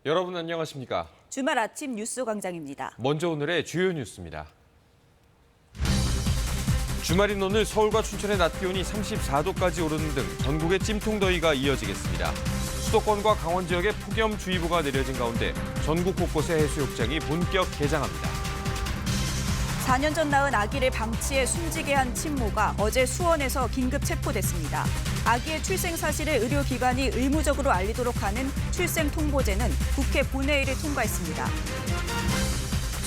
여러분 안녕하십니까? 주말 아침 뉴스 광장입니다. 먼저 오늘의 주요 뉴스입니다. 주말인 오늘 서울과 춘천의 낮 기온이 34도까지 오르는 등 전국의 찜통더위가 이어지겠습니다. 수도권과 강원 지역에 폭염주의보가 내려진 가운데 전국 곳곳의 해수욕장이 본격 개장합니다. 4년 전 낳은 아기를 방치해 숨지게 한 친모가 어제 수원에서 긴급 체포됐습니다. 아기의 출생 사실을 의료기관이 의무적으로 알리도록 하는 출생통보제는 국회 본회의를 통과했습니다.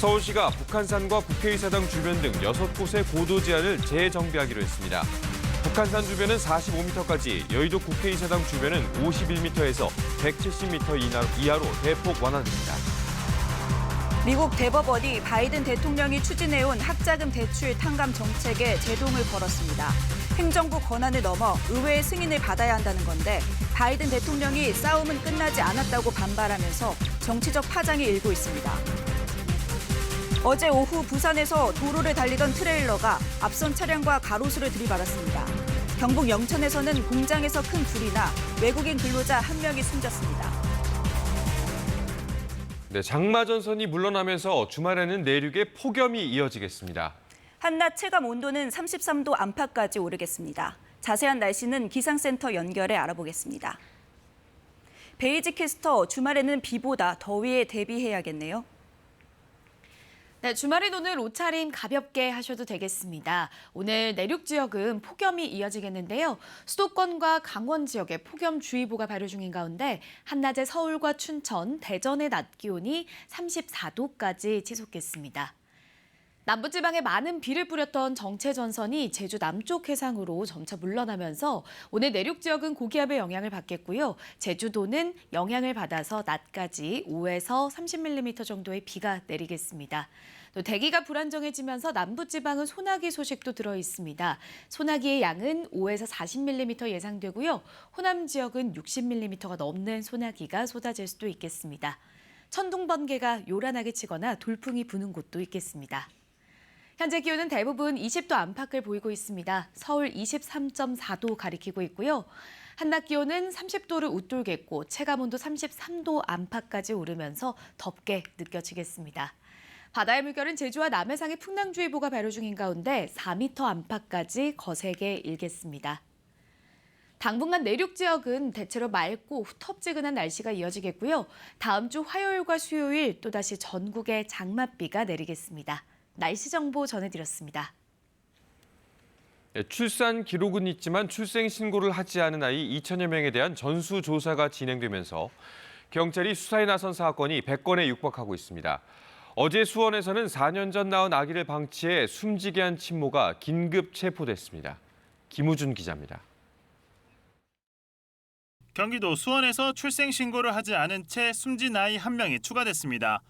서울시가 북한산과 국회의사당 주변 등 6곳의 고도 제한을 재정비하기로 했습니다. 북한산 주변은 45m까지, 여의도 국회의사당 주변은 51m에서 170m 이하로 대폭 완화됩니다. 미국 대법원이 바이든 대통령이 추진해온 학자금 대출 탕감 정책에 제동을 걸었습니다. 행정부 권한을 넘어 의회의 승인을 받아야 한다는 건데 바이든 대통령이 싸움은 끝나지 않았다고 반발하면서 정치적 파장이 일고 있습니다. 어제 오후 부산에서 도로를 달리던 트레일러가 앞선 차량과 가로수를 들이받았습니다. 경북 영천에서는 공장에서 큰 불이 나 외국인 근로자 1명이 숨졌습니다. 네, 장마 전선이 물러나면서 주말에는 내륙에 폭염이 이어지겠습니다. 한낮 체감 온도는 33도 안팎까지 오르겠습니다. 자세한 날씨는 기상센터 연결해 알아보겠습니다. 베이지 캐스터, 주말에는 비보다 더위에 대비해야겠네요. 네, 주말인 오늘 옷차림 가볍게 하셔도 되겠습니다. 오늘 내륙 지역은 폭염이 이어지겠는데요. 수도권과 강원 지역에 폭염주의보가 발효 중인 가운데 한낮에 서울과 춘천, 대전의 낮 기온이 34도까지 치솟겠습니다. 남부지방에 많은 비를 뿌렸던 정체전선이 제주 남쪽 해상으로 점차 물러나면서 오늘 내륙 지역은 고기압의 영향을 받겠고요. 제주도는 영향을 받아서 낮까지 5에서 30mm 정도의 비가 내리겠습니다. 또 대기가 불안정해지면서 남부지방은 소나기 소식도 들어 있습니다. 소나기의 양은 5에서 40mm 예상되고요. 호남 지역은 60mm가 넘는 소나기가 쏟아질 수도 있겠습니다. 천둥 번개가 요란하게 치거나 돌풍이 부는 곳도 있겠습니다. 현재 기온은 대부분 20도 안팎을 보이고 있습니다. 서울 23.4도 가리키고 있고요. 한낮 기온은 30도를 웃돌겠고 체감온도 33도 안팎까지 오르면서 덥게 느껴지겠습니다. 바다의 물결은 제주와 남해상에 풍랑주의보가 발효 중인 가운데 4m 안팎까지 거세게 일겠습니다. 당분간 내륙 지역은 대체로 맑고 후텁지근한 날씨가 이어지겠고요. 다음 주 화요일과 수요일 또다시 전국에 장맛비가 내리겠습니다. 날씨 정보 전해드렸습니다. 네, 출산 기록은 있지만 출생 신고를 하지 않은 아이 2천여 명에 대한 전수조사가 진행되면서 경찰이 수사에 나선 사건이 100건에 육박하고 있습니다. 어제 수원에서는 4년 전 낳은 아기를 방치해 숨지게 한 친모가 긴급 체포됐습니다. 김우준 기자입니다. 경기도 수원에서 출생 신고를 하지 않은 채 숨진 아이 1명이 추가됐습니다.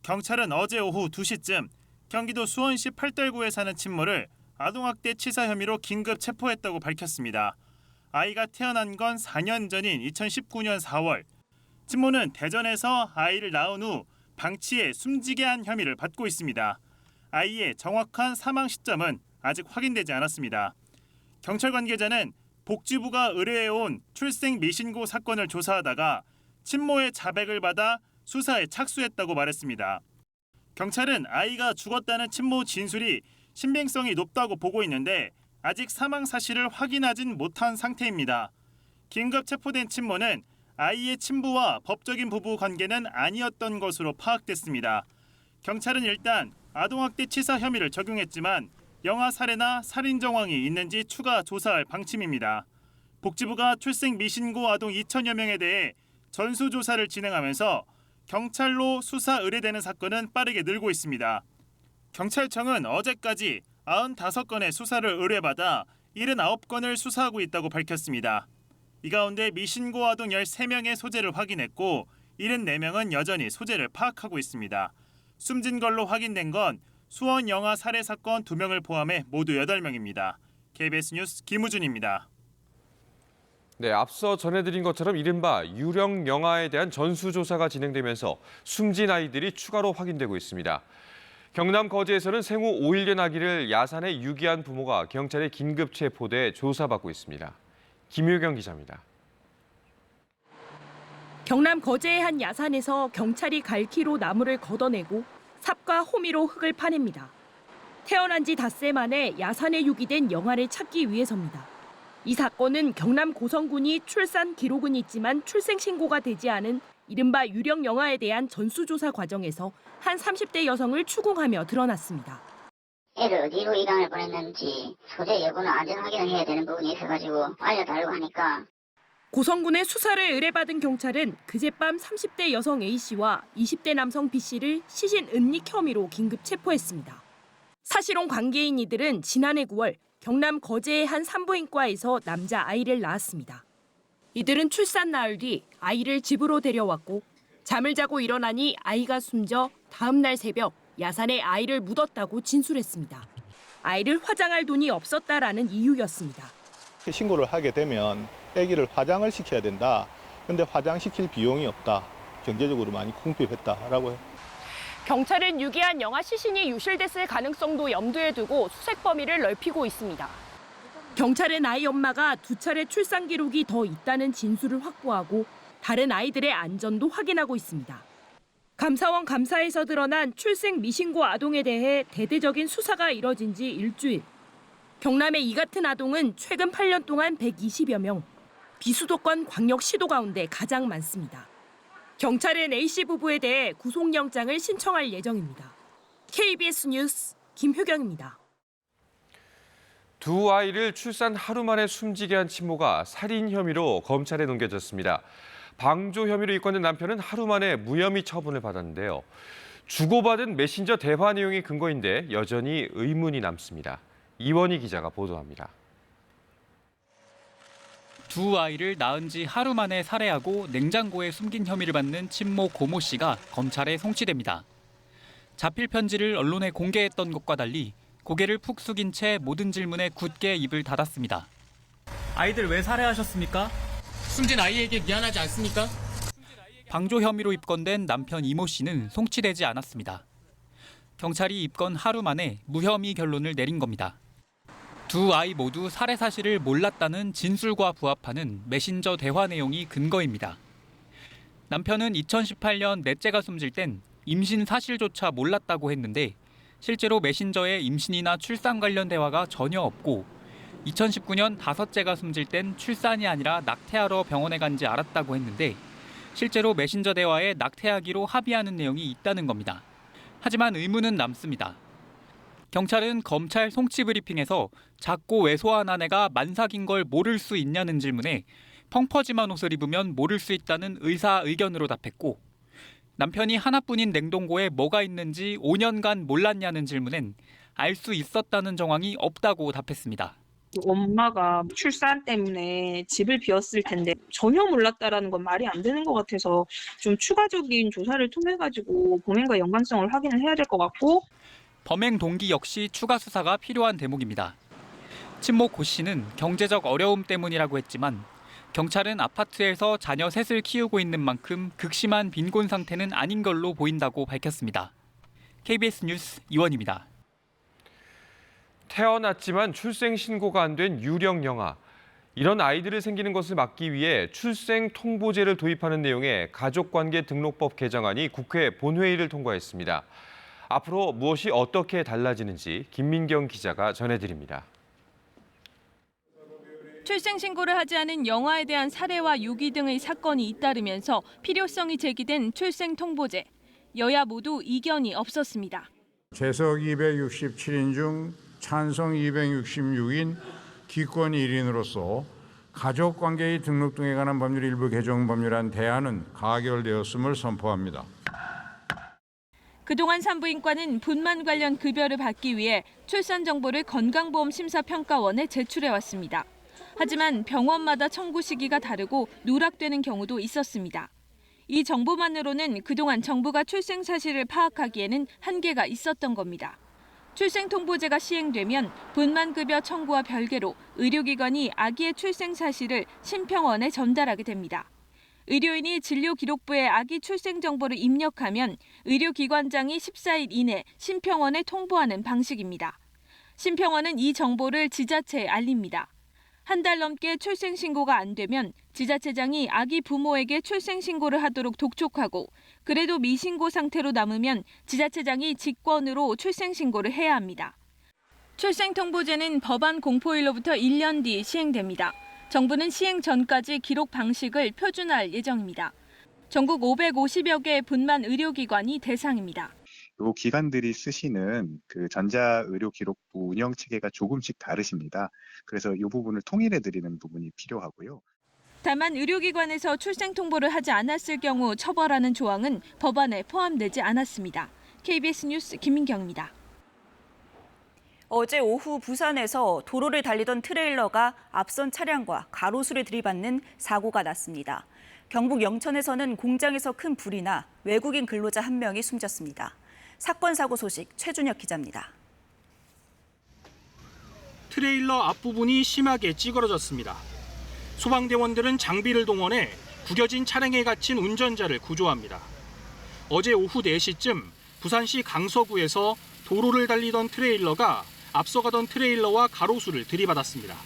경찰은 어제 오후 2시쯤 경기도 수원시 팔달구에 사는 친모를 아동학대 치사 혐의로 긴급 체포했다고 밝혔습니다. 아이가 태어난 건 4년 전인 2019년 4월. 친모는 대전에서 아이를 낳은 후 방치해 숨지게 한 혐의를 받고 있습니다. 아이의 정확한 사망 시점은 아직 확인되지 않았습니다. 경찰 관계자는 복지부가 의뢰해온 출생 미신고 사건을 조사하다가 친모의 자백을 받아 수사에 착수했다고 말했습니다. 경찰은 아이가 죽었다는 친모 진술이 신빙성이 높다고 보고 있는데 아직 사망 사실을 확인하진 못한 상태입니다. 긴급 체포된 친모는 아이의 친부와 법적인 부부 관계는 아니었던 것으로 파악됐습니다. 경찰은 일단 아동학대 치사 혐의를 적용했지만 영아 살해나 살인 정황이 있는지 추가 조사할 방침입니다. 복지부가 출생 미신고 아동 2천여 명에 대해 전수조사를 진행하면서 경찰로 수사 의뢰되는 사건은 빠르게 늘고 있습니다. 경찰청은 어제까지 95건의 수사를 의뢰받아 79건을 수사하고 있다고 밝혔습니다. 이 가운데 미신고 아동 13명의 소재를 확인했고 74명은 여전히 소재를 파악하고 있습니다. 숨진 걸로 확인된 건 수원 영아 살해 사건 2명을 포함해 모두 8명입니다. KBS 뉴스 김우준입니다. 네, 앞서 전해드린 것처럼 이른바 유령 영아에 대한 전수조사가 진행되면서 숨진 아이들이 추가로 확인되고 있습니다. 경남 거제에서는 생후 5일 된 아기를 야산에 유기한 부모가 경찰에 긴급 체포돼 조사받고 있습니다. 김유경 기자입니다. 경남 거제의 한 야산에서 경찰이 갈키로 나무를 걷어내고 삽과 호미로 흙을 파냅니다. 태어난 지 닷새 만에 야산에 유기된 영아를 찾기 위해서입니다. 이 사건은 경남 고성군이 출산 기록은 있지만 출생 신고가 되지 않은 이른바 유령 영아에 대한 전수조사 과정에서 한 30대 여성을 추궁하며 드러났습니다. 애를 어디로 이관을 보냈는지 소재 여부는 안전 확인을 해야 되는 부분이 있어가지고 알려달라고 하니까 고성군의 수사를 의뢰받은 경찰은 그젯밤 30대 여성 A씨와 20대 남성 B씨를 시신 은닉 혐의로 긴급 체포했습니다. 사실혼 관계인 이들은 지난해 9월 경남 거제의 한 산부인과에서 남자 아이를 낳았습니다. 이들은 출산 나흘 뒤 아이를 집으로 데려왔고 잠을 자고 일어나니 아이가 숨져 다음 날 새벽 야산에 아이를 묻었다고 진술했습니다. 아이를 화장할 돈이 없었다라는 이유였습니다. 신고를 하게 되면 아기를 화장을 시켜야 된다. 근데 화장시킬 비용이 없다. 경제적으로 많이 궁핍했다라고 해요. 경찰은 유기한 영아 시신이 유실됐을 가능성도 염두에 두고 수색 범위를 넓히고 있습니다. 경찰은 아이 엄마가 2차례 출산 기록이 더 있다는 진술을 확보하고 다른 아이들의 안전도 확인하고 있습니다. 감사원 감사에서 드러난 출생 미신고 아동에 대해 대대적인 수사가 이뤄진 지 일주일. 경남의 이 같은 아동은 최근 8년 동안 120여 명, 비수도권 광역시도 가운데 가장 많습니다. 경찰은 A씨 부부에 대해 구속영장을 신청할 예정입니다. KBS 뉴스 김효경입니다. 두 아이를 출산 하루 만에 숨지게 한 친모가 살인 혐의로 검찰에 넘겨졌습니다. 방조 혐의로 입건된 남편은 하루 만에 무혐의 처분을 받았는데요. 주고받은 메신저 대화 내용이 근거인데 여전히 의문이 남습니다. 이원희 기자가 보도합니다. 두 아이를 낳은 지 하루 만에 살해하고 냉장고에 숨긴 혐의를 받는 친모 고모 씨가 검찰에 송치됩니다. 자필 편지를 언론에 공개했던 것과 달리 고개를 푹 숙인 채 모든 질문에 굳게 입을 닫았습니다. 아이들 왜 살해하셨습니까? 숨진 아이에게 미안하지 않습니까? 방조 혐의로 입건된 남편 이모 씨는 송치되지 않았습니다. 경찰이 입건 하루 만에 무혐의 결론을 내린 겁니다. 두 아이 모두 살해 사실을 몰랐다는 진술과 부합하는 메신저 대화 내용이 근거입니다. 남편은 2018년 넷째가 숨질 땐 임신 사실조차 몰랐다고 했는데 실제로 메신저에 임신이나 출산 관련 대화가 전혀 없고 2019년 다섯째가 숨질 땐 출산이 아니라 낙태하러 병원에 간지 알았다고 했는데 실제로 메신저 대화에 낙태하기로 합의하는 내용이 있다는 겁니다. 하지만 의문은 남습니다. 경찰은 검찰 송치 브리핑에서 작고 왜소한 아내가 만삭인 걸 모를 수 있냐는 질문에 펑퍼짐한 옷을 입으면 모를 수 있다는 의사 의견으로 답했고 남편이 하나뿐인 냉동고에 뭐가 있는지 5년간 몰랐냐는 질문엔 알 수 있었다는 정황이 없다고 답했습니다. 엄마가 출산 때문에 집을 비웠을 텐데 전혀 몰랐다라는 건 말이 안 되는 것 같아서 좀 추가적인 조사를 통해 가지고 범행과 연관성을 확인을 해야 될 것 같고 범행 동기 역시 추가 수사가 필요한 대목입니다. 친모 고 씨는 경제적 어려움 때문이라고 했지만 경찰은 아파트에서 자녀 셋을 키우고 있는 만큼 극심한 빈곤 상태는 아닌 걸로 보인다고 밝혔습니다. KBS 뉴스 이원입니다. 태어났지만 출생 신고가 안 된 유령 영아. 이런 아이들을 생기는 것을 막기 위해 출생 통보제를 도입하는 내용의 가족관계 등록법 개정안이 국회 본회의를 통과했습니다. 앞으로 무엇이 어떻게 달라지는지 김민경 기자가 전해드립니다. 출생 신고를 하지 않은 영아에 대한 살해와 유기 등의 사건이 잇따르면서 필요성이 제기된 출생 통보제. 여야 모두 이견이 없었습니다. 재석 267인 중 찬성 266인 기권 1인으로서 가족관계의 등록 등에 관한 법률 일부 개정 법률안 대안은 가결되었음을 선포합니다. 그동안 산부인과는 분만 관련 급여를 받기 위해 출산 정보를 건강보험심사평가원에 제출해왔습니다. 하지만 병원마다 청구 시기가 다르고 누락되는 경우도 있었습니다. 이 정보만으로는 그동안 정부가 출생 사실을 파악하기에는 한계가 있었던 겁니다. 출생 통보제가 시행되면 분만급여 청구와 별개로 의료기관이 아기의 출생 사실을 심평원에 전달하게 됩니다. 의료인이 진료기록부에 아기 출생 정보를 입력하면 의료기관장이 14일 이내 심평원에 통보하는 방식입니다. 심평원은 이 정보를 지자체에 알립니다. 한 달 넘게 출생신고가 안 되면 지자체장이 아기 부모에게 출생신고를 하도록 독촉하고 그래도 미신고 상태로 남으면 지자체장이 직권으로 출생신고를 해야 합니다. 출생통보제는 법안 공포일로부터 1년 뒤 시행됩니다. 정부는 시행 전까지 기록 방식을 표준화할 예정입니다. 전국 550여 개의 분만 의료기관이 대상입니다. 이 기관들이 쓰시는 그 전자의료기록부 운영 체계가 조금씩 다르십니다. 그래서 이 부분을 통일해드리는 부분이 필요하고요. 다만 의료기관에서 출생통보를 하지 않았을 경우 처벌하는 조항은 법안에 포함되지 않았습니다. KBS 뉴스 김민경입니다. 어제 오후 부산에서 도로를 달리던 트레일러가 앞선 차량과 가로수를 들이받는 사고가 났습니다. 경북 영천에서는 공장에서 큰 불이 나 외국인 근로자 1명이 숨졌습니다. 사건 사고 소식 최준혁 기자입니다. 트레일러 앞부분이 심하게 찌그러졌습니다. 소방대원들은 장비를 동원해 구겨진 차량에 갇힌 운전자를 구조합니다. 어제 오후 4시쯤 부산시 강서구에서 도로를 달리던 트레일러가 앞서가던 트레일러와 가로수를 들이받았습니다.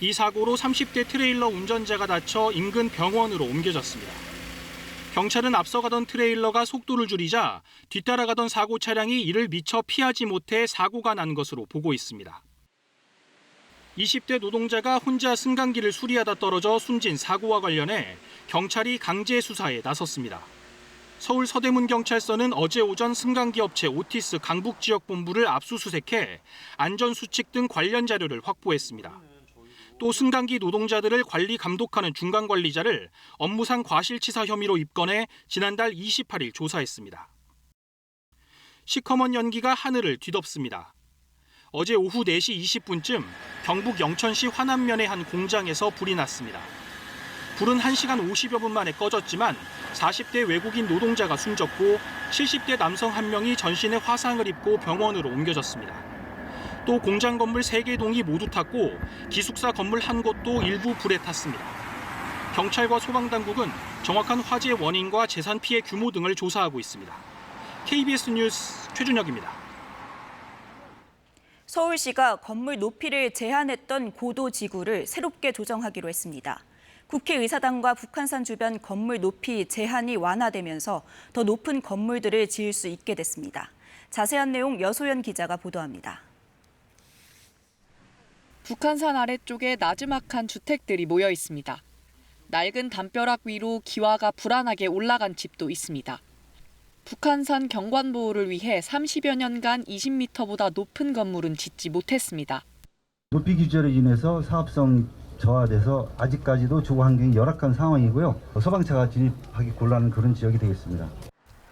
이 사고로 30대 트레일러 운전자가 다쳐 인근 병원으로 옮겨졌습니다. 경찰은 앞서가던 트레일러가 속도를 줄이자 뒤따라가던 사고 차량이 이를 미처 피하지 못해 사고가 난 것으로 보고 있습니다. 20대 노동자가 혼자 승강기를 수리하다 떨어져 숨진 사고와 관련해 경찰이 강제 수사에 나섰습니다. 서울 서대문경찰서는 어제 오전 승강기 업체 오티스 강북지역본부를 압수수색해 안전수칙 등 관련 자료를 확보했습니다. 또 승강기 노동자들을 관리 감독하는 중간관리자를 업무상 과실치사 혐의로 입건해 지난달 28일 조사했습니다. 시커먼 연기가 하늘을 뒤덮습니다. 어제 오후 4시 20분쯤 경북 영천시 화남면의 한 공장에서 불이 났습니다. 불은 1시간 50여 분 만에 꺼졌지만 40대 외국인 노동자가 숨졌고 70대 남성 1명이 전신에 화상을 입고 병원으로 옮겨졌습니다. 또 공장 건물 3개 동이 모두 탔고 기숙사 건물 한 곳도 일부 불에 탔습니다. 경찰과 소방당국은 정확한 화재 원인과 재산 피해 규모 등을 조사하고 있습니다. KBS 뉴스 최준혁입니다. 서울시가 건물 높이를 제한했던 고도지구를 새롭게 조정하기로 했습니다. 국회의사당과 북한산 주변 건물 높이 제한이 완화되면서 더 높은 건물들을 지을 수 있게 됐습니다. 자세한 내용 여소연 기자가 보도합니다. 북한산 아래쪽에 나지막한 주택들이 모여 있습니다. 낡은 담벼락 위로 기와가 불안하게 올라간 집도 있습니다. 북한산 경관보호를 위해 30여 년간 20m보다 높은 건물은 짓지 못했습니다. 높이 규제로 인해서 사업성 저하돼서 아직까지도 주거 환경이 열악한 상황이고요. 소방차가 진입하기 곤란한 그런 지역이 되겠습니다.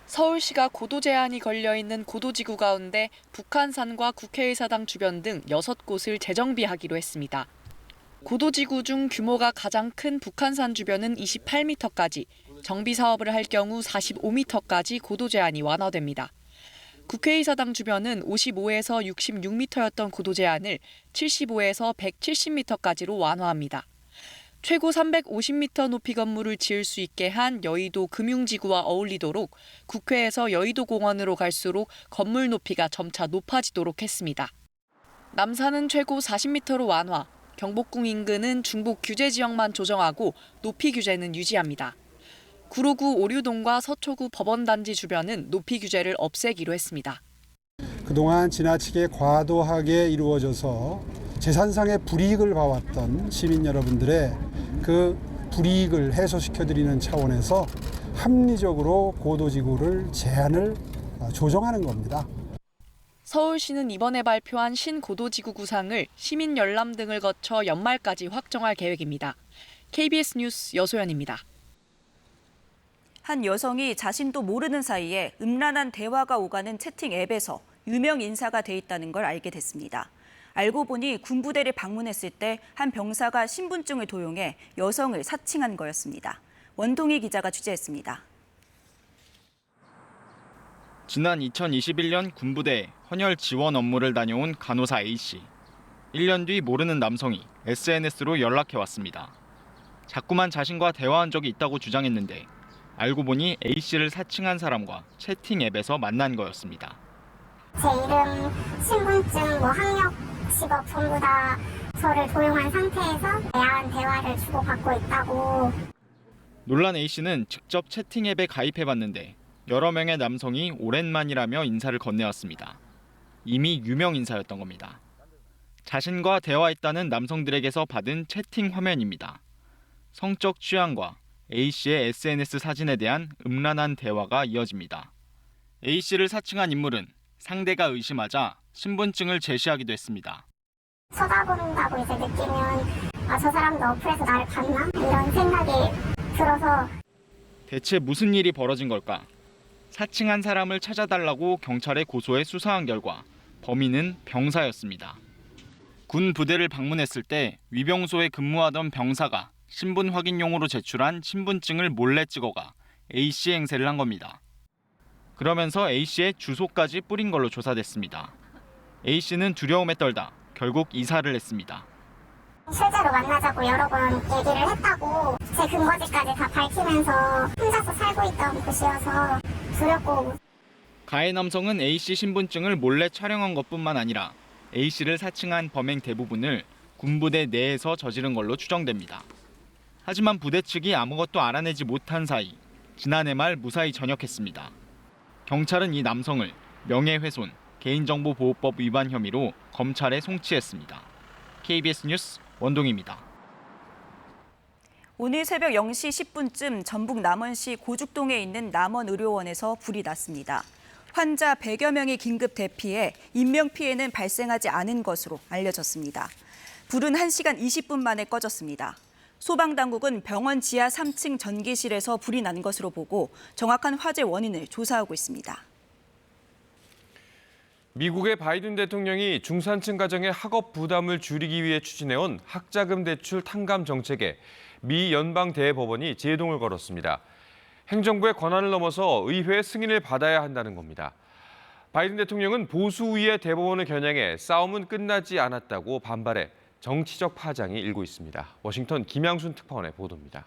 서울시가 고도 제한이 걸려있는 고도지구 가운데 북한산과 국회의사당 주변 등 6곳을 재정비하기로 했습니다. 고도지구 중 규모가 가장 큰 북한산 주변은 28m까지, 정비 사업을 할 경우 45m까지 고도 제한이 완화됩니다. 국회의사당 주변은 55에서 66m였던 고도 제한을 75에서 170m까지로 완화합니다. 최고 350m 높이 건물을 지을 수 있게 한 여의도 금융지구와 어울리도록 국회에서 여의도 공원으로 갈수록 건물 높이가 점차 높아지도록 했습니다. 남산은 최고 40m로 완화, 경복궁 인근은 중복 규제 지역만 조정하고 높이 규제는 유지합니다. 구로구 오류동과 서초구 법원단지 주변은 높이 규제를 없애기로 했습니다. 그동안 지나치게 과도하게 이루어져서 재산상의 불이익을 봐왔던 시민 여러분들의 그 불이익을 해소시켜드리는 차원에서 합리적으로 고도지구를 제한을 조정하는 겁니다. 서울시는 이번에 발표한 신고도지구 구상을 시민 열람 등을 거쳐 연말까지 확정할 계획입니다. KBS 뉴스 여소연입니다. 한 여성이 자신도 모르는 사이에 음란한 대화가 오가는 채팅 앱에서 유명 인사가 돼 있다는 걸 알게 됐습니다. 알고 보니 군부대를 방문했을 때 한 병사가 신분증을 도용해 여성을 사칭한 거였습니다. 원동희 기자가 취재했습니다. 지난 2021년 군부대에 헌혈 지원 업무를 다녀온 간호사 A씨. 1년 뒤 모르는 남성이 SNS로 연락해왔습니다. 자꾸만 자신과 대화한 적이 있다고 주장했는데 알고 보니 A씨를 사칭한 사람과 채팅 앱에서 만난 거였습니다. 제 이름, 신분증, 학력, 10억 전부 다 저를 도용한 상태에서 야한 대화를 주고받고 있다고. 놀란 A씨는 직접 채팅 앱에 가입해봤는데 여러 명의 남성이 오랜만이라며 인사를 건네왔습니다. 이미 유명 인사였던 겁니다. 자신과 대화했다는 남성들에게서 받은 채팅 화면입니다. 성적 취향과 A씨의 SNS 사진에 대한 음란한 대화가 이어집니다. A씨를 사칭한 인물은 상대가 의심하자 신분증을 제시하기도 했습니다. 쳐다본다고 이제 느끼면 저 사람도 어플에서 나를 봤나? 이런 생각이 들어서. 대체 무슨 일이 벌어진 걸까? 사칭한 사람을 찾아달라고 경찰에 고소해 수사한 결과 범인은 병사였습니다. 군 부대를 방문했을 때 위병소에 근무하던 병사가 신분 확인용으로 제출한 신분증을 몰래 찍어가 A씨 행세를 한 겁니다. 그러면서 A씨의 주소까지 뿌린 걸로 조사됐습니다. A씨는 두려움에 떨다 결국 이사를 했습니다. 실제로 만나자고 여러 번 얘기를 했다고 제 근거지까지 다 밝히면서 혼자서 살고 있던 곳이어서 두렵고. 가해 남성은 A씨 신분증을 몰래 촬영한 것뿐만 아니라 A씨를 사칭한 범행 대부분을 군부대 내에서 저지른 걸로 추정됩니다. 하지만 부대 측이 아무것도 알아내지 못한 사이 지난해 말 무사히 전역했습니다. 경찰은 이 남성을 명예훼손, 개인정보보호법 위반 혐의로 검찰에 송치했습니다. KBS 뉴스 원동희입니다. 오늘 새벽 0시 10분쯤 전북 남원시 고죽동에 있는 남원의료원에서 불이 났습니다. 환자 100여 명이 긴급 대피해 인명피해는 발생하지 않은 것으로 알려졌습니다. 불은 1시간 20분 만에 꺼졌습니다. 소방당국은 병원 지하 3층 전기실에서 불이 난 것으로 보고 정확한 화재 원인을 조사하고 있습니다. 미국의 바이든 대통령이 중산층 가정의 학업 부담을 줄이기 위해 추진해온 학자금 대출 탕감 정책에 미 연방대법원이 제동을 걸었습니다. 행정부의 권한을 넘어서 의회의 승인을 받아야 한다는 겁니다. 바이든 대통령은 보수 우위의 대법원을 겨냥해 싸움은 끝나지 않았다고 반발해 정치적 파장이 일고 있습니다. 워싱턴 김양순 특파원의 보도입니다.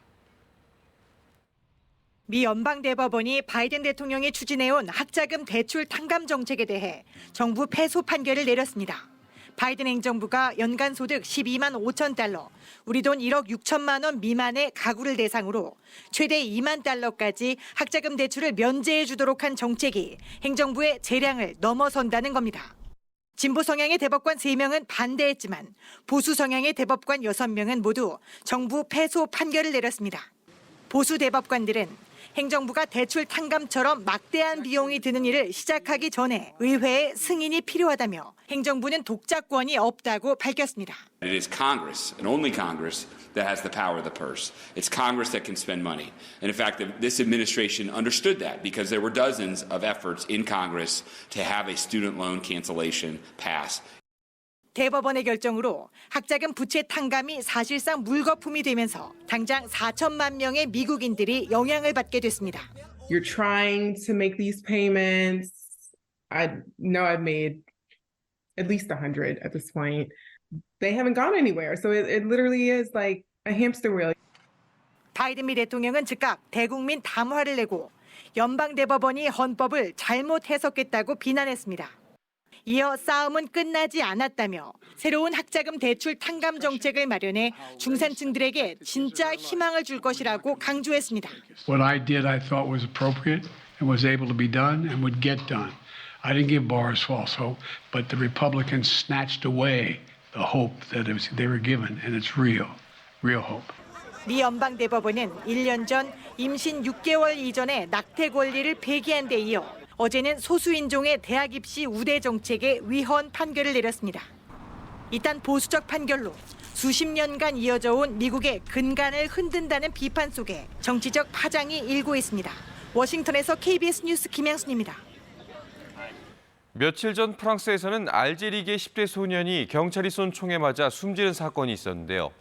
미 연방대법원이 바이든 대통령이 추진해온 학자금 대출 탕감 정책에 대해 정부 패소 판결을 내렸습니다. 바이든 행정부가 연간 소득 12만 5천 달러, 우리 돈 1억 6천만 원 미만의 가구를 대상으로 최대 2만 달러까지 학자금 대출을 면제해 주도록 한 정책이 행정부의 재량을 넘어선다는 겁니다. 진보 성향의 대법관 3명은 반대했지만 보수 성향의 대법관 6명은 모두 정부 패소 판결을 내렸습니다. 보수 대법관들은 행정부가 대출 탕감처럼 막대한 비용이 드는 일을 시작하기 전에 의회의 승인이 필요하다며 행정부는 독자권이 없다고 밝혔습니다. It is Congress and only Congress that has the power of the purse. It's Congress that can spend money. And in fact, this administration understood that because there were dozens of efforts in Congress to have a student loan cancellation pass. 대법원의 결정으로 학자금 부채 탕감이 사실상 물거품이 되면서 당장 4천만 명의 미국인들이 영향을 받게 됐습니다. You're trying to make these payments. I know I've made at least 100 at this point. They haven't gone anywhere. So it literally is like a hamster wheel. 바이든 미 대통령은 즉각 대국민 담화를 내고 연방대법원이 헌법을 잘못 해석했다고 비난했습니다. 이어 싸움은 끝나지 않았다며 새로운 학자금 대출 탕감 정책을 마련해 중산층들에게 진짜 희망을 줄 것이라고 강조했습니다. What I did I thought was appropriate and was able to be done and would get done. I didn't give Boris false hope, but the Republicans snatched away the hope that they were given, and it's real hope. 미 연방대법원은 1년 전 임신 6개월 이전에 낙태 권리를 폐기한 데 이어 어제는 소수인종의 대학 입시 우대 정책에 위헌 판결을 내렸습니다. 이딴 보수적 판결로 수십 년간 이어져 온 미국의 근간을 흔든다는 비판 속에 정치적 파장이 일고 있습니다. 워싱턴에서 KBS 뉴스 김양순입니다. 며칠 전 프랑스에서는 알제리계 10대 소년이 경찰이 쏜 총에 맞아 숨지는 사건이 있었는데요.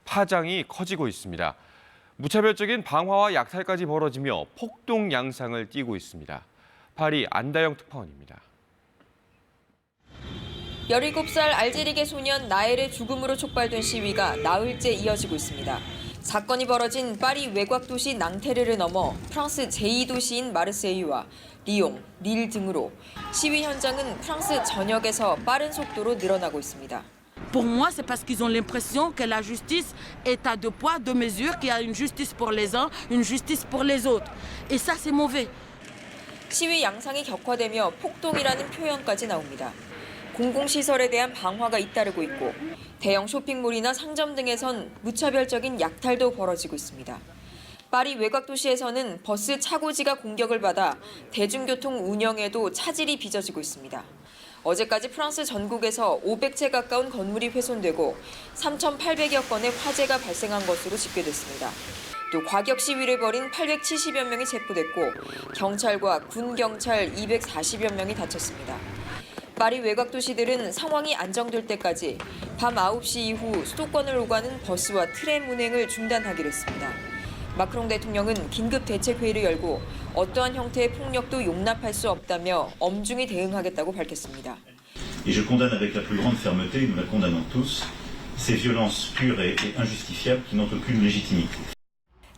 파장이 커지고 있습니다. 무차별적인 방화와 약탈까지 벌어지며 폭동 양상을 띠고 있습니다. 파리 안다영 특파원입니다. 17살 알제리계 소년 나엘의 죽음으로 촉발된 시위가 나흘째 이어지고 있습니다. 사건이 벌어진 파리 외곽 도시 낭테르를 넘어 프랑스 제2도시인 마르세유와 리옹, 릴 등으로 시위 현장은 프랑스 전역에서 빠른 속도로 늘어나고 있습니다. Pour moi, c'est parce qu'ils ont l'impression que la justice est à deux poids, deux mesures, qu'il y a une justice pour les uns, une justice pour les autres. Et ça, c'est mauvais. 시위 양상이 격화되며 폭동이라는 표현까지 나옵니다. 공공시설에 대한 방화가 잇따르고 있고 대형 쇼핑몰이나 상점 등에선 무차별적인 약탈도 벌어지고 있습니다. 파리 외곽 도시에서는 버스 차고지가 공격을 받아 대중교통 운영에도 차질이 빚어지고 있습니다. 어제까지 프랑스 전국에서 500채 가까운 건물이 훼손되고 3,800여 건의 화재가 발생한 것으로 집계됐습니다. 또 과격 시위를 벌인 870여 명이 체포됐고 경찰과 군경찰 240여 명이 다쳤습니다. 파리 외곽 도시들은 상황이 안정될 때까지 밤 9시 이후 수도권을 오가는 버스와 트램 운행을 중단하기로 했습니다. 마크롱 대통령은 긴급 대책회의를 열고 어떠한 형태의 폭력도 용납할 수 없다며 엄중히 대응하겠다고 밝혔습니다. Et je condamne avec la plus grande fermeté, nous la condamnons tous, ces violences pures et injustifiables qui n'ont aucune légitimité.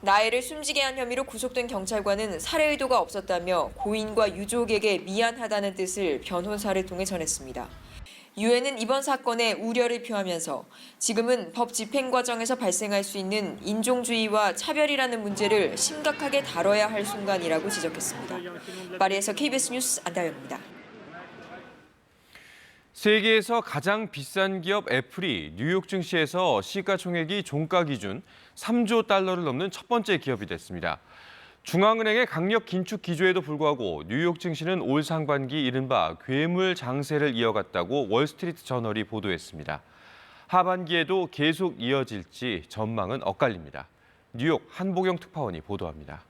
나해를 숨지게 한 혐의로 구속된 경찰관은 살해 의도가 없었다며 고인과 유족에게 미안하다는 뜻을 변호사를 통해 전했습니다. 유엔은 이번 사건에 우려를 표하면서 지금은 법 집행 과정에서 발생할 수 있는 인종주의와 차별이라는 문제를 심각하게 다뤄야 할 순간이라고 지적했습니다. 파리에서 KBS 뉴스 안다영입니다. 세계에서 가장 비싼 기업 애플이 뉴욕 증시에서 시가총액이 종가 기준 3조 달러를 넘는 첫 번째 기업이 됐습니다. 중앙은행의 강력 긴축 기조에도 불구하고 뉴욕 증시는 올 상반기 이른바 괴물 장세를 이어갔다고 월스트리트 저널이 보도했습니다. 하반기에도 계속 이어질지 전망은 엇갈립니다. 뉴욕 한보경 특파원이 보도합니다.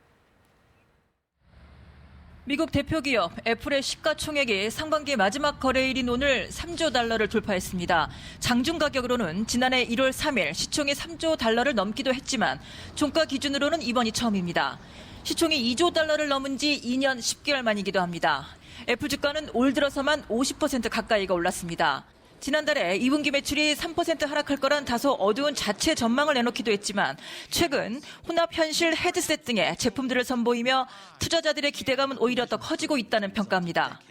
미국 대표 기업 애플의 시가총액이 상반기 마지막 거래일인 오늘 3조 달러를 돌파했습니다. 장중 가격으로는 지난해 1월 3일 시총이 3조 달러를 넘기도 했지만 종가 기준으로는 이번이 처음입니다. 시총이 2조 달러를 넘은 지 2년 10개월 만이기도 합니다. 애플 주가는 올 들어서만 50% 가까이가 올랐습니다. 지난달에 2분기 매출이 3% 하락할 거란 다소 어두운 자체 전망을 내놓기도 했지만 최근 혼합 현실 헤드셋 등의 제품들을 선보이며 투자자들의 기대감은 오히려 더 커지고 있다는 평가입니다.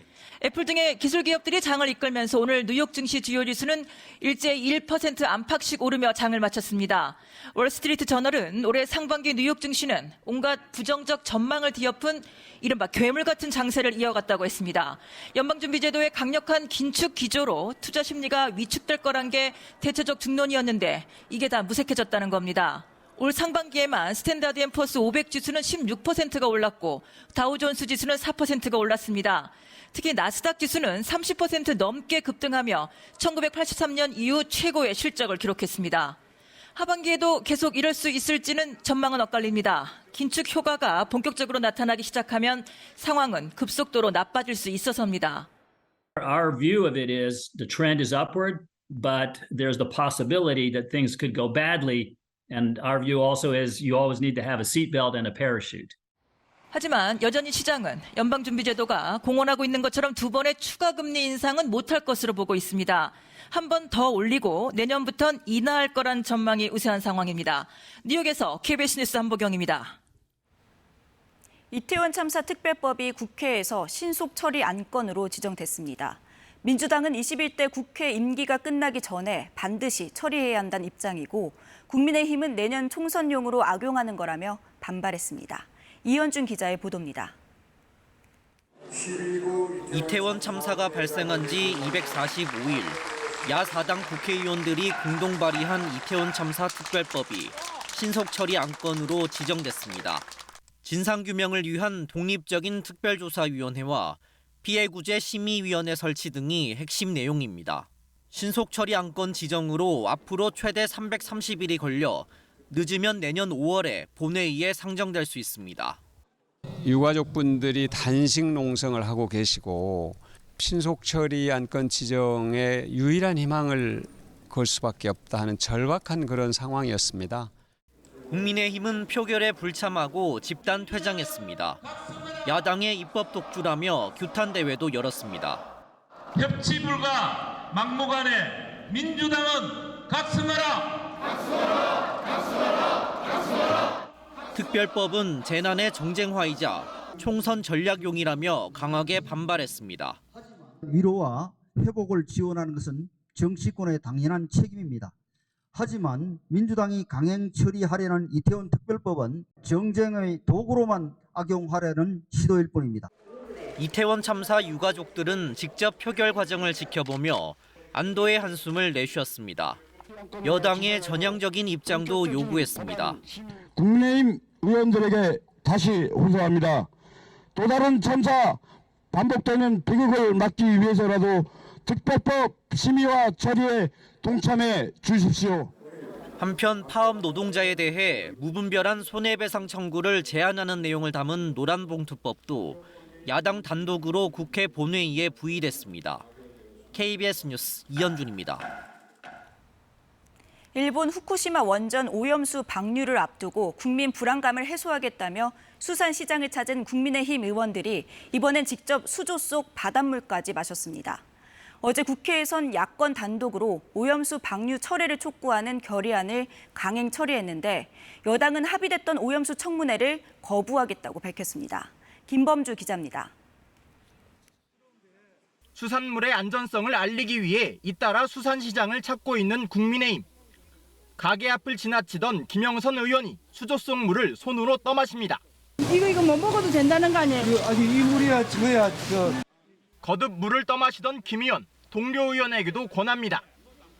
애플 등의 기술 기업들이 장을 이끌면서 오늘 뉴욕 증시 주요 지수는 일제 1% 안팎씩 오르며 장을 마쳤습니다. 월스트리트 저널은 올해 상반기 뉴욕 증시는 온갖 부정적 전망을 뒤엎은 이른바 괴물 같은 장세를 이어갔다고 했습니다. 연방준비제도의 강력한 긴축 기조로 투자 심리가 위축될 거란 게 대체적 중론이었는데 이게 다 무색해졌다는 겁니다. 올 상반기에만 스탠다드 앤 푸어스 500 지수는 16%가 올랐고 다우존스 지수는 4%가 올랐습니다. 특히 나스닥 지수는 30% 넘게 급등하며 1983년 이후 최고의 실적을 기록했습니다. 하반기에도 계속 이럴 수 있을지는 전망은 엇갈립니다. 긴축 효과가 본격적으로 나타나기 시작하면 상황은 급속도로 나빠질 수 있어서입니다. Our view of it is the trend is upward, but there's the possibility that things could go badly. And our view also is you always need to have a seatbelt and a parachute. 하지만 여전히 시장은 연방준비제도가 공언하고 있는 것처럼 두 번의 추가 금리 인상은 못할 것으로 보고 있습니다. 한 번 더 올리고 내년부터는 인하할 거란 전망이 우세한 상황입니다. 뉴욕에서 KBS 뉴스 한보경입니다. 이태원 참사 특별법이 국회에서 신속 처리 안건으로 지정됐습니다. 민주당은 21대 국회 임기가 끝나기 전에 반드시 처리해야 한다는 입장이고 국민의힘은 내년 총선용으로 악용하는 거라며 반발했습니다. 이현준 기자의 보도입니다. 이태원 참사가 발생한 지 245일, 야4당 국회의원들이 공동 발의한 이태원 참사 특별법이 신속 처리 안건으로 지정됐습니다. 진상규명을 위한 독립적인 특별조사위원회와 피해구제 심의위원회 설치 등이 핵심 내용입니다. 신속 처리 안건 지정으로 앞으로 최대 330일이 걸려 늦으면 내년 5월에 본회의에 상정될 수 있습니다. 유가족분들이 단식 농성을 하고 계시고 신속 처리 안건 지정에 유일한 희망을 걸 수밖에 없다 하는 절박한 그런 상황이었습니다. 국민의힘은 표결에 불참하고 집단 퇴장했습니다. 야당의 입법 독주라며 규탄 대회도 열었습니다. 협치 불가 막무가내 민주당은 각성하라. 각성하라. 각성하라. 특별법은 재난의 정쟁화이자 총선 전략용이라며 강하게 반발했습니다. 위로와 회복을 지원하는 것은 정치권의 당연한 책임입니다. 하지만 민주당이 강행 처리하려는 이태원 특별법은 정쟁의 도구로만 악용하려는 시도일 뿐입니다. 이태원 참사 유가족들은 직접 표결 과정을 지켜보며 안도의 한숨을 내쉬었습니다. 여당의 전향적인 입장도 요구했습니다. 국민의힘 의원들에게 다시 호소합니다. 또 다른 참사 반복되는 비극을 막기 위해서라도 특별법 심의와 처리에 동참해 주십시오. 한편 파업 노동자에 대해 무분별한 손해배상 청구를 제한하는 내용을 담은 노란봉투법도 야당 단독으로 국회 본회의에 부의됐습니다. KBS 뉴스 이현준입니다. 일본 후쿠시마 원전 오염수 방류를 앞두고 국민 불안감을 해소하겠다며 수산시장을 찾은 국민의힘 의원들이 이번엔 직접 수조 속 바닷물까지 마셨습니다. 어제 국회에선 야권 단독으로 오염수 방류 철회를 촉구하는 결의안을 강행 처리했는데 여당은 합의됐던 오염수 청문회를 거부하겠다고 밝혔습니다. 김범주 기자입니다. 수산물의 안전성을 알리기 위해 잇따라 수산시장을 찾고 있는 국민의힘. 가게 앞을 지나치던 김영선 의원이 수조 속 물을 손으로 떠마십니다. 이거 못 먹어도 된다는 거 아니에요? 아니 이 물이야 저야 거듭 물을 떠마시던 김 의원, 동료 의원에게도 권합니다.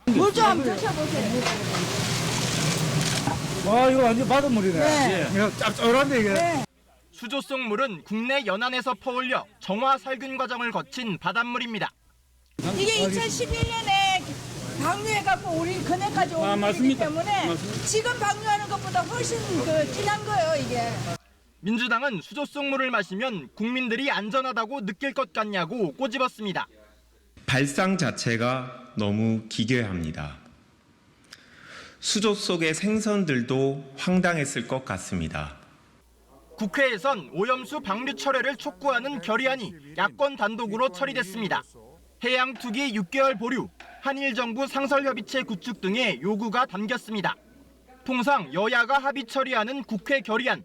물 좀 한번 드셔보세요. 와 이거 완전 바닷물이네. 네. 이거 짭짤한데 이게. 네. 수조 속 물은 국내 연안에서 퍼올려 정화 살균 과정을 거친 바닷물입니다. 이게 2011년에 방류해갖고 우리 그네까지 온 거기 때문에 맞습니다. 지금 방류하는 것보다 훨씬 진한 거예요 이게. 민주당은 수조 속 물을 마시면 국민들이 안전하다고 느낄 것 같냐고 꼬집었습니다. 발상 자체가 너무 기괴합니다. 수조 속의 생선들도 황당했을 것 같습니다. 국회에선 오염수 방류 철회를 촉구하는 결의안이 야권 단독으로 처리됐습니다. 해양 투기 6개월 보류, 한일 정부 상설협의체 구축 등의 요구가 담겼습니다. 통상 여야가 합의 처리하는 국회 결의안,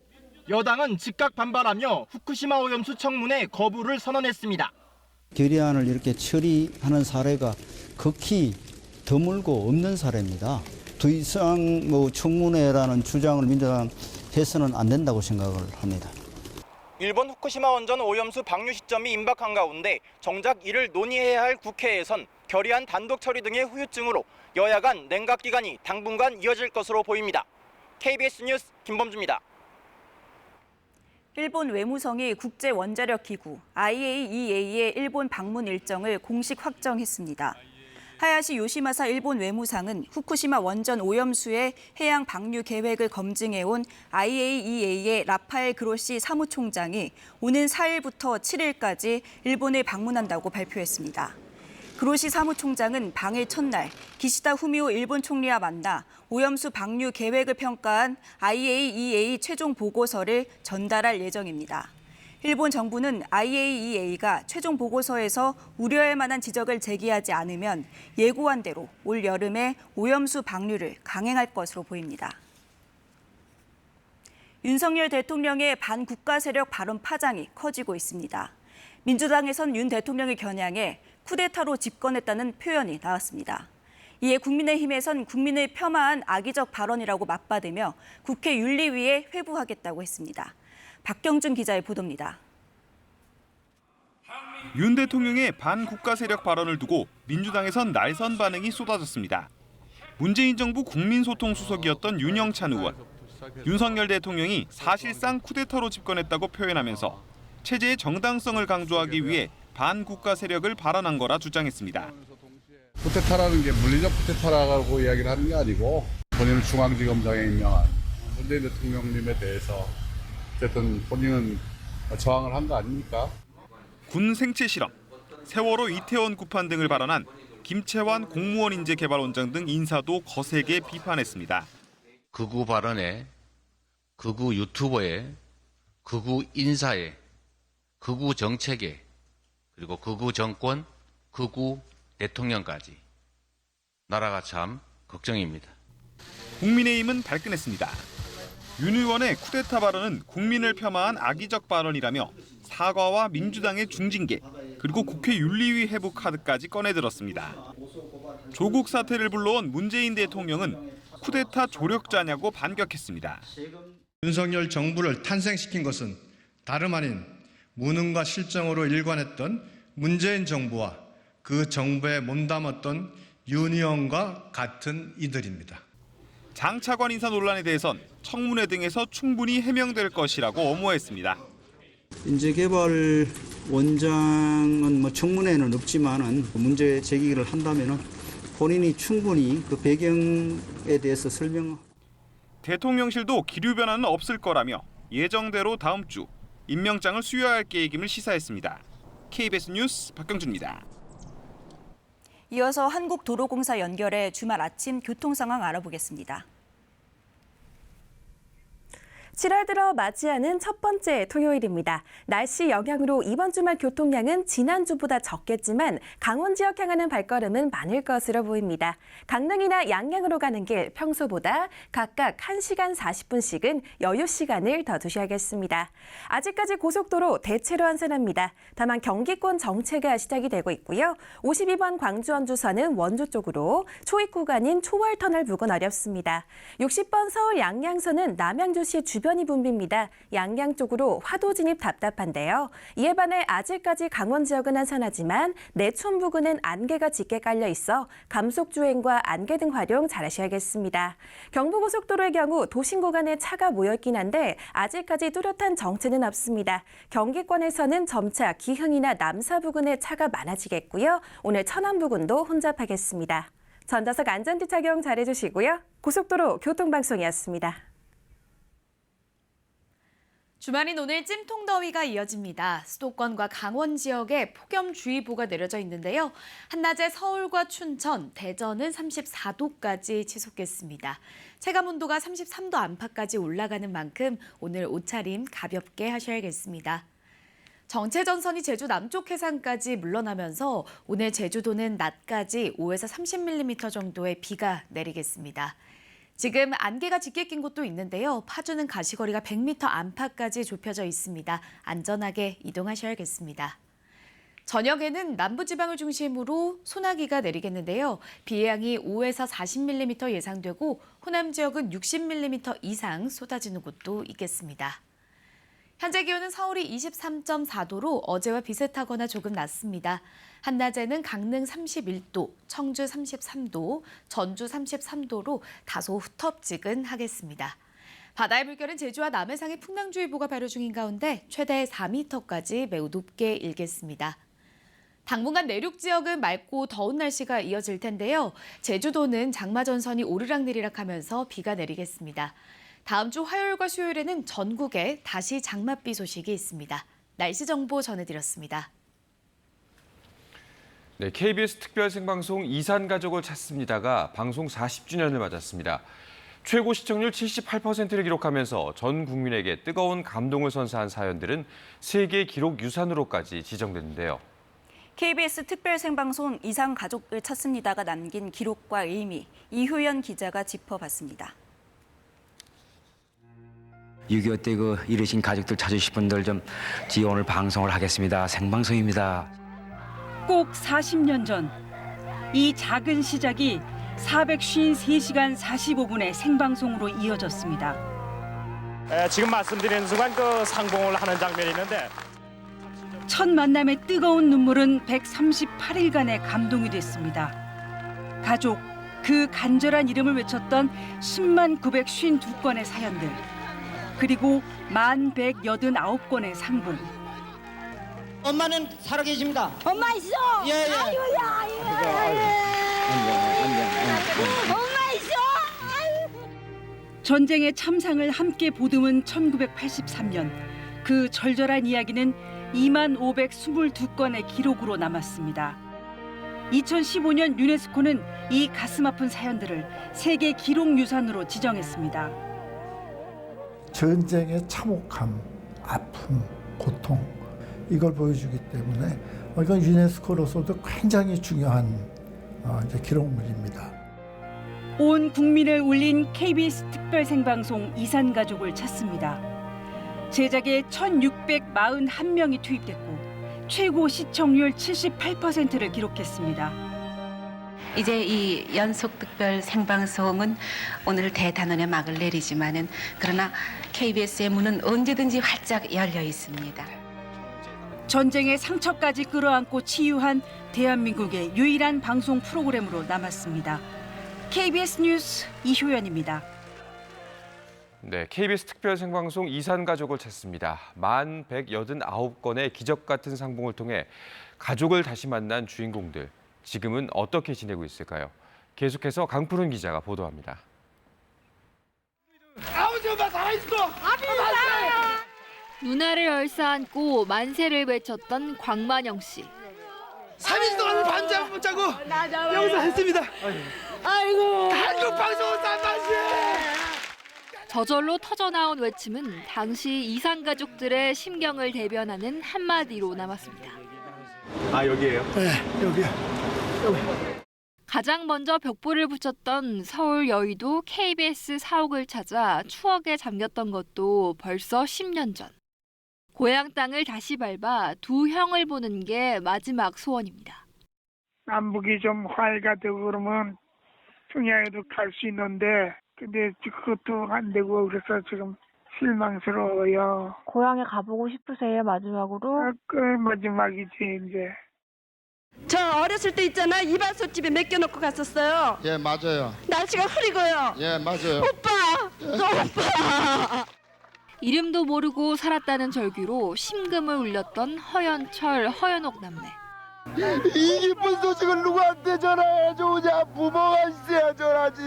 여당은 즉각 반발하며 후쿠시마 오염수 청문회 거부를 선언했습니다. 결의안을 이렇게 처리하는 사례가 극히 드물고 없는 사례입니다. 더 이상 청문회라는 주장을 민주당 해서는 안 된다고 생각을 합니다. 일본 후쿠시마 원전 오염수 방류 시점이 임박한 가운데 정작 이를 논의해야 할 국회에선 결의안 단독 처리 등의 후유증으로 여야 간 냉각 기간이 당분간 이어질 것으로 보입니다. KBS 뉴스 김범주입니다. 일본 외무성이 국제원자력기구 IAEA의 일본 방문 일정을 공식 확정했습니다. 하야시 요시마사 일본 외무상은 후쿠시마 원전 오염수의 해양 방류 계획을 검증해온 IAEA의 라파엘 그로시 사무총장이 오는 4일부터 7일까지 일본을 방문한다고 발표했습니다. 그로시 사무총장은 방일 첫날 기시다 후미오 일본 총리와 만나 오염수 방류 계획을 평가한 IAEA 최종 보고서를 전달할 예정입니다. 일본 정부는 IAEA가 최종 보고서에서 우려할 만한 지적을 제기하지 않으면 예고한 대로 올 여름에 오염수 방류를 강행할 것으로 보입니다. 윤석열 대통령의 반국가 세력 발언 파장이 커지고 있습니다. 민주당에선 윤 대통령을 겨냥해 쿠데타로 집권했다는 표현이 나왔습니다. 이에 국민의힘에선 국민을 폄하한 악의적 발언이라고 맞받으며 국회 윤리위에 회부하겠다고 했습니다. 박경준 기자의 보도입니다. 윤 대통령의 반국가 세력 발언을 두고 민주당에선 날선 반응이 쏟아졌습니다. 문재인 정부 국민소통수석이었던 윤영찬 의원. 윤석열 대통령이 사실상 쿠데타로 집권했다고 표현하면서 체제의 정당성을 강조하기 위해 반국가 세력을 발언한 거라 주장했습니다. 쿠데타라는 게 물리적 쿠데타라고 이야기를 하는 게 아니고 본인을 중앙지검장에 임명한 문재인 대통령님에 대해서 어쨌든 본인은 저항을 한 거 아닙니까? 군 생체 실험, 세월호 이태원 구판 등을 발언한 김채환 공무원 인재개발원장 등 인사도 거세게 비판했습니다. 극우 발언에, 극우 유튜버에, 극우 인사에, 극우 정책에, 그리고 극우 정권, 극우 대통령까지 나라가 참 걱정입니다. 국민의힘은 발끈했습니다. 윤 의원의 쿠데타 발언은 국민을 폄하한 악의적 발언이라며 사과와 민주당의 중징계, 그리고 국회 윤리위 회복 카드까지 꺼내들었습니다. 조국 사태를 불러온 문재인 대통령은 쿠데타 조력자냐고 반격했습니다. 윤석열 정부를 탄생시킨 것은 다름 아닌 무능과 실정으로 일관했던 문재인 정부와 그 정부에 몸담았던 윤 의원과 같은 이들입니다. 장 차관 인사 논란에 대해선 청문회 등에서 충분히 해명될 것이라고 엄호했습니다. 인재개발 원장은 청문회는 없지만은 문제 제기를 한다면은 본인이 충분히 그 배경에 대해서 설명. 대통령실도 기류 변화는 없을 거라며 예정대로 다음 주 임명장을 수여할 계획임을 시사했습니다. KBS 뉴스 박경준입니다. 이어서 한국도로공사 연결해 주말 아침 교통 상황 알아보겠습니다. 7월 들어 맞이하는 첫 번째 토요일입니다. 날씨 영향으로 이번 주말 교통량은 지난주보다 적겠지만 강원 지역 향하는 발걸음은 많을 것으로 보입니다. 강릉이나 양양으로 가는 길 평소보다 각각 1시간 40분씩은 여유 시간을 더 두셔야겠습니다. 아직까지 고속도로 대체로 안전합니다. 다만 경기권 정체가 시작이 되고 있고요. 52번 광주 원주선은 원주 쪽으로 초입 구간인 초월터널 부근 어렵습니다. 60번 서울 양양선은 남양주시 주변이 붐빕니다. 양양 쪽으로 화도 진입 답답한데요. 이에 반해 아직까지 강원 지역은 안전하지만 내촌 부근은 안개가 짙게 깔려 있어 감속 주행과 안개 등 활용 잘하셔야겠습니다. 경부고속도로의 경우 도심 구간에 차가 모여있긴 한데 아직까지 뚜렷한 정체는 없습니다. 경기권에서는 점차 기흥이나 남사 부근에 차가 많아지겠고요. 오늘 천안 부근도 혼잡하겠습니다. 전좌석 안전띠 착용 잘해주시고요. 고속도로 교통방송이었습니다. 주말인 오늘 찜통더위가 이어집니다. 수도권과 강원 지역에 폭염주의보가 내려져 있는데요. 한낮에 서울과 춘천, 대전은 34도까지 치솟겠습니다. 체감온도가 33도 안팎까지 올라가는 만큼 오늘 옷차림 가볍게 하셔야겠습니다. 정체전선이 제주 남쪽 해상까지 물러나면서 오늘 제주도는 낮까지 5에서 30mm 정도의 비가 내리겠습니다. 지금 안개가 짙게 낀 곳도 있는데요. 파주는 가시거리가 100m 안팎까지 좁혀져 있습니다. 안전하게 이동하셔야겠습니다. 저녁에는 남부지방을 중심으로 소나기가 내리겠는데요. 비의 양이 5에서 40mm 예상되고 호남 지역은 60mm 이상 쏟아지는 곳도 있겠습니다. 현재 기온은 서울이 23.4도로 어제와 비슷하거나 조금 낮습니다. 한낮에는 강릉 31도, 청주 33도, 전주 33도로 다소 후텁지근하겠습니다. 바다의 물결은 제주와 남해상에 풍랑주의보가 발효 중인 가운데 최대 4m까지 매우 높게 일겠습니다. 당분간 내륙 지역은 맑고 더운 날씨가 이어질 텐데요. 제주도는 장마전선이 오르락내리락하면서 비가 내리겠습니다. 다음 주 화요일과 수요일에는 전국에 다시 장맛비 소식이 있습니다. 날씨 정보 전해드렸습니다. 네, KBS 특별 생방송 이산가족을 찾습니다가 방송 40주년을 맞았습니다. 최고 시청률 78%를 기록하면서 전 국민에게 뜨거운 감동을 선사한 사연들은 세계 기록 유산으로까지 지정됐는데요. KBS 특별 생방송 이산가족을 찾습니다가 남긴 기록과 의미, 이효연 기자가 짚어봤습니다. 6.25 때 이르신 가족들 찾으실 분들 좀 오늘 방송을 하겠습니다. 생방송입니다. 꼭 40년 전 이 작은 시작이 453시간 45분의 생방송으로 이어졌습니다. 지금 말씀드리는 순간 상봉을 하는 장면이 있는데 첫 만남의 뜨거운 눈물은 138일간의 감동이 됐습니다. 가족, 그 간절한 이름을 외쳤던 10만 952건의 사연들, 그리고 1189건의 상봉. 엄마는 살아계십니다. 엄마 있어. 예. 아유야. 엄마 있어. 전쟁의 참상을 함께 보듬은 1983년. 그 절절한 이야기는 2522건의 기록으로 남았습니다. 2015년 유네스코는 이 가슴 아픈 사연들을 세계 기록 유산으로 지정했습니다. 전쟁의 참혹함, 아픔, 고통 이걸 보여주기 때문에 이건 유네스코로서도 굉장히 중요한 기록물입니다. 온 국민을 울린 KBS 특별 생방송 이산가족을 찾습니다. 제작에 1,641명이 투입됐고 최고 시청률 78%를 기록했습니다. 이제 이 연속 특별 생방송은 오늘 대단원의 막을 내리지만은 그러나 KBS의 문은 언제든지 활짝 열려 있습니다. 전쟁의 상처까지 끌어안고 치유한 대한민국의 유일한 방송 프로그램으로 남았습니다. KBS 뉴스 이효연입니다. 네, KBS 특별 생방송 이산가족을 찾습니다. 1,189건의 기적 같은 상봉을 통해 가족을 다시 만난 주인공들. 지금은 어떻게 지내고 있을까요? 계속해서 강푸른 기자가 보도합니다. 아버지 엄마 살아있어! 누나를 얼싸안고 만세를 외쳤던 광만영 씨. 3일 동안 반장 못 자고 여기서 했습니다. 아이고. 한국 방송은 싼맛이. 저절로 터져나온 외침은 당시 이산 가족들의 심경을 대변하는 한마디로 남았습니다. 아 여기에요? 네 여기요. 여기. 가장 먼저 벽보를 붙였던 서울 여의도 KBS 사옥을 찾아 추억에 잠겼던 것도 벌써 10년 전. 고향 땅을 다시 밟아 두 형을 보는 게 마지막 소원입니다. 남북이 좀 화해가 되고 그러면 평양에도 갈 수 있는데 근데 그것도 안 되고 그래서 지금 실망스러워요. 고향에 가보고 싶으세요, 마지막으로? 그 마지막이지 이제. 저 어렸을 때 있잖아, 이발소집에 맡겨놓고 갔었어요. 예, 맞아요. 날씨가 흐리고요. 예, 맞아요. 오빠! 너 오빠! 이름도 모르고 살았다는 절규로 심금을 울렸던 허연철, 허연옥 남매. 이 기쁜 소식을 누구한테 전화해줘 오냐. 부모가 있어야 전하지.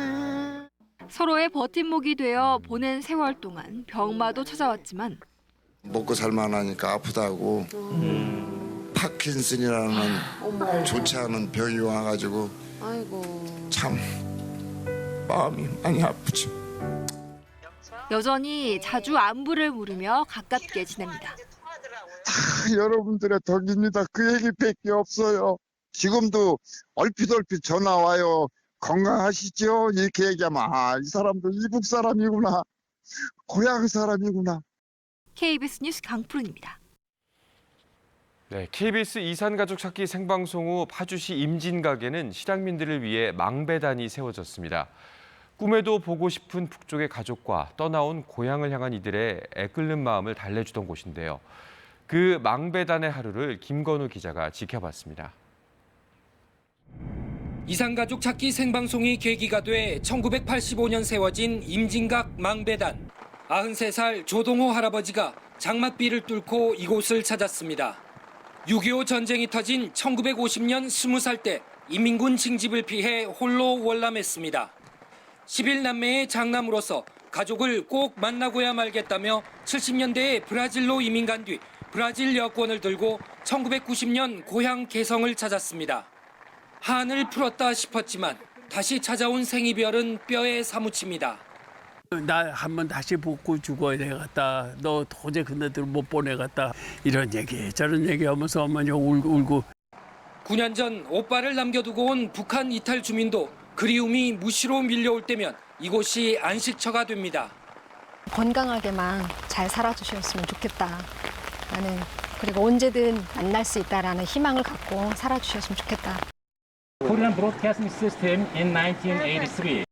서로의 버팀목이 되어 보낸 세월 동안 병마도 찾아왔지만 먹고 살만하니까 아프다고 파킨슨이라는 좋지 않은 병이 와가지고 참 마음이 많이 아프죠. 여전히 자주 안부를 물으며 가깝게 지냅니다. 여러분들의 덕입니다. 그 얘기밖에 없어요. 지금도 얼핏 전화 와요. 건강하시죠? 이렇게 얘기하면 이 사람도 이북 사람이구나. 고향 사람이구나. KBS 뉴스 강푸른입니다. 네, KBS 이산가족 찾기 생방송 후 파주시 임진각에는 실향민들을 위해 망배단이 세워졌습니다. 꿈에도 보고 싶은 북쪽의 가족과 떠나온 고향을 향한 이들의 애끓는 마음을 달래주던 곳인데요. 그 망배단의 하루를 김건우 기자가 지켜봤습니다. 이산가족 찾기 생방송이 계기가 돼 1985년 세워진 임진각 망배단. 93살 조동호 할아버지가 장맛비를 뚫고 이곳을 찾았습니다. 6.25 전쟁이 터진 1950년 20살 때 인민군 징집을 피해 홀로 월남했습니다. 11남매의 장남으로서 가족을 꼭 만나고야 말겠다며 70년대에 브라질로 이민 간 뒤 브라질 여권을 들고 1990년 고향 개성을 찾았습니다. 한을 풀었다 싶었지만 다시 찾아온 생이별은 뼈에 사무칩니다. 나 한번 다시 복구 죽어야 되겠다. 너 도저히 그네들 못 보내겠다. 이런 얘기 저런 얘기하면서 어머니가 울고. 9년 전 오빠를 남겨두고 온 북한 이탈 주민도 그리움이 무시로 밀려올 때면 이곳이 안식처가 됩니다. 건강하게만 잘 살아주셨으면 좋겠다. 나는 그리고 언제든 만날 수 있다라는 희망을 갖고 살아주셨으면 좋겠다. Korean Broadcasting System in 1983.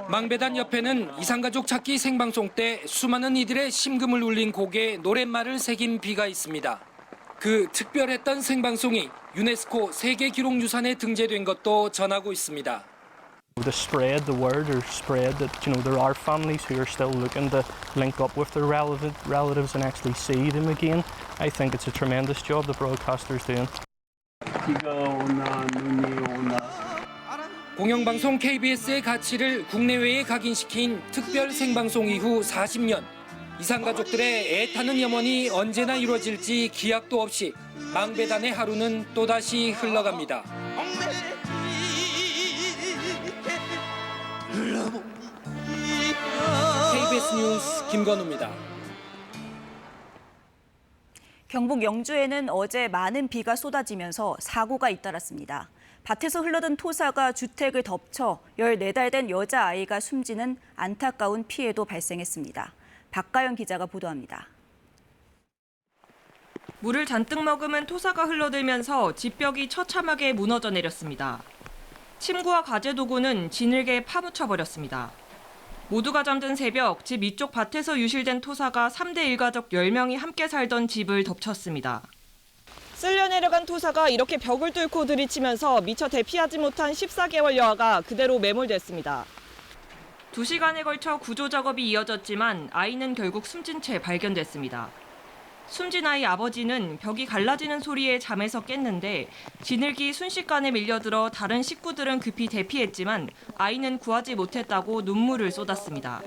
망배단 옆에는 이산가족 찾기 생방송 때 수많은 이들의 심금을 울린 곡에 노랫말을 새긴 비가 있습니다. 그 특별했던 생방송이 유네스코 세계기록유산에 등재된 것도 전하고 있습니다. The spread, the word or spread that there are families who are still looking to link up with their relatives and actually see them again. I think it's a tremendous job the broadcaster's doing. 비가 오나 눈이 오나. 공영방송 KBS의 가치를 국내외에 각인시킨 특별 생방송 이후 40년. 이산가족들의 애타는 염원이 언제나 이루어질지 기약도 없이 망배단의 하루는 또다시 흘러갑니다. KBS 뉴스 김건우입니다. 경북 영주에는 어제 많은 비가 쏟아지면서 사고가 잇따랐습니다. 밭에서 흘러든 토사가 주택을 덮쳐 14달 된 여자아이가 숨지는 안타까운 피해도 발생했습니다. 박가영 기자가 보도합니다. 물을 잔뜩 머금은 토사가 흘러들면서 집벽이 처참하게 무너져 내렸습니다. 침구와 가재도구는 진흙에 파묻혀버렸습니다. 모두가 잠든 새벽, 집 위쪽 밭에서 유실된 토사가 3대 일가족 10명이 함께 살던 집을 덮쳤습니다. 쓸려 내려간 토사가 이렇게 벽을 뚫고 들이치면서 미처 대피하지 못한 14개월 여아가 그대로 매몰됐습니다. 2시간에 걸쳐 구조 작업이 이어졌지만 아이는 결국 숨진 채 발견됐습니다. 숨진 아이 아버지는 벽이 갈라지는 소리에 잠에서 깼는데 진흙이 순식간에 밀려들어 다른 식구들은 급히 대피했지만 아이는 구하지 못했다고 눈물을 쏟았습니다.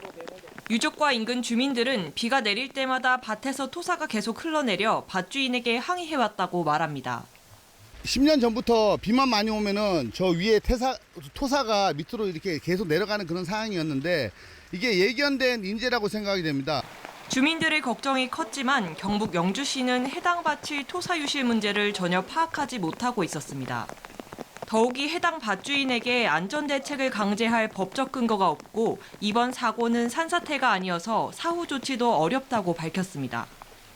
유족과 인근 주민들은 비가 내릴 때마다 밭에서 토사가 계속 흘러내려 밭주인에게 항의해왔다고 말합니다. 10년 전부터 비만 많이 오면은 저 위에 토사가 밑으로 이렇게 계속 내려가는 그런 상황이었는데 이게 예견된 인재라고 생각이 됩니다. 주민들의 걱정이 컸지만 경북 영주시는 해당 밭의 토사 유실 문제를 전혀 파악하지 못하고 있었습니다. 더욱이 해당 밭주인에게 안전대책을 강제할 법적 근거가 없고 이번 사고는 산사태가 아니어서 사후 조치도 어렵다고 밝혔습니다.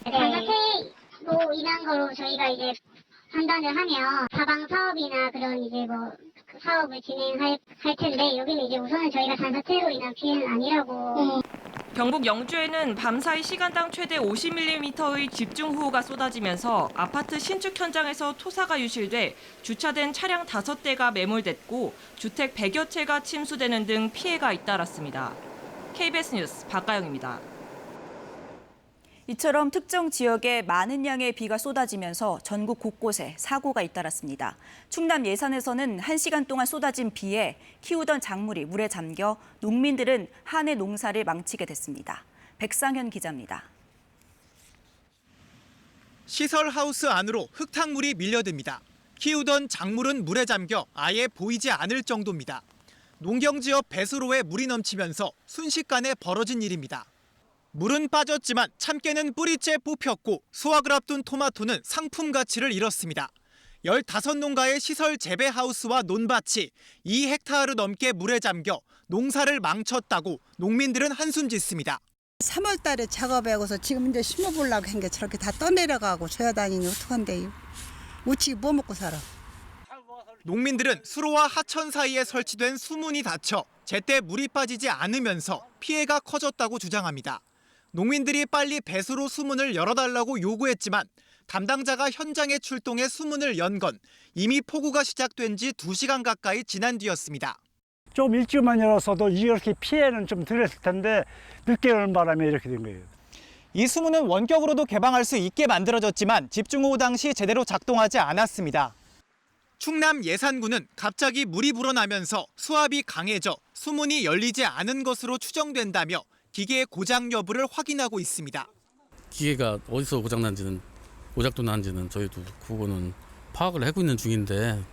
산사태로 인한 거로 저희가 이제 판단을 하면 사방 사업이나 그런 이제 사업을 진행할 텐데 여기는 이제 우선은 저희가 산사태로 인한 피해는 아니라고. 경북 영주에는 밤사이 시간당 최대 50mm의 집중호우가 쏟아지면서 아파트 신축 현장에서 토사가 유실돼 주차된 차량 5대가 매몰됐고 주택 100여 채가 침수되는 등 피해가 잇따랐습니다. KBS 뉴스 박가영입니다. 이처럼 특정 지역에 많은 양의 비가 쏟아지면서 전국 곳곳에 사고가 잇따랐습니다. 충남 예산에서는 1시간 동안 쏟아진 비에 키우던 작물이 물에 잠겨 농민들은 한 해 농사를 망치게 됐습니다. 백상현 기자입니다. 시설 하우스 안으로 흙탕물이 밀려듭니다. 키우던 작물은 물에 잠겨 아예 보이지 않을 정도입니다. 농경지역 배수로에 물이 넘치면서 순식간에 벌어진 일입니다. 물은 빠졌지만 참깨는 뿌리째 뽑혔고 수확을 앞둔 토마토는 상품 가치를 잃었습니다. 15농가의 시설 재배 하우스와 논밭이 2헥타르 넘게 물에 잠겨 농사를 망쳤다고 농민들은 한숨 짓습니다. 3월 달에 작업하고서 지금 이제 심어보려고 한 게 저렇게 다 떠내려가고 줘야 다니니 어떡한데요. 우치 뭐 먹고 살아. 농민들은 수로와 하천 사이에 설치된 수문이 닫혀 제때 물이 빠지지 않으면서 피해가 커졌다고 주장합니다. 농민들이 빨리 배수로 수문을 열어달라고 요구했지만 담당자가 현장에 출동해 수문을 연 건 이미 폭우가 시작된 지 2시간 가까이 지난 뒤였습니다. 좀 일찍만 열었어도 이렇게 피해는 좀 덜했을 텐데 늦게 오는 바람에 이렇게 된 거예요. 이 수문은 원격으로도 개방할 수 있게 만들어졌지만 집중호우 당시 제대로 작동하지 않았습니다. 충남 예산군은 갑자기 물이 불어나면서 수압이 강해져 수문이 열리지 않은 것으로 추정된다며 기계의 고장 여부를 확인하고 있습니다. 기계가 어디서 고장난지는 오작도 난지는 저희도 그거는 파악을 하고 있는 중인데.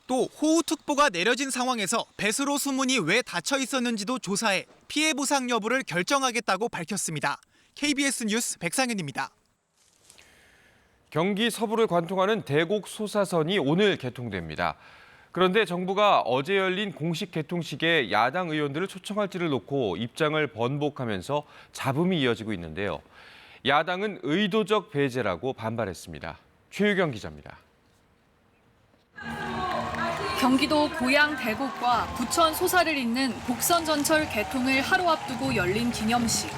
또 호우특보가 내려진 상황에서 배수로 수문이 왜 닫혀 있었는지도 조사해 피해 보상 여부를 결정하겠다고 밝혔습니다. KBS 뉴스 백상현입니다. 경기 서부를 관통하는 대곡 소사선이 오늘 개통됩니다. 그런데 정부가 어제 열린 공식 개통식에 야당 의원들을 초청할지를 놓고 입장을 번복하면서 잡음이 이어지고 있는데요. 야당은 의도적 배제라고 반발했습니다. 최유경 기자입니다. 경기도 고양 대곡과 부천 소사를 잇는 곡선전철 개통을 하루 앞두고 열린 기념식.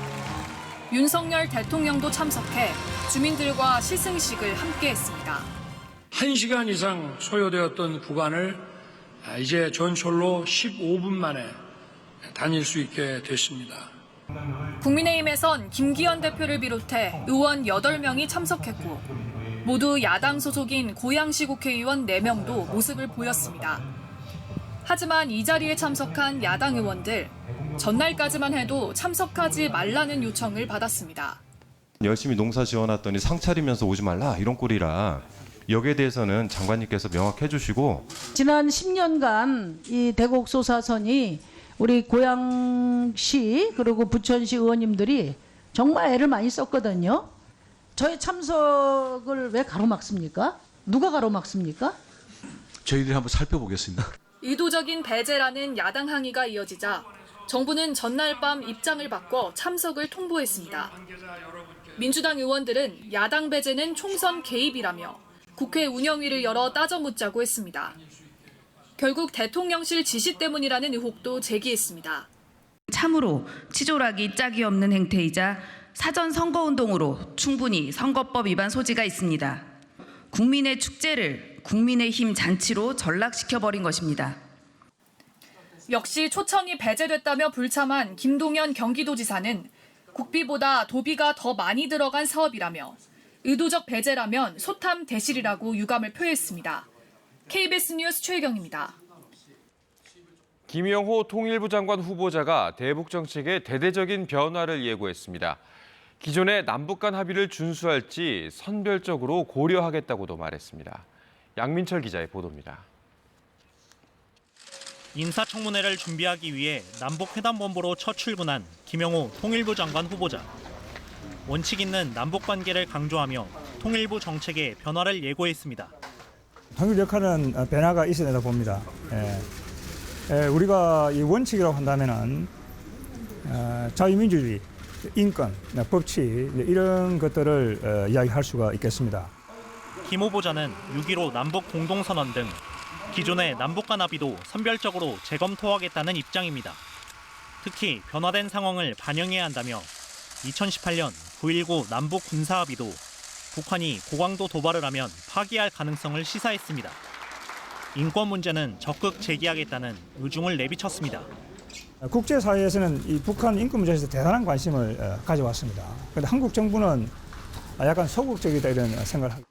윤석열 대통령도 참석해 주민들과 시승식을 함께했습니다. 1시간 이상 소요되었던 구간을 이제 전철로 15분 만에 다닐 수 있게 됐습니다. 국민의힘에선 김기현 대표를 비롯해 의원 8명이 참석했고 모두 야당 소속인 고양시 국회의원 4명도 모습을 보였습니다. 하지만 이 자리에 참석한 야당 의원들, 전날까지만 해도 참석하지 말라는 요청을 받았습니다. 열심히 농사 지어놨더니 상 차리면서 오지 말라 이런 꼴이라 여기에 대해서는 장관님께서 명확해 주시고 지난 10년간 이 대곡 소사선이 우리 고양시 그리고 부천시 의원님들이 정말 애를 많이 썼거든요. 저의 참석을 왜 가로막습니까? 누가 가로막습니까? 저희들이 한번 살펴보겠습니다. 의도적인 배제라는 야당 항의가 이어지자 정부는 전날 밤 입장을 바꿔 참석을 통보했습니다. 민주당 의원들은 야당 배제는 총선 개입이라며 국회 운영위를 열어 따져묻자고 했습니다. 결국 대통령실 지시 때문이라는 의혹도 제기했습니다. 참으로 치졸하기 짝이 없는 행태이자 사전 선거운동으로 충분히 선거법 위반 소지가 있습니다. 국민의 축제를 국민의힘 잔치로 전락시켜버린 것입니다. 역시 초청이 배제됐다며 불참한 김동연 경기도지사는 국비보다 도비가 더 많이 들어간 사업이라며 의도적 배제라면 소탐 대실이라고 유감을 표했습니다. KBS 뉴스 최혜경입니다. 김영호 통일부 장관 후보자가 대북 정책의 대대적인 변화를 예고했습니다. 기존의 남북 간 합의를 준수할지 선별적으로 고려하겠다고도 말했습니다. 양민철 기자의 보도입니다. 인사청문회를 준비하기 위해 남북회담본부로 첫 출근한 김영호 통일부 장관 후보자. 원칙 있는 남북관계를 강조하며 통일부 정책의 변화를 예고했습니다. 통일 역할은 변화가 있어야 된다고 봅니다. 우리가 이 원칙이라고 한다면은 자유민주주의, 인권, 법치 이런 것들을 이야기할 수가 있겠습니다. 김 후보자는 6.15 남북 공동선언 등 기존의 남북 간 합의도 선별적으로 재검토하겠다는 입장입니다. 특히 변화된 상황을 반영해야 한다며 2018년 9.19 남북 군사합의도 북한이 고강도 도발을 하면 파기할 가능성을 시사했습니다. 인권 문제는 적극 제기하겠다는 의중을 내비쳤습니다. 국제사회에서는 이 북한 인권 문제에 대해서 대단한 관심을 가져왔습니다. 그런데 한국 정부는 약간 소극적이다 이런 생각을 합니다.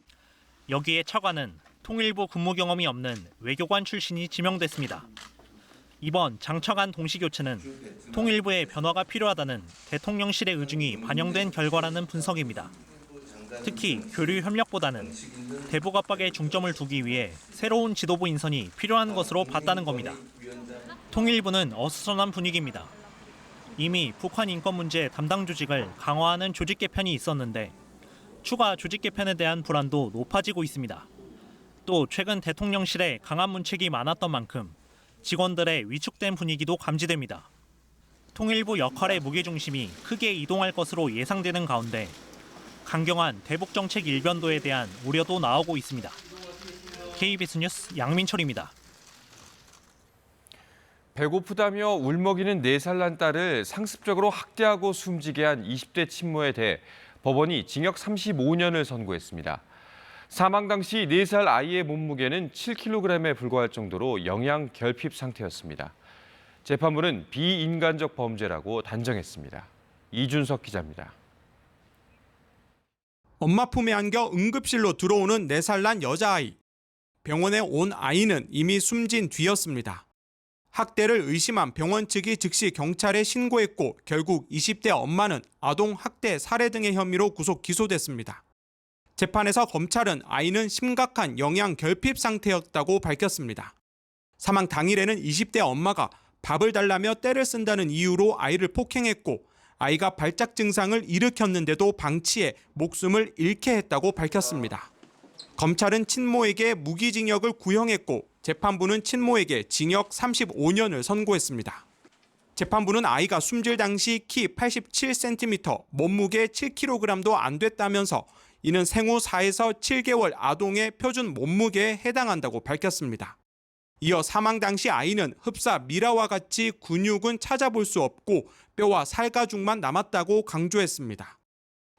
여기에 차관은 통일부 근무 경험이 없는 외교관 출신이 지명됐습니다. 이번 장차관 동시교체는 통일부의 변화가 필요하다는 대통령실의 의중이 반영된 결과라는 분석입니다. 특히 교류 협력보다는 대북 압박에 중점을 두기 위해 새로운 지도부 인선이 필요한 것으로 봤다는 겁니다. 통일부는 어수선한 분위기입니다. 이미 북한 인권 문제 담당 조직을 강화하는 조직 개편이 있었는데 추가 조직 개편에 대한 불안도 높아지고 있습니다. 또 최근 대통령실에 강한 문책이 많았던 만큼 직원들의 위축된 분위기도 감지됩니다. 통일부 역할의 무게중심이 크게 이동할 것으로 예상되는 가운데 강경한 대북 정책 일변도에 대한 우려도 나오고 있습니다. KBS 뉴스 양민철입니다. 배고프다며 울먹이는 4살 난 딸을 상습적으로 학대하고 숨지게 한 20대 친모에 대해 법원이 징역 35년을 선고했습니다. 사망 당시 4살 아이의 몸무게는 7kg에 불과할 정도로 영양 결핍 상태였습니다. 재판부는 비인간적 범죄라고 단정했습니다. 이준석 기자입니다. 엄마 품에 안겨 응급실로 들어오는 4살 난 여자아이. 병원에 온 아이는 이미 숨진 뒤였습니다. 학대를 의심한 병원 측이 즉시 경찰에 신고했고 결국 20대 엄마는 아동 학대 살해 등의 혐의로 구속 기소됐습니다. 재판에서 검찰은 아이는 심각한 영양 결핍 상태였다고 밝혔습니다. 사망 당일에는 20대 엄마가 밥을 달라며 떼를 쓴다는 이유로 아이를 폭행했고 아이가 발작 증상을 일으켰는데도 방치해 목숨을 잃게 했다고 밝혔습니다. 검찰은 친모에게 무기징역을 구형했고 재판부는 친모에게 징역 35년을 선고했습니다. 재판부는 아이가 숨질 당시 키 87cm, 몸무게 7kg도 안 됐다면서 이는 생후 4에서 7개월 아동의 표준 몸무게에 해당한다고 밝혔습니다. 이어 사망 당시 아이는 흡사 미라와 같이 근육은 찾아볼 수 없고 뼈와 살 가죽만 남았다고 강조했습니다.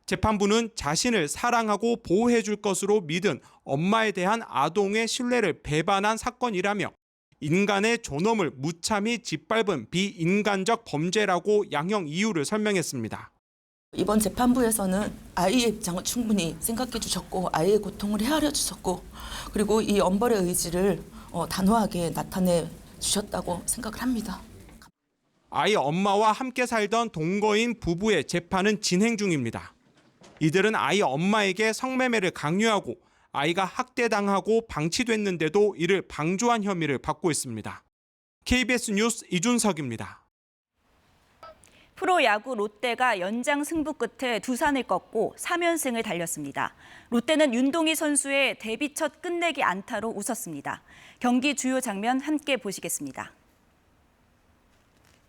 재판부는 자신을 사랑하고 보호해 줄 것으로 믿은 엄마에 대한 아동의 신뢰를 배반한 사건이라며 인간의 존엄을 무참히 짓밟은 비인간적 범죄라고 양형 이유를 설명했습니다. 이번 재판부에서는 아이의 입장을 충분히 생각해 주셨고 아이의 고통을 헤아려 주셨고 그리고 이 엄벌의 의지를 단호하게 나타내 주셨다고 생각을 합니다. 아이 엄마와 함께 살던 동거인 부부의 재판은 진행 중입니다. 이들은 아이 엄마에게 성매매를 강요하고 아이가 학대당하고 방치됐는데도 이를 방조한 혐의를 받고 있습니다. KBS 뉴스 이준석입니다. 프로야구 롯데가 연장 승부 끝에 두산을 꺾고 3연승을 달렸습니다. 롯데는 윤동희 선수의 데뷔 첫 끝내기 안타로 웃었습니다. 경기 주요 장면 함께 보시겠습니다.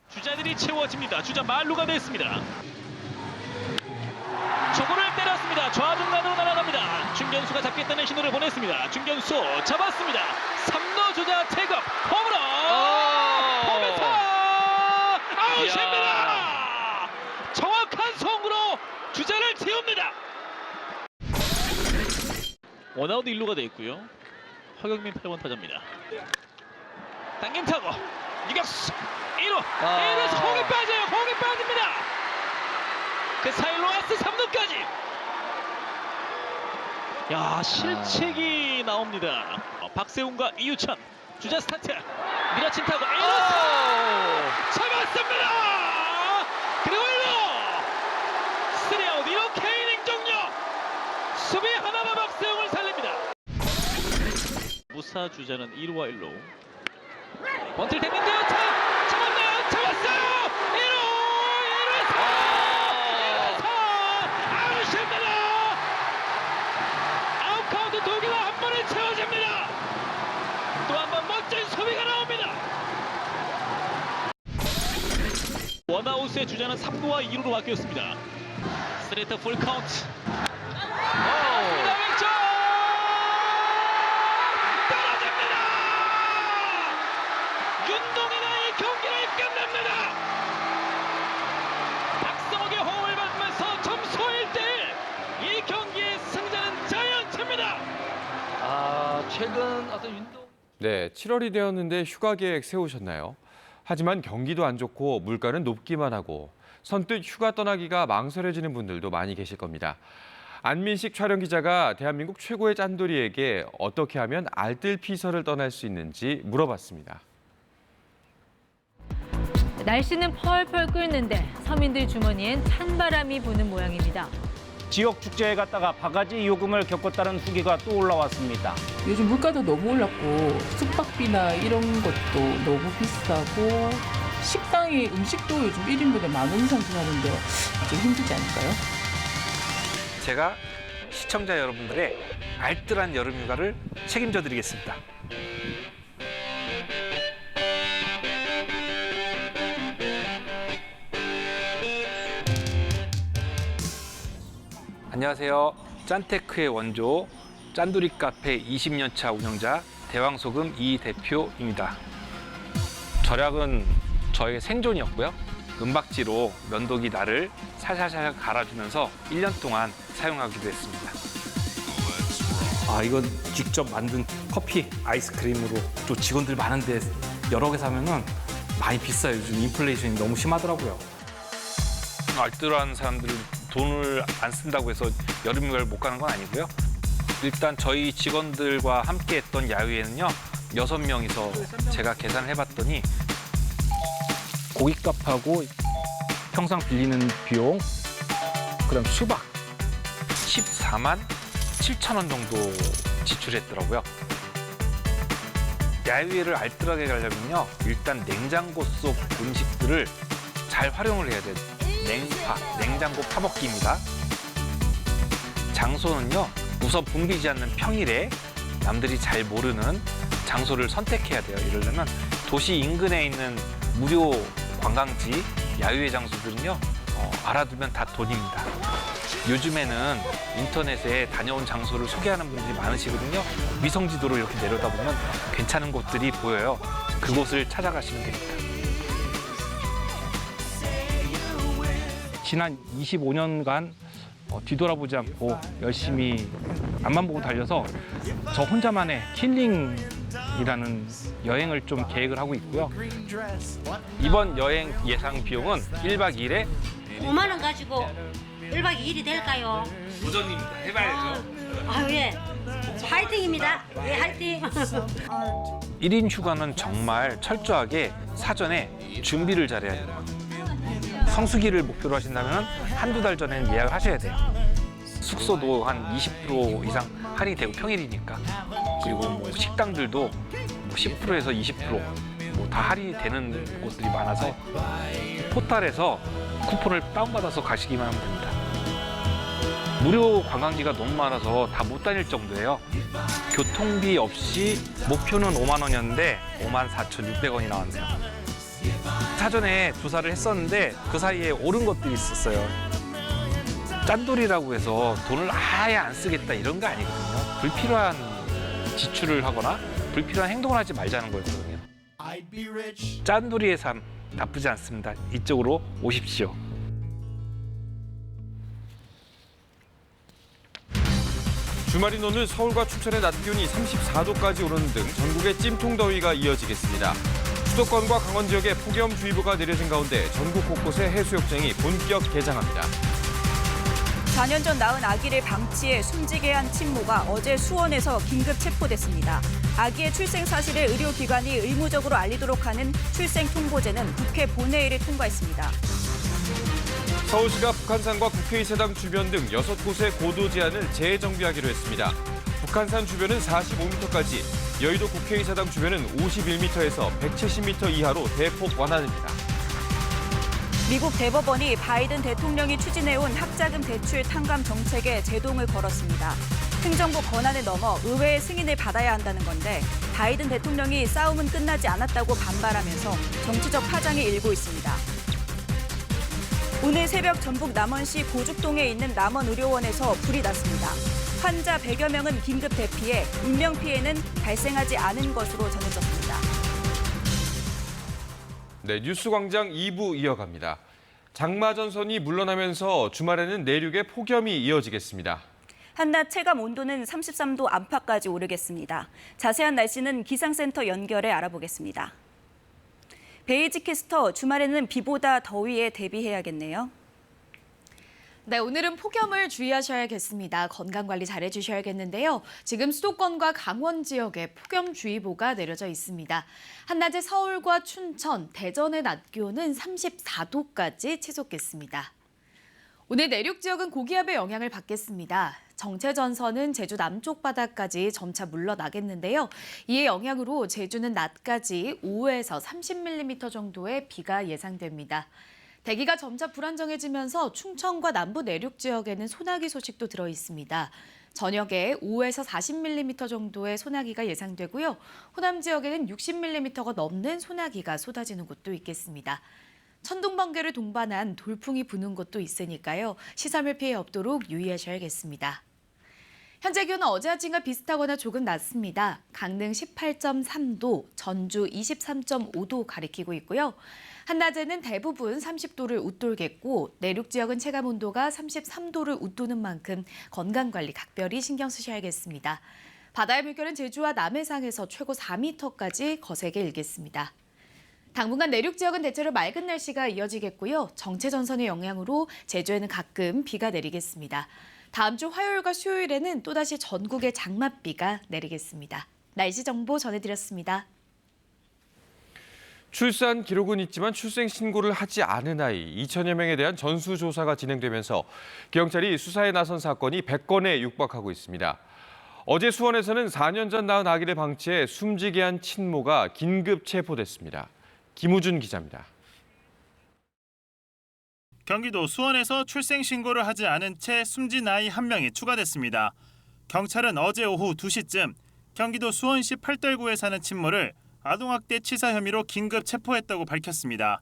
주자들이 채워집니다. 주자 말루가 됐습니다. 초구를 때렸습니다. 좌중간으로 날아갑니다. 중견수가 잡겠다는 신호를 보냈습니다. 중견수 잡았습니다. 3루 주자 태급 홈으로 홈에서 아웃입니다. 정확한 송구로 주자를 채웁니다. 원아웃 1루가 돼 있고요. 허경민 8번 타자입니다. 당긴 타고 유격수 1루 1루에서 공이 빠져요. 공이 빠집니다. 그 사이 로하스 3루까지. 야, 실책이 나옵니다. 박세웅과 이유찬 주자 스타트. 밀어친 타고 1루 잡았습니다. 그리고 1루 3아웃. 이렇게 이닝 종료. 수비 하나가 박세웅을 살립니다. 무사 주자는 1루와 1루. 번트를 댔는데요. 잡았나요? 잡았어요. 1루에서 아웃입니다. 아웃카운트 2개가 한 번에 채워집니다. 또 한 번 멋진 소비가 나옵니다. 원아웃의 주자는 3루와 2루로 바뀌었습니다. 스트레이트 풀 카운트. 왼쪽 떨어집니다. 윤동희가 이 경기를 끝냅니다. 박성욱의 호흡을 받으면서 점수 1대1. 이 경기의 승자는 자이언츠입니다. 최근 어떤 윤동 네, 7월이 되었는데 휴가 계획 세우셨나요? 하지만 경기도 안 좋고 물가는 높기만 하고 선뜻 휴가 떠나기가 망설여지는 분들도 많이 계실 겁니다. 안민식 촬영 기자가 대한민국 최고의 짠돌이에게 어떻게 하면 알뜰피서를 떠날 수 있는지 물어봤습니다. 날씨는 펄펄 끓는데 서민들 주머니엔 찬바람이 부는 모양입니다. 지역 축제에 갔다가 바가지 요금을 겪었다는 후기가 또 올라왔습니다. 요즘 물가도 너무 올랐고 숙박비나 이런 것도 너무 비싸고 식당이 음식도 요즘 1인분에 10,000원 이상 하는데 좀 힘들지 않을까요? 제가 시청자 여러분들의 알뜰한 여름휴가를 책임져 드리겠습니다. 안녕하세요. 짠테크의 원조 짠돌이 카페 20년차 운영자 대왕소금 이 대표입니다. 절약은 저의 생존이었고요. 은박지로 면도기 날을 살살살 갈아주면서 1년 동안 사용하기도 했습니다. 이건 직접 만든 커피 아이스크림으로 또 직원들 많은데 여러 개 사면은 많이 비싸요. 요즘 인플레이션이 너무 심하더라고요. 알뜰한 사람들은 돈을 안 쓴다고 해서 여름휴가를 못 가는 건 아니고요. 일단 저희 직원들과 함께 했던 야유회는요. 6명이서 제가 계산을 해봤더니 고깃값하고 평상 빌리는 비용, 그다음 수박 14만 7천 원 정도 지출했더라고요. 야유회를 알뜰하게 가려면요. 일단 냉장고 속 음식들을 잘 활용을 해야 돼요. 냉파, 냉장고 파먹기입니다. 장소는요. 우선 붐비지 않는 평일에 남들이 잘 모르는 장소를 선택해야 돼요. 이러려면 도시 인근에 있는 무료 관광지, 야유회 장소들은요. 알아두면 다 돈입니다. 요즘에는 인터넷에 다녀온 장소를 소개하는 분들이 많으시거든요. 위성지도로 이렇게 내려다보면 괜찮은 곳들이 보여요. 그곳을 찾아가시면 됩니다. 지난 25년간 뒤돌아보지 않고 열심히 앞만 보고 달려서 저 혼자만의 힐링이라는 여행을 좀 계획을 하고 있고요. 이번 여행 예상 비용은 1박 2일에 5만 원 가지고 1박 2일이 될까요? 도전입니다. 해봐야죠. 예. 화이팅입니다. 예, 화이팅. 1인 휴가는 정말 철저하게 사전에 준비를 잘해야 돼요. 성수기를 목표로 하신다면 한두 달 전에는 예약을 하셔야 돼요. 숙소도 한 20% 이상 할인이 되고 평일이니까. 그리고 뭐 식당들도 10%에서 20% 다 할인이 되는 곳들이 많아서 포탈에서 쿠폰을 다운받아서 가시기만 하면 됩니다. 무료 관광지가 너무 많아서 다 못 다닐 정도예요. 교통비 없이 목표는 5만 원이었는데 54,600원이 나왔네요. 사전에 조사를 했었는데 그 사이에 오른 것들이 있었어요. 짠돌이라고 해서 돈을 아예 안 쓰겠다 이런 거 아니거든요. 불필요한 지출을 하거나 불필요한 행동을 하지 말자는 거였거든요. 짠돌이의 삶 나쁘지 않습니다. 이쪽으로 오십시오. 주말인 오늘 서울과 춘천의 낮 기온이 34도까지 오르는 등 전국의 찜통더위가 이어지겠습니다. 수도권과 강원 지역에 폭염주의보가 내려진 가운데 전국 곳곳에 해수욕장이 본격 개장합니다. 4년 전 낳은 아기를 방치해 숨지게 한 친모가 어제 수원에서 긴급 체포됐습니다. 아기의 출생 사실을 의료기관이 의무적으로 알리도록 하는 출생통보제는 국회 본회의를 통과했습니다. 서울시가 북한산과 국회의사당 주변 등 6곳의 고도 제한을 재정비하기로 했습니다. 북한산 주변은 45m까지, 여의도 국회의사당 주변은 51m에서 170m 이하로 대폭 완화됩니다. 미국 대법원이 바이든 대통령이 추진해온 학자금 대출 탕감 정책에 제동을 걸었습니다. 행정부 권한을 넘어 의회의 승인을 받아야 한다는 건데 바이든 대통령이 싸움은 끝나지 않았다고 반발하면서 정치적 파장이 일고 있습니다. 오늘 새벽 전북 남원시 고죽동에 있는 남원의료원에서 불이 났습니다. 환자 100여 명은 긴급 대피해 인명피해는 발생하지 않은 것으로 전해졌습니다. 네, 뉴스광장 2부 이어갑니다. 장마전선이 물러나면서 주말에는 내륙에 폭염이 이어지겠습니다. 한낮 체감 온도는 33도 안팎까지 오르겠습니다. 자세한 날씨는 기상센터 연결해 알아보겠습니다. 베이지 캐스터, 주말에는 비보다 더위에 대비해야겠네요. 네, 오늘은 폭염을 주의하셔야겠습니다. 건강관리 잘 해주셔야겠는데요. 지금 수도권과 강원 지역에 폭염주의보가 내려져 있습니다. 한낮에 서울과 춘천, 대전의 낮 기온은 34도까지 치솟겠습니다. 오늘 내륙 지역은 고기압의 영향을 받겠습니다. 정체전선은 제주 남쪽 바다까지 점차 물러나겠는데요. 이의 영향으로 제주는 낮까지 5에서 30mm 정도의 비가 예상됩니다. 대기가 점차 불안정해지면서 충청과 남부 내륙 지역에는 소나기 소식도 들어 있습니다. 저녁에 5에서 40mm 정도의 소나기가 예상되고요. 호남 지역에는 60mm가 넘는 소나기가 쏟아지는 곳도 있겠습니다. 천둥, 번개를 동반한 돌풍이 부는 곳도 있으니까요. 시설물 피해 없도록 유의하셔야겠습니다. 현재 기온은 어제 아침과 비슷하거나 조금 낮습니다. 강릉 18.3도, 전주 23.5도 가리키고 있고요. 한낮에는 대부분 30도를 웃돌겠고 내륙 지역은 체감 온도가 33도를 웃도는 만큼 건강관리 각별히 신경 쓰셔야겠습니다. 바다의 물결은 제주와 남해상에서 최고 4m까지 거세게 일겠습니다. 당분간 내륙 지역은 대체로 맑은 날씨가 이어지겠고요. 정체전선의 영향으로 제주에는 가끔 비가 내리겠습니다. 다음 주 화요일과 수요일에는 또다시 전국에 장맛비가 내리겠습니다. 날씨 정보 전해드렸습니다. 출산 기록은 있지만 출생 신고를 하지 않은 아이 2천여 명에 대한 전수조사가 진행되면서 경찰이 수사에 나선 사건이 100건에 육박하고 있습니다. 어제 수원에서는 4년 전 낳은 아기를 방치해 숨지게 한 친모가 긴급 체포됐습니다. 김우준 기자입니다. 경기도 수원에서 출생 신고를 하지 않은 채 숨진 아이 한 명이 추가됐습니다. 경찰은 어제 오후 2시쯤 경기도 수원시 팔달구에 사는 친모를 아동학대 치사 혐의로 긴급 체포했다고 밝혔습니다.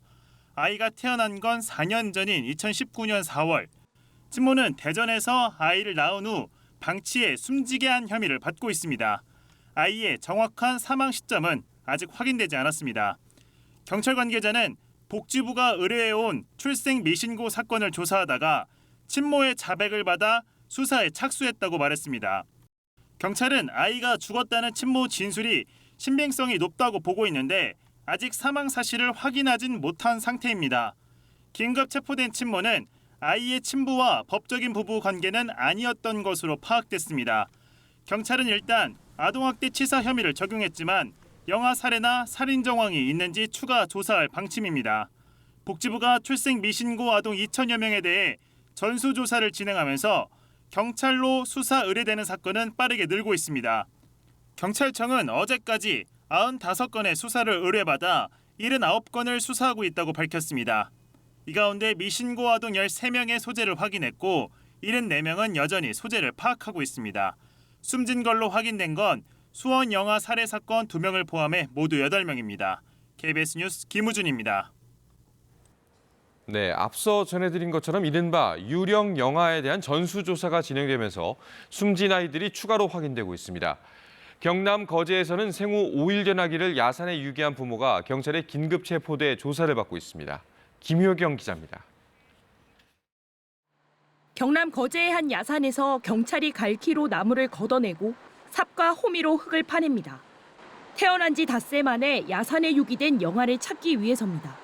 아이가 태어난 건 4년 전인 2019년 4월. 친모는 대전에서 아이를 낳은 후 방치해 숨지게 한 혐의를 받고 있습니다. 아이의 정확한 사망 시점은 아직 확인되지 않았습니다. 경찰 관계자는 복지부가 의뢰해온 출생 미신고 사건을 조사하다가 친모의 자백을 받아 수사에 착수했다고 말했습니다. 경찰은 아이가 죽었다는 친모 진술이 신빙성이 높다고 보고 있는데 아직 사망 사실을 확인하진 못한 상태입니다. 긴급 체포된 친모는 아이의 친부와 법적인 부부 관계는 아니었던 것으로 파악됐습니다. 경찰은 일단 아동학대 치사 혐의를 적용했지만 영아 살해나 살인 정황이 있는지 추가 조사할 방침입니다. 복지부가 출생 미신고 아동 2천여 명에 대해 전수조사를 진행하면서 경찰로 수사 의뢰되는 사건은 빠르게 늘고 있습니다. 경찰청은 어제까지 95건의 수사를 의뢰받아 79건을 수사하고 있다고 밝혔습니다. 이 가운데 미신고 아동 13명의 소재를 확인했고 74명은 여전히 소재를 파악하고 있습니다. 숨진 걸로 확인된 건 수원 영아 살해 사건 2명을 포함해 모두 8명입니다. KBS 뉴스 김우준입니다. 네, 앞서 전해드린 것처럼 이른바 유령 영아에 대한 전수조사가 진행되면서 숨진 아이들이 추가로 확인되고 있습니다. 경남 거제에서는 생후 5일 된 아기를 야산에 유기한 부모가 경찰에 긴급 체포돼 조사를 받고 있습니다. 김효경 기자입니다. 경남 거제의 한 야산에서 경찰이 갈키로 나무를 걷어내고 삽과 호미로 흙을 파냅니다. 태어난 지 닷새 만에 야산에 유기된 영아를 찾기 위해서입니다.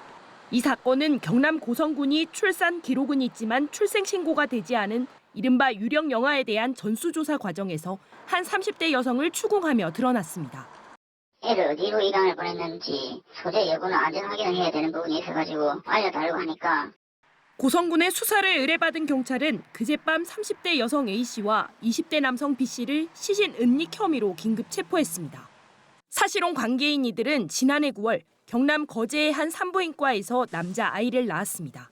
이 사건은 경남 고성군이 출산 기록은 있지만 출생 신고가 되지 않은 이른바 유령 영아에 대한 전수조사 과정에서 한 30대 여성을 추궁하며 드러났습니다. 애를 어디로 입양을 보냈는지 소재 여부는 안전 확인을 해야 되는 부분이 있어가지고 알려달라고 하니까. 고성군의 수사를 의뢰받은 경찰은 그젯밤 30대 여성 A씨와 20대 남성 B씨를 시신 은닉 혐의로 긴급 체포했습니다. 사실혼 관계인 이들은 지난해 9월 경남 거제의 한 산부인과에서 남자 아이를 낳았습니다.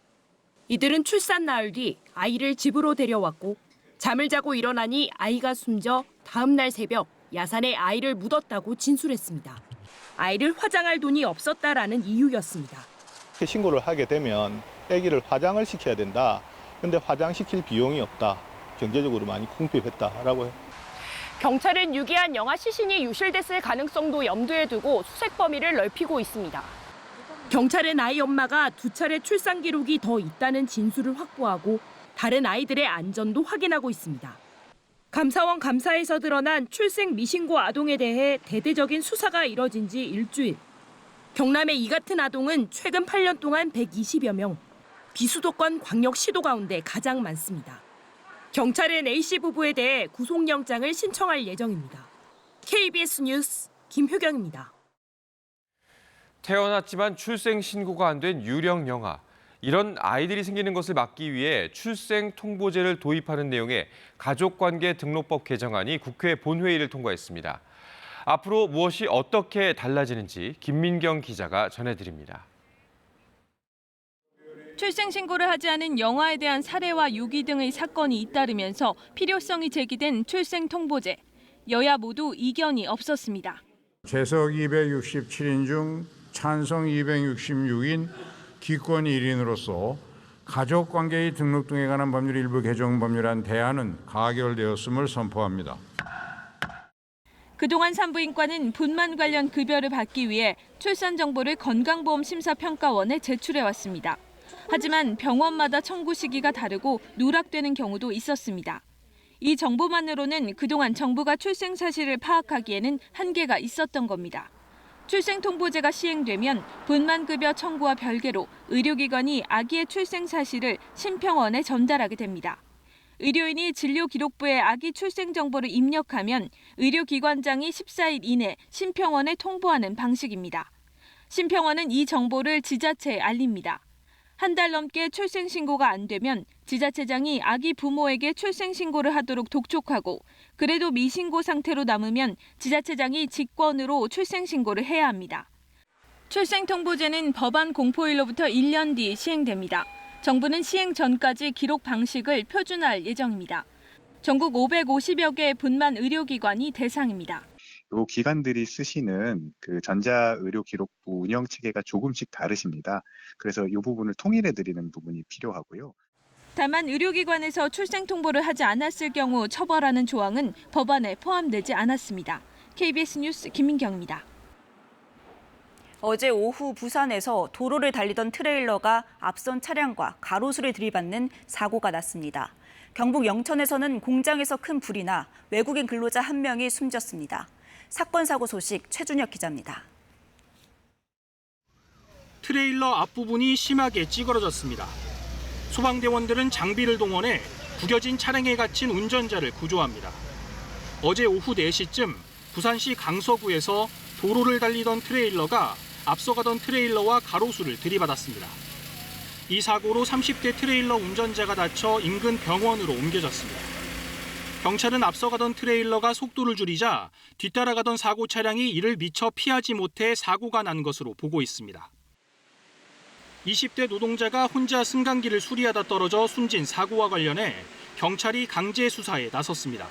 이들은 출산 나흘 뒤 아이를 집으로 데려왔고 잠을 자고 일어나니 아이가 숨져 다음 날 새벽 야산에 아이를 묻었다고 진술했습니다. 아이를 화장할 돈이 없었다라는 이유였습니다. 신고를 하게 되면 아기를 화장을 시켜야 된다. 근데 화장시킬 비용이 없다. 경제적으로 많이 궁핍했다라고 해요. 경찰은 유기한 영아 시신이 유실됐을 가능성도 염두에 두고 수색 범위를 넓히고 있습니다. 경찰은 아이 엄마가 2차례 출산 기록이 더 있다는 진술을 확보하고 다른 아이들의 안전도 확인하고 있습니다. 감사원 감사에서 드러난 출생 미신고 아동에 대해 대대적인 수사가 이뤄진 지 일주일. 경남의 이 같은 아동은 최근 8년 동안 120여 명, 비수도권 광역시도 가운데 가장 많습니다. 경찰은 A씨 부부에 대해 구속영장을 신청할 예정입니다. KBS 뉴스 김효경입니다. 태어났지만 출생 신고가 안 된 유령 영아. 이런 아이들이 생기는 것을 막기 위해 출생 통보제를 도입하는 내용의 가족관계 등록법 개정안이 국회 본회의를 통과했습니다. 앞으로 무엇이 어떻게 달라지는지 김민경 기자가 전해드립니다. 출생 신고를 하지 않은 영아에 대한 살해와 유기 등의 사건이 잇따르면서 필요성이 제기된 출생 통보제. 여야 모두 이견이 없었습니다. 재석 267인 중 찬성 266인 기권 1인으로서 가족관계의 등록 등에 관한 법률 일부 개정 법률안 대안은 가결되었음을 선포합니다. 그동안 산부인과는 분만 관련 급여를 받기 위해 출산 정보를 건강보험심사평가원에 제출해왔습니다. 하지만 병원마다 청구 시기가 다르고 누락되는 경우도 있었습니다. 이 정보만으로는 그동안 정부가 출생 사실을 파악하기에는 한계가 있었던 겁니다. 출생 통보제가 시행되면 분만급여 청구와 별개로 의료기관이 아기의 출생 사실을 심평원에 전달하게 됩니다. 의료인이 진료기록부에 아기 출생 정보를 입력하면 의료기관장이 14일 이내 심평원에 통보하는 방식입니다. 심평원은 이 정보를 지자체에 알립니다. 한 달 넘게 출생 신고가 안 되면 지자체장이 아기 부모에게 출생 신고를 하도록 독촉하고 그래도 미신고 상태로 남으면 지자체장이 직권으로 출생 신고를 해야 합니다. 출생 통보제는 법안 공포일로부터 1년 뒤 시행됩니다. 정부는 시행 전까지 기록 방식을 표준화할 예정입니다. 전국 550여 개의 분만 의료기관이 대상입니다. 이 기관들이 쓰시는 그 전자의료기록부 운영 체계가 조금씩 다르십니다. 그래서 이 부분을 통일해드리는 부분이 필요하고요. 다만 의료기관에서 출생 통보를 하지 않았을 경우 처벌하는 조항은 법안에 포함되지 않았습니다. KBS 뉴스 김민경입니다. 어제 오후 부산에서 도로를 달리던 트레일러가 앞선 차량과 가로수를 들이받는 사고가 났습니다. 경북 영천에서는 공장에서 큰 불이 나 외국인 근로자 1명이 숨졌습니다. 사건 사고 소식 최준혁 기자입니다. 트레일러 앞부분이 심하게 찌그러졌습니다. 소방대원들은 장비를 동원해 구겨진 차량에 갇힌 운전자를 구조합니다. 어제 오후 4시쯤 부산시 강서구에서 도로를 달리던 트레일러가 앞서가던 트레일러와 가로수를 들이받았습니다. 이 사고로 30대 트레일러 운전자가 다쳐 인근 병원으로 옮겨졌습니다. 경찰은 앞서가던 트레일러가 속도를 줄이자 뒤따라가던 사고 차량이 이를 미처 피하지 못해 사고가 난 것으로 보고 있습니다. 20대 노동자가 혼자 승강기를 수리하다 떨어져 숨진 사고와 관련해 경찰이 강제 수사에 나섰습니다.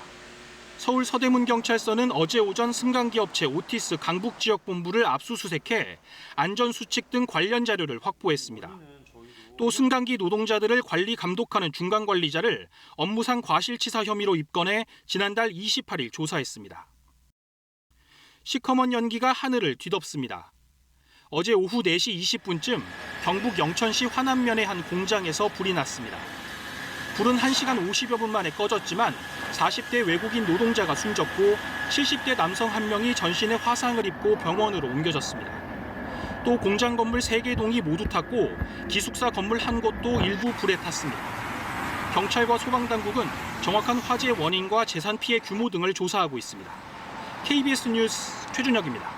서울 서대문경찰서는 어제 오전 승강기 업체 오티스 강북지역본부를 압수수색해 안전수칙 등 관련 자료를 확보했습니다. 또 승강기 노동자들을 관리 감독하는 중간관리자를 업무상 과실치사 혐의로 입건해 지난달 28일 조사했습니다. 시커먼 연기가 하늘을 뒤덮습니다. 어제 오후 4시 20분쯤 경북 영천시 화남면의 한 공장에서 불이 났습니다. 불은 1시간 50여 분 만에 꺼졌지만 40대 외국인 노동자가 숨졌고 70대 남성 1명이 전신에 화상을 입고 병원으로 옮겨졌습니다. 또 공장 건물 3개 동이 모두 탔고 기숙사 건물 한 곳도 일부 불에 탔습니다. 경찰과 소방당국은 정확한 화재 원인과 재산 피해 규모 등을 조사하고 있습니다. KBS 뉴스 최준혁입니다.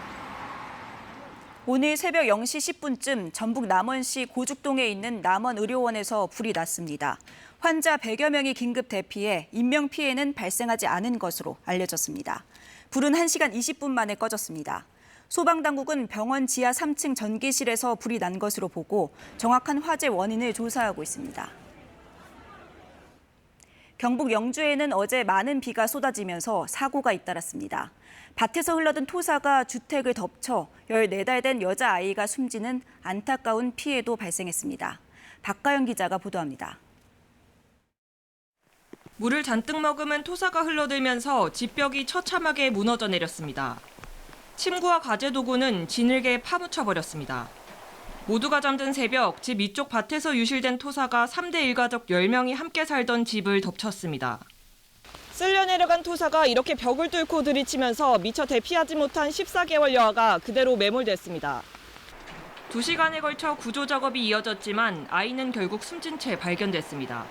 오늘 새벽 0시 10분쯤 전북 남원시 고죽동에 있는 남원의료원에서 불이 났습니다. 환자 100여 명이 긴급 대피해 인명피해는 발생하지 않은 것으로 알려졌습니다. 불은 1시간 20분 만에 꺼졌습니다. 소방당국은 병원 지하 3층 전기실에서 불이 난 것으로 보고 정확한 화재 원인을 조사하고 있습니다. 경북 영주에는 어제 많은 비가 쏟아지면서 사고가 잇따랐습니다. 밭에서 흘러든 토사가 주택을 덮쳐 14달 된 여자아이가 숨지는 안타까운 피해도 발생했습니다. 박가영 기자가 보도합니다. 물을 잔뜩 머금은 토사가 흘러들면서 집벽이 처참하게 무너져 내렸습니다. 침구와 가재 도구는 진흙에 파묻혀버렸습니다. 모두가 잠든 새벽 집 위쪽 밭에서 유실된 토사가 3대 일가족 10명이 함께 살던 집을 덮쳤습니다. 쓸려 내려간 토사가 이렇게 벽을 뚫고 들이치면서 미처 대피하지 못한 14개월 여아가 그대로 매몰됐습니다. 2시간에 걸쳐 구조 작업이 이어졌지만 아이는 결국 숨진 채 발견됐습니다.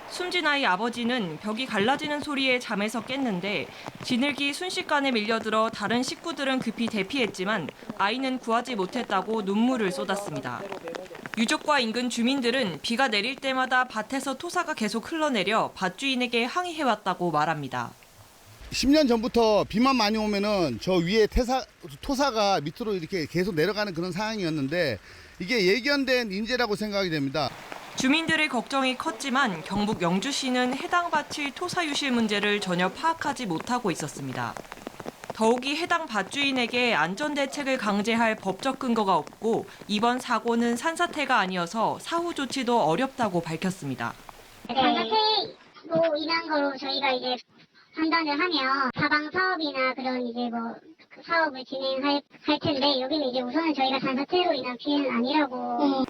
숨진 아이 아버지는 벽이 갈라지는 소리에 잠에서 깼는데 진흙이 순식간에 밀려들어 다른 식구들은 급히 대피했지만 아이는 구하지 못했다고 눈물을 쏟았습니다. 유족과 인근 주민들은 비가 내릴 때마다 밭에서 토사가 계속 흘러내려 밭주인에게 항의해왔다고 말합니다. 10년 전부터 비만 많이 오면은 저 위에 토사가 밑으로 이렇게 계속 내려가는 그런 상황이었는데 이게 예견된 인재라고 생각이 됩니다. 주민들의 걱정이 컸지만 경북 영주시는 해당 밭의 토사 유실 문제를 전혀 파악하지 못하고 있었습니다. 더욱이 해당 밭주인에게 안전대책을 강제할 법적 근거가 없고 이번 사고는 산사태가 아니어서 사후 조치도 어렵다고 밝혔습니다. 산사태로 인한 거로 저희가 이제 판단을 하면 사방 사업이나 그런 이제 사업을 진행할 텐데 여기는 이제 우선은 저희가 산사태로 인한 피해는 아니라고.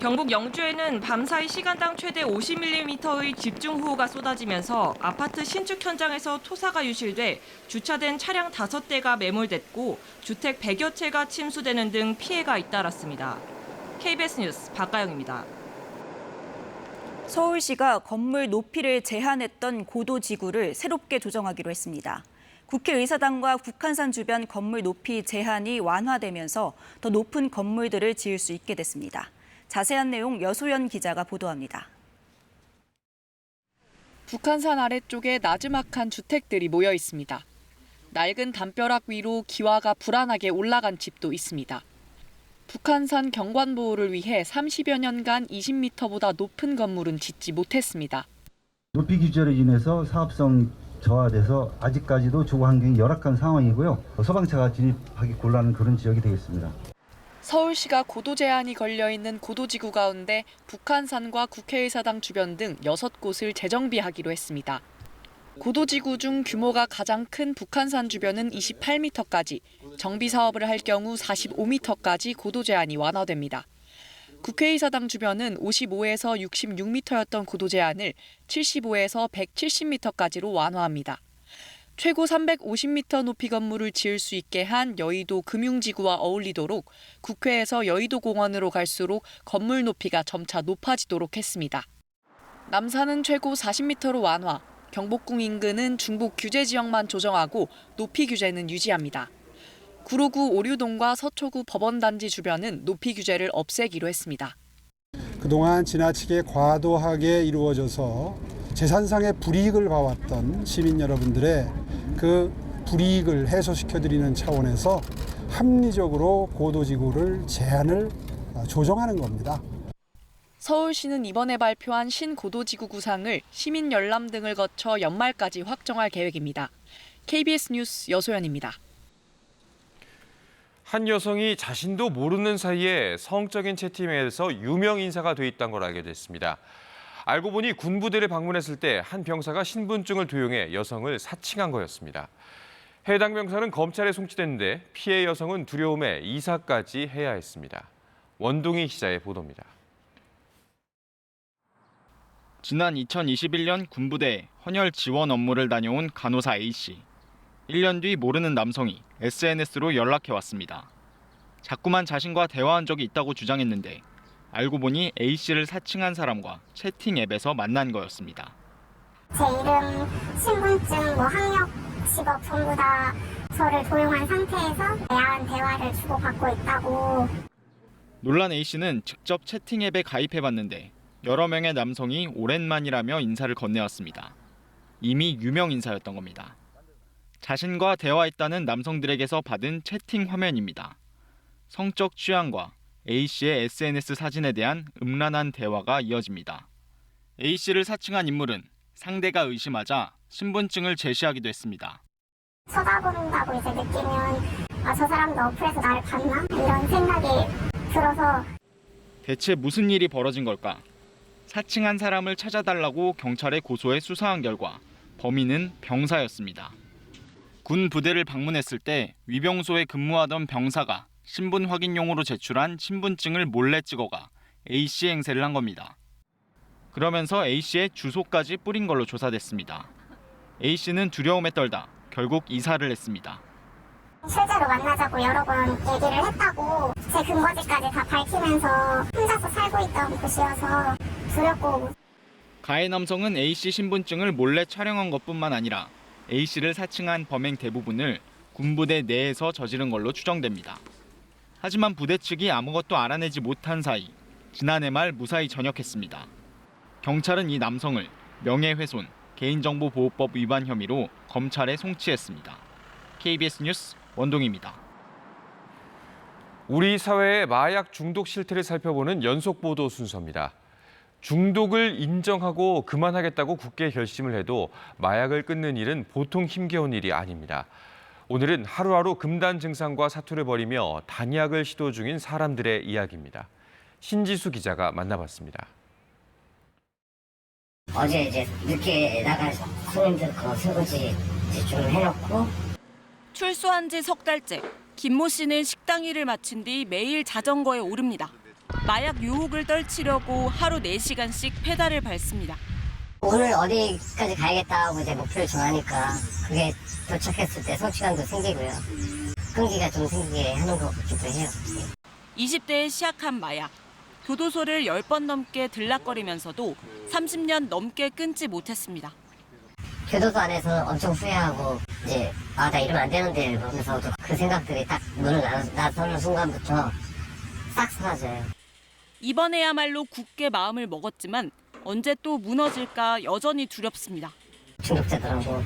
경북 영주에는 밤사이 시간당 최대 50mm의 집중호우가 쏟아지면서 아파트 신축 현장에서 토사가 유실돼 주차된 차량 5대가 매몰됐고 주택 100여 채가 침수되는 등 피해가 잇따랐습니다. KBS 뉴스 박가영입니다. 서울시가 건물 높이를 제한했던 고도지구를 새롭게 조정하기로 했습니다. 국회의사당과 북한산 주변 건물 높이 제한이 완화되면서 더 높은 건물들을 지을 수 있게 됐습니다. 자세한 내용 여소연 기자가 보도합니다. 북한산 아래쪽에 나지막한 주택들이 모여 있습니다. 낡은 담벼락 위로 기와가 불안하게 올라간 집도 있습니다. 북한산 경관보호를 위해 30여 년간 20m보다 높은 건물은 짓지 못했습니다. 높이 규제로 인해서 사업성 저하돼서 아직까지도 주거 환경이 열악한 상황이고요. 소방차가 진입하기 곤란한 그런 지역이 되겠습니다. 서울시가 고도 제한이 걸려있는 고도지구 가운데 북한산과 국회의사당 주변 등 6곳을 재정비하기로 했습니다. 고도지구 중 규모가 가장 큰 북한산 주변은 28m까지, 정비 사업을 할 경우 45m까지 고도 제한이 완화됩니다. 국회의사당 주변은 55에서 66m였던 고도 제한을 75에서 170m까지로 완화합니다. 최고 350m 높이 건물을 지을 수 있게 한 여의도 금융지구와 어울리도록 국회에서 여의도 공원으로 갈수록 건물 높이가 점차 높아지도록 했습니다. 남산은 최고 40m로 완화, 경복궁 인근은 중복 규제 지역만 조정하고 높이 규제는 유지합니다. 구로구 오류동과 서초구 법원단지 주변은 높이 규제를 없애기로 했습니다. 그동안 지나치게 과도하게 이루어져서 재산상의 불이익을 봐왔던 시민 여러분들의 그 불이익을 해소시켜드리는 차원에서 합리적으로 고도지구를 제한을 조정하는 겁니다. 서울시는 이번에 발표한 신고도지구 구상을 시민 열람 등을 거쳐 연말까지 확정할 계획입니다. KBS 뉴스 여소연입니다. 한 여성이 자신도 모르는 사이에 성적인 채팅에서 유명 인사가 돼 있다는 걸 알게 됐습니다. 알고 보니 군부대를 방문했을 때 한 병사가 신분증을 도용해 여성을 사칭한 거였습니다. 해당 병사는 검찰에 송치됐는데 피해 여성은 두려움에 이사까지 해야 했습니다. 원동희 기자의 보도입니다. 지난 2021년 군부대에 헌혈 지원 업무를 다녀온 간호사 A씨. 1년 뒤 모르는 남성이 SNS로 연락해왔습니다. 자꾸만 자신과 대화한 적이 있다고 주장했는데 알고 보니 A씨를 사칭한 사람과 채팅 앱에서 만난 거였습니다. 제 이름, 신분증, 학력, 직업 전부 다 저를 도용한 상태에서 야한 대화를 주고받고 있다고. 놀란 A씨는 직접 채팅 앱에 가입해봤는데 여러 명의 남성이 오랜만이라며 인사를 건네왔습니다. 이미 유명 인사였던 겁니다. 자신과 대화했다는 남성들에게서 받은 채팅 화면입니다. 성적 취향과 A씨의 SNS 사진에 대한 음란한 대화가 이어집니다. A씨를 사칭한 인물은 상대가 의심하자 신분증을 제시하기도 했습니다. 쳐다본다고 이제 느끼면 저 사람도 어플에서 나를 봤나? 이런 생각이 들어서. 대체 무슨 일이 벌어진 걸까? 사칭한 사람을 찾아달라고 경찰에 고소해 수사한 결과 범인은 병사였습니다. 군 부대를 방문했을 때 위병소에 근무하던 병사가 신분 확인용으로 제출한 신분증을 몰래 찍어가 A씨 행세를 한 겁니다. 그러면서 A씨의 주소까지 뿌린 걸로 조사됐습니다. A씨는 두려움에 떨다 결국 이사를 했습니다. 실제로 만나자고 여러 번 얘기를 했다고 제 근거지까지 다 밝히면서 혼자서 살고 있던 곳이어서 두렵고. 가해 남성은 A씨 신분증을 몰래 촬영한 것뿐만 아니라 A씨를 사칭한 범행 대부분을 군부대 내에서 저지른 걸로 추정됩니다. 하지만 부대 측이 아무것도 알아내지 못한 사이 지난해 말 무사히 전역했습니다. 경찰은 이 남성을 명예훼손, 개인정보보호법 위반 혐의로 검찰에 송치했습니다. KBS 뉴스 원동희입니다. 우리 사회의 마약 중독 실태를 살펴보는 연속 보도 순서입니다. 중독을 인정하고 그만하겠다고 굳게 결심을 해도 마약을 끊는 일은 보통 힘겨운 일이 아닙니다. 오늘은 하루하루 금단 증상과 사투를 벌이며 단약을 시도 중인 사람들의 이야기입니다. 신지수 기자가 만나봤습니다. 어제 이제 늦게 나간 손님들 거 설거지 좀 해놓고. 출소한 지 석 달째, 김모 씨는 식당 일을 마친 뒤 매일 자전거에 오릅니다. 마약 유혹을 떨치려고 하루 4시간씩 페달을 밟습니다. 오늘 어디까지 가야겠다 하고 이제 목표를 정하니까 그게 도착했을 때 성취감도 생기고요. 끈기가 좀 생기게 하는 것 같기도 해요. 20대에 시작한 마약. 교도소를 10번 넘게 들락거리면서도 30년 넘게 끊지 못했습니다. 교도소 안에서 엄청 후회하고 이제 나 이러면 안 되는데 그러면서 그 생각들이 딱 눈을 나서는 순간부터 싹 사라져요. 이번에야말로 굳게 마음을 먹었지만 언제 또 무너질까 여전히 두렵습니다. 중독자들하고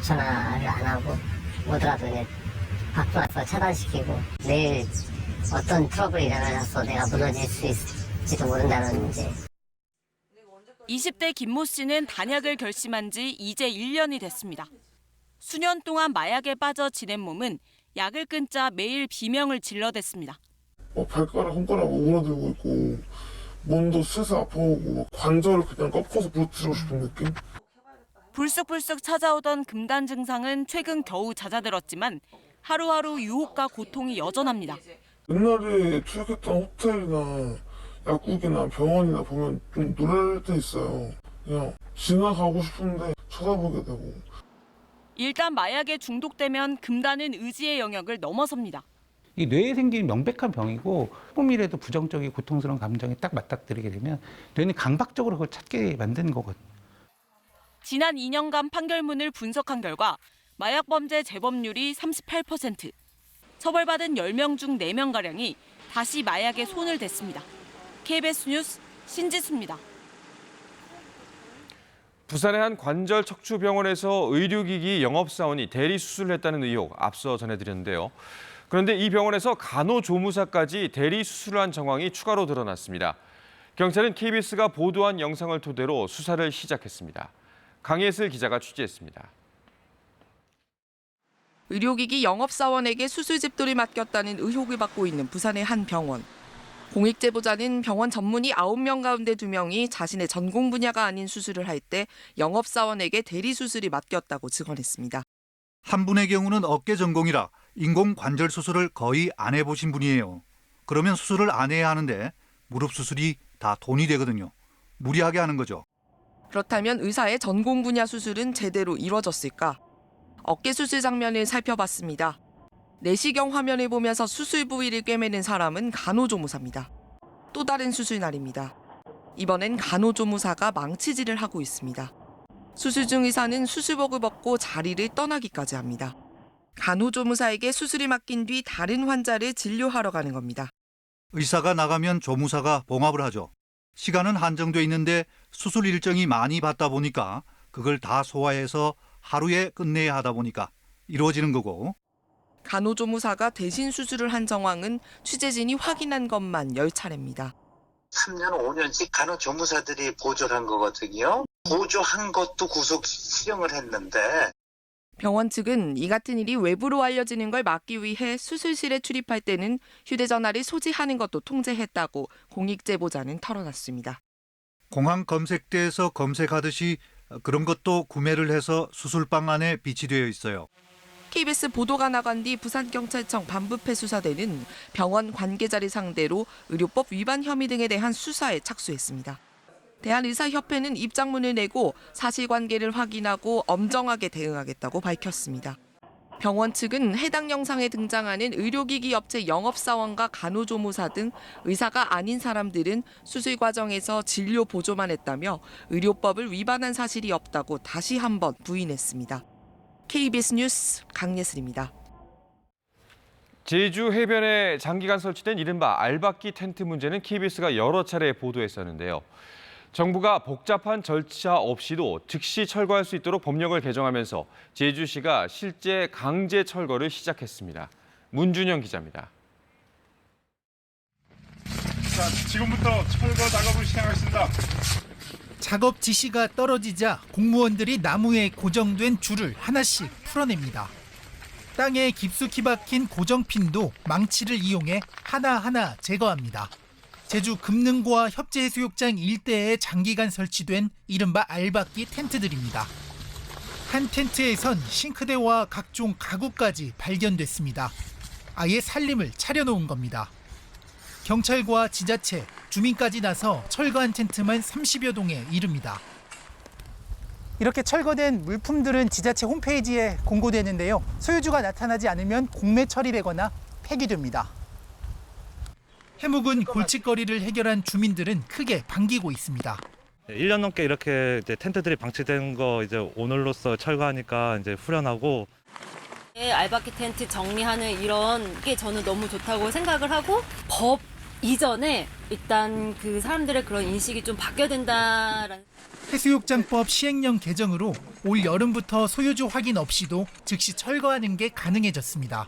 전화를 안 하고 오더라도 이제 밖으로 와서 차단시키고 내일 어떤 트러블이 일어나서 내가 무너질 수 있을지도 모른다는 이제. 20대 김모 씨는 단약을 결심한 지 이제 1년이 됐습니다. 수년 동안 마약에 빠져 지낸 몸은 약을 끊자 매일 비명을 질러댔습니다. 발가락, 손가락 오그라들고 있고 몸도 스트레스 아파오고 관절을 그냥 꺾어서 부러뜨리고 싶은 느낌? 불쑥불쑥 찾아오던 금단 증상은 최근 겨우 잦아들었지만 하루하루 유혹과 고통이 여전합니다. 옛날에 투약했던 호텔이나 약국이나 병원이나 보면 좀 놀랄 때 있어요. 그냥 지나가고 싶은데 쳐다보게 되고. 일단 마약에 중독되면 금단은 의지의 영역을 넘어섭니다. 이 뇌에 생긴 명백한 병이고 조금이라도 부정적인 고통스러운 감정에 딱 맞닥뜨리게 되면 뇌는 강박적으로 그걸 찾게 만드는 거거든요. 지난 2년간 판결문을 분석한 결과 마약 범죄 재범률이 38%, 처벌받은 10명 중 4명가량이 다시 마약에 손을 댔습니다. KBS 뉴스 신지수입니다. 부산의 한 관절 척추병원에서 의료기기 영업사원이 대리 수술을 했다는 의혹 앞서 전해드렸는데요. 그런데 이 병원에서 간호조무사까지 대리 수술을 한 정황이 추가로 드러났습니다. 경찰은 KBS가 보도한 영상을 토대로 수사를 시작했습니다. 강예슬 기자가 취재했습니다. 의료기기 영업사원에게 수술집도를 맡겼다는 의혹을 받고 있는 부산의 한 병원. 공익제보자는 병원 전문의 9명 가운데 2명이 자신의 전공 분야가 아닌 수술을 할 때 영업사원에게 대리 수술이 맡겼다고 증언했습니다. 한 분의 경우는 어깨 전공이라 인공관절 수술을 거의 안 해보신 분이에요. 그러면 수술을 안 해야 하는데 무릎 수술이 다 돈이 되거든요. 무리하게 하는 거죠. 그렇다면 의사의 전공 분야 수술은 제대로 이루어졌을까? 어깨 수술 장면을 살펴봤습니다. 내시경 화면을 보면서 수술 부위를 꿰매는 사람은 간호조무사입니다. 또 다른 수술 날입니다. 이번엔 간호조무사가 망치질을 하고 있습니다. 수술 중 의사는 수술복을 벗고 자리를 떠나기까지 합니다. 간호조무사에게 수술을 맡긴 뒤 다른 환자를 진료하러 가는 겁니다. 의사가 나가면 조무사가 봉합을 하죠. 시간은 한정돼 있는데 수술 일정이 많이 받다 보니까 그걸 다 소화해서 하루에 끝내야 하다 보니까 이루어지는 거고. 간호조무사가 대신 수술을 한 정황은 취재진이 확인한 것만 10차례입니다. 3년, 5년씩 간호조무사들이 보조를 한 거거든요. 보조한 것도 구속 수령을 했는데. 병원 측은 이 같은 일이 외부로 알려지는 걸 막기 위해 수술실에 출입할 때는 휴대전화를 소지하는 것도 통제했다고 공익제보자는 털어놨습니다. 공항 검색대에서 검색하듯이 그런 것도 구매를 해서 수술방 안에 비치되어 있어요. KBS 보도가 나간 뒤 부산경찰청 반부패 수사대는 병원 관계자를 상대로 의료법 위반 혐의 등에 대한 수사에 착수했습니다. 대한의사협회는 입장문을 내고 사실관계를 확인하고 엄정하게 대응하겠다고 밝혔습니다. 병원 측은 해당 영상에 등장하는 의료기기 업체 영업사원과 간호조무사 등 의사가 아닌 사람들은 수술 과정에서 진료 보조만 했다며 의료법을 위반한 사실이 없다고 다시 한번 부인했습니다. KBS 뉴스 강예슬입니다. 제주 해변에 장기간 설치된 이른바 알박기 텐트 문제는 KBS가 여러 차례 보도했었는데요. 정부가 복잡한 절차 없이도 즉시 철거할 수 있도록 법령을 개정하면서 제주시가 실제 강제 철거를 시작했습니다. 문준영 기자입니다. 자, 지금부터 철거 작업을 시작하겠습니다. 작업 지시가 떨어지자 공무원들이 나무에 고정된 줄을 하나씩 풀어냅니다. 땅에 깊숙이 박힌 고정핀도 망치를 이용해 하나하나 제거합니다. 제주 금능고와 협재해수욕장 일대에 장기간 설치된 이른바 알박기 텐트들입니다. 한 텐트에선 싱크대와 각종 가구까지 발견됐습니다. 아예 살림을 차려놓은 겁니다. 경찰과 지자체, 주민까지 나서 철거한 텐트만 30여 동에 이릅니다. 이렇게 철거된 물품들은 지자체 홈페이지에 공고되는데요. 소유주가 나타나지 않으면 공매 처리되거나 폐기됩니다. 해묵은 골칫거리를 해결한 주민들은 크게 반기고 있습니다. 1년 넘게 이렇게 이제 텐트들이 방치된 거 이제 오늘로써 철거하니까 이제 후련하고. 알박기 텐트 정리하는 이런 게 저는 너무 좋다고 생각을 하고 법 이전에 일단 그 사람들의 그런 인식이 좀 바뀌어야 된다라는. 해수욕장법 시행령 개정으로 올 여름부터 소유주 확인 없이도 즉시 철거하는 게 가능해졌습니다.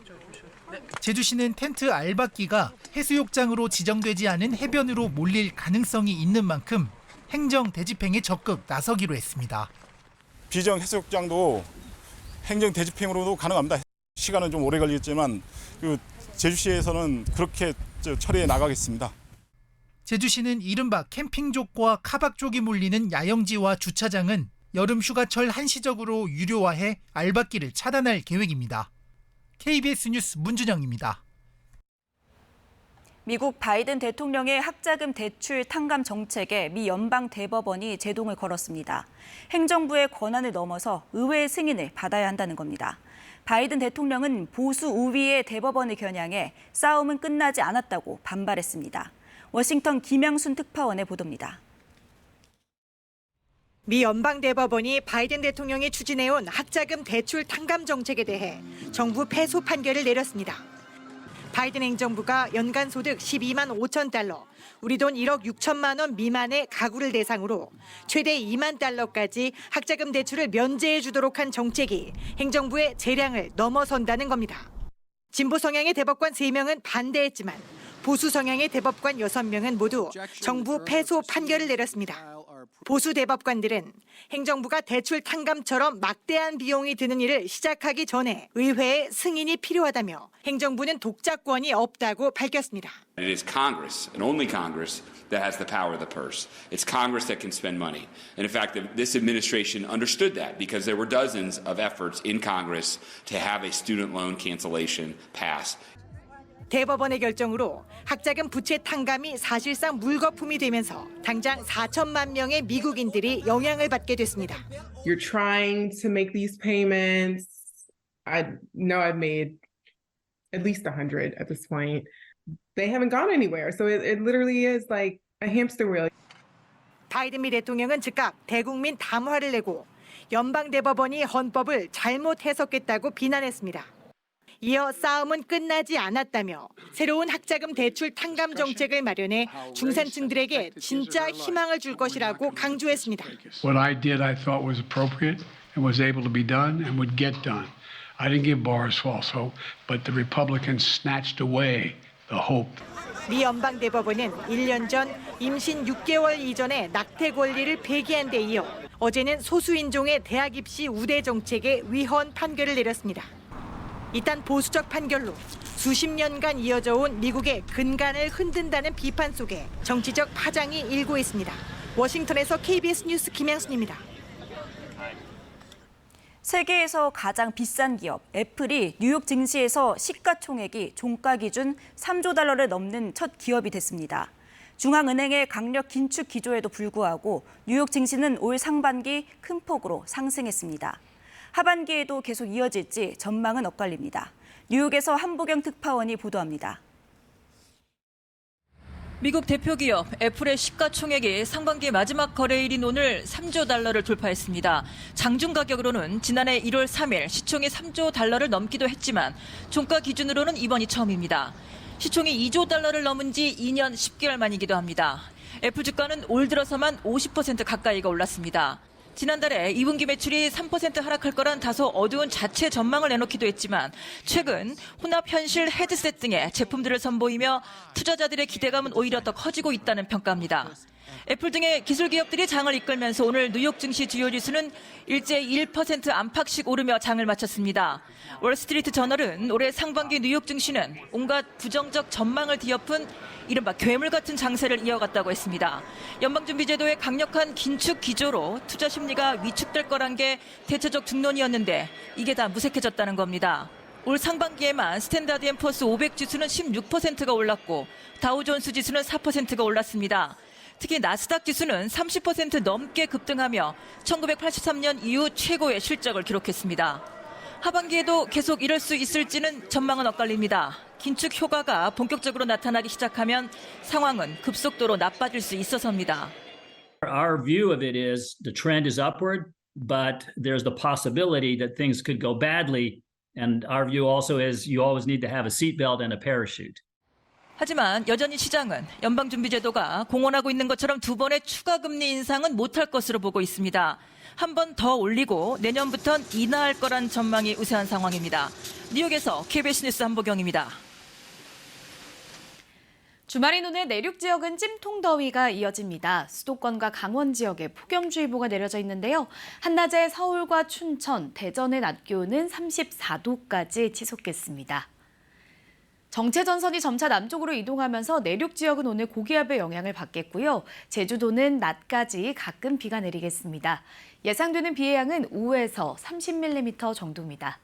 제주시는 텐트 알박기가 해수욕장으로 지정되지 않은 해변으로 몰릴 가능성이 있는 만큼 행정 대집행에 적극 나서기로 했습니다. 비정 해수욕장도 행정 대집행으로도 가능합니다. 시간은 좀 오래 걸리겠지만 제주시에서는 그렇게 처리해 나가겠습니다. 제주시는 이른바 캠핑족과 카박족이 몰리는 야영지와 주차장은 여름 휴가철 한시적으로 유료화해 알박기를 차단할 계획입니다. KBS 뉴스 문준영입니다. 미국 바이든 대통령의 학자금 대출 탕감 정책에 미 연방 대법원이 제동을 걸었습니다. 행정부의 권한을 넘어서 의회의 승인을 받아야 한다는 겁니다. 바이든 대통령은 보수 우위의 대법원을 겨냥해 싸움은 끝나지 않았다고 반발했습니다. 워싱턴 김양순 특파원의 보도입니다. 미 연방대법원이 바이든 대통령이 추진해온 학자금 대출 탕감 정책에 대해 정부 패소 판결을 내렸습니다. 바이든 행정부가 연간 소득 12만 5천 달러, 우리 돈 1억 6천만 원 미만의 가구를 대상으로 최대 2만 달러까지 학자금 대출을 면제해 주도록 한 정책이 행정부의 재량을 넘어선다는 겁니다. 진보 성향의 대법관 3명은 반대했지만 보수 성향의 대법관 6명은 모두 정부 패소 판결을 내렸습니다. 보수 대법관들은 행정부가 대출 탕감처럼 막대한 비용이 드는 일을 시작하기 전에 의회의 승인이 필요하다며 행정부는 독자권이 없다고 밝혔습니다. It is Congress, and only Congress, that has the power of the purse. It's Congress that can spend money. And in fact, this administration understood that because there were dozens of efforts in Congress to have a student loan cancellation pass. 대법원의 결정으로 학자금 부채 탕감이 사실상 물거품이 되면서 당장 4천만 명의 미국인들이 영향을 받게 됐습니다. You're trying to make these payments. I know I've made at least 100 at this point. They haven't gone anywhere. So it literally is like a hamster wheel. 바이든 미 대통령은 즉각 대국민 담화를 내고 연방대법원이 헌법을 잘못 해석했다고 비난했습니다. 이어 싸움은 끝나지 않았다며 새로운 학자금 대출 탕감 정책을 마련해 중산층들에게 진짜 희망을 줄 것이라고 강조했습니다. What I did I thought was appropriate and was able to be done and would get done. I didn't give Boris false hope, but the Republicans snatched away the hope. 미 연방대법원은 1년 전 임신 6개월 이전에 낙태 권리를 폐기한 데 이어 어제는 소수인종의 대학 입시 우대 정책에 위헌 판결을 내렸습니다. 이딴 보수적 판결로 수십 년간 이어져 온 미국의 근간을 흔든다는 비판 속에 정치적 파장이 일고 있습니다. 워싱턴에서 KBS 뉴스 김양순입니다. 세계에서 가장 비싼 기업 애플이 뉴욕 증시에서 시가총액이 종가 기준 3조 달러를 넘는 첫 기업이 됐습니다. 중앙은행의 강력 긴축 기조에도 불구하고 뉴욕 증시는 올 상반기 큰 폭으로 상승했습니다. 하반기에도 계속 이어질지 전망은 엇갈립니다. 뉴욕에서 한보경 특파원이 보도합니다. 미국 대표 기업 애플의 시가총액이 상반기 마지막 거래일인 오늘 3조 달러를 돌파했습니다. 장중 가격으로는 지난해 1월 3일 시총이 3조 달러를 넘기도 했지만 종가 기준으로는 이번이 처음입니다. 시총이 2조 달러를 넘은 지 2년 10개월 만이기도 합니다. 애플 주가는 올 들어서만 50% 가까이가 올랐습니다. 지난달에 2분기 매출이 3% 하락할 거란 다소 어두운 자체 전망을 내놓기도 했지만 최근 혼합 현실 헤드셋 등의 제품들을 선보이며 투자자들의 기대감은 오히려 더 커지고 있다는 평가입니다. 애플 등의 기술 기업들이 장을 이끌면서 오늘 뉴욕 증시 주요 지수는 일제 1% 안팎씩 오르며 장을 마쳤습니다. 월스트리트 저널은 올해 상반기 뉴욕 증시는 온갖 부정적 전망을 뒤엎은 이른바 괴물 같은 장세를 이어갔다고 했습니다. 연방준비제도의 강력한 긴축 기조로 투자 심리가 위축될 거란 게 대체적 중론이었는데 이게 다 무색해졌다는 겁니다. 올 상반기에만 스탠다드 앤 푸어스 500 지수는 16%가 올랐고 다우존스 지수는 4%가 올랐습니다. 특히 나스닥 지수는 30% 넘게 급등하며 1983년 이후 최고의 실적을 기록했습니다. 하반기에도 계속 이럴 수 있을지는 전망은 엇갈립니다. 긴축 효과가 본격적으로 나타나기 시작하면 상황은 급속도로 나빠질 수 있어서입니다. Our view of it is the trend is upward, but there's the possibility that things could go badly. And our view also is you always need to have a seatbelt and a parachute. 하지만 여전히 시장은 연방준비제도가 공언하고 있는 것처럼 두 번의 추가 금리 인상은 못할 것으로 보고 있습니다. 한 번 더 올리고 내년부터는 인하할 거란 전망이 우세한 상황입니다. 뉴욕에서 KBS 뉴스 한보경입니다. 주말인 오늘 내륙 지역은 찜통더위가 이어집니다. 수도권과 강원 지역에 폭염주의보가 내려져 있는데요. 한낮에 서울과 춘천, 대전의 낮 기온은 34도까지 치솟겠습니다. 정체전선이 점차 남쪽으로 이동하면서 내륙 지역은 오늘 고기압의 영향을 받겠고요. 제주도는 낮까지 가끔 비가 내리겠습니다. 예상되는 비의 양은 5에서 30mm 정도입니다.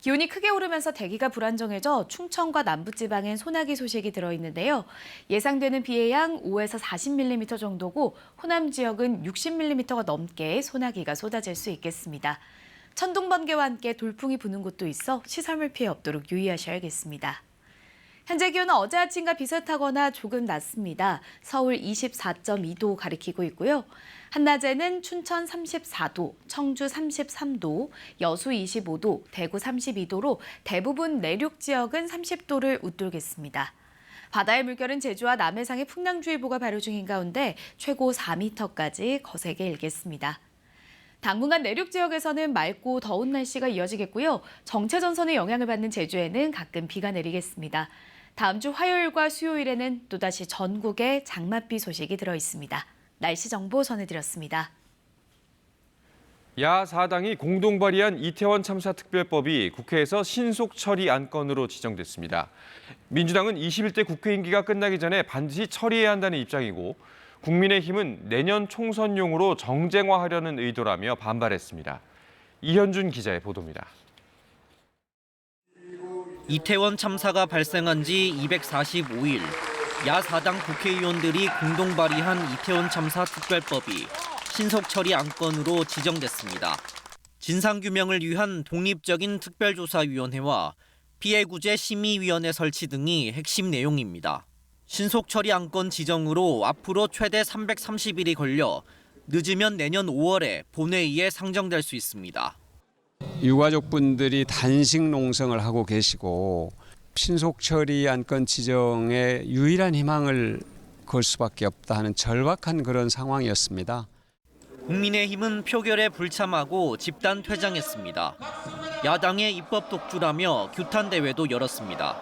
기온이 크게 오르면서 대기가 불안정해져 충청과 남부지방엔 소나기 소식이 들어있는데요. 예상되는 비의 양 5에서 40mm 정도고 호남 지역은 60mm가 넘게 소나기가 쏟아질 수 있겠습니다. 천둥, 번개와 함께 돌풍이 부는 곳도 있어 시설물 피해 없도록 유의하셔야겠습니다. 현재 기온은 어제 아침과 비슷하거나 조금 낮습니다. 서울 24.2도 가리키고 있고요. 한낮에는 춘천 34도, 청주 33도, 여수 25도, 대구 32도로 대부분 내륙 지역은 30도를 웃돌겠습니다. 바다의 물결은 제주와 남해상에 풍랑주의보가 발효 중인 가운데 최고 4m까지 거세게 일겠습니다. 당분간 내륙 지역에서는 맑고 더운 날씨가 이어지겠고요. 정체 전선의 영향을 받는 제주에는 가끔 비가 내리겠습니다. 다음 주 화요일과 수요일에는 또다시 전국에 장맛비 소식이 들어 있습니다. 날씨 정보 전해드렸습니다. 야4당이 공동 발의한 이태원 참사 특별법이 국회에서 신속 처리 안건으로 지정됐습니다. 민주당은 21대 국회 임기가 끝나기 전에 반드시 처리해야 한다는 입장이고 국민의힘은 내년 총선용으로 정쟁화하려는 의도라며 반발했습니다. 이현준 기자의 보도입니다. 이태원 참사가 발생한 지 245일, 야4당 국회의원들이 공동 발의한 이태원 참사 특별법이 신속 처리 안건으로 지정됐습니다. 진상규명을 위한 독립적인 특별조사위원회와 피해구제 심의위원회 설치 등이 핵심 내용입니다. 신속 처리 안건 지정으로 앞으로 최대 330일이 걸려 늦으면 내년 5월에 본회의에 상정될 수 있습니다. 유가족분들이 단식 농성을 하고 계시고 신속 처리 안건 지정에 유일한 희망을 걸 수밖에 없다 하는 절박한 그런 상황이었습니다. 국민의힘은 표결에 불참하고 집단 퇴장했습니다. 야당의 입법 독주라며 규탄 대회도 열었습니다.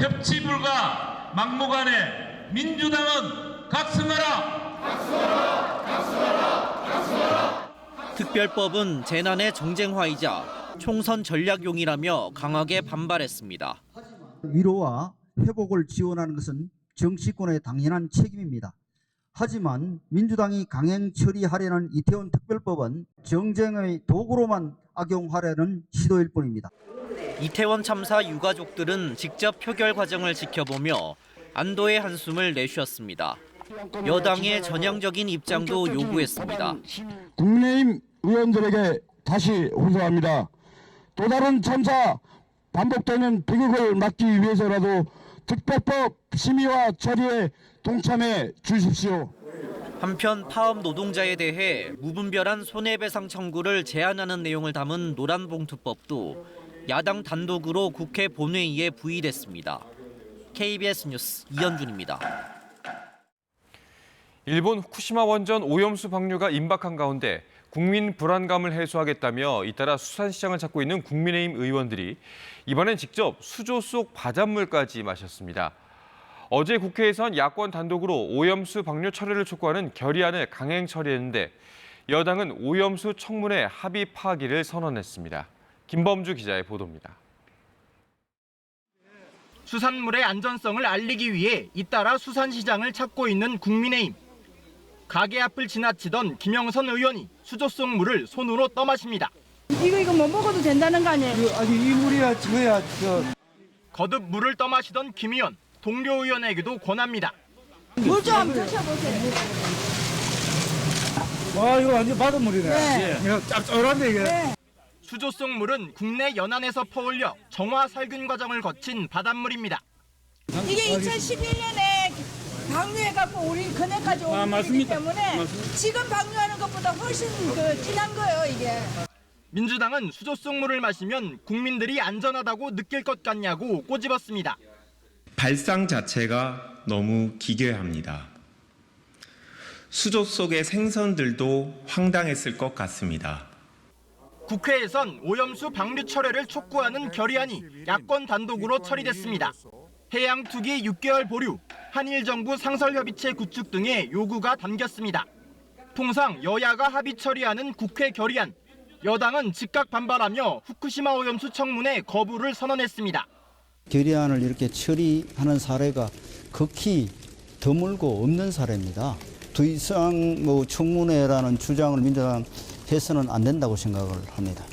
협치 불가 막무가내 민주당은 각성하라. 각성하라. 각성하라. 각성하라. 특별법은 재난의 정쟁화이자 총선 전략용이라며 강하게 반발했습니다. 위로와 회복을 지원하는 것은 정치권의 당연한 책임입니다. 하지만 민주당이 강행 처리하려는 이태원 특별법은 정쟁의 도구로만 악용하려는 시도일 뿐입니다. 이태원 참사 유가족들은 직접 표결 과정을 지켜보며 안도의 한숨을 내쉬었습니다. 여당의 전향적인 입장도 요구했습니다. 국민의힘 의원들에게 다시 호소합니다. 또 다른 참사 반복되는 비극을 막기 위해서라도 특별법 심의와 처리에 동참해 주십시오. 한편 파업 노동자에 대해 무분별한 손해배상 청구를 제한하는 내용을 담은 노란봉투법도 야당 단독으로 국회 본회의에 부의됐습니다. KBS 뉴스 이현준입니다. 일본 후쿠시마 원전 오염수 방류가 임박한 가운데 국민 불안감을 해소하겠다며 잇따라 수산시장을 찾고 있는 국민의힘 의원들이 이번엔 직접 수조 속 바닷물까지 마셨습니다. 어제 국회에선 야권 단독으로 오염수 방류 처리를 촉구하는 결의안을 강행 처리했는데 여당은 오염수 청문회 합의 파기를 선언했습니다. 김범주 기자의 보도입니다. 수산물의 안전성을 알리기 위해 잇따라 수산시장을 찾고 있는 국민의힘. 가게 앞을 지나치던 김영선 의원이 수조 속 물을 손으로 떠마십니다. 이거 못 먹어도 된다는 거 아니에요? 아니 이 물이야 저야 거듭 물을 떠마시던 김 의원, 동료 의원에게도 권합니다. 물 좀 한번 드셔보세요. 와 이거 완전 바닷물이네. 네. 이거 짭짤한데 이게. 네. 수조 속 물은 국내 연안에서 퍼올려 정화 살균 과정을 거친 바닷물입니다. 이게 2011년에 방류해갖고 우리 그네까지 온 물이기 때문에 맞습니다. 지금 방류하는 것보다 훨씬 진한 거예요 이게. 민주당은 수조 속 물을 마시면 국민들이 안전하다고 느낄 것 같냐고 꼬집었습니다. 발상 자체가 너무 기괴합니다. 수조 속의 생선들도 황당했을 것 같습니다. 국회에선 오염수 방류 철회를 촉구하는 결의안이 야권 단독으로 처리됐습니다. 해양 투기 6개월 보류, 한일 정부 상설협의체 구축 등의 요구가 담겼습니다. 통상 여야가 합의 처리하는 국회 결의안, 여당은 즉각 반발하며 후쿠시마 오염수 청문회 거부를 선언했습니다. 결의안을 이렇게 처리하는 사례가 극히 드물고 없는 사례입니다. 더 이상 청문회라는 주장을 민주당 해서는 안 된다고 생각을 합니다.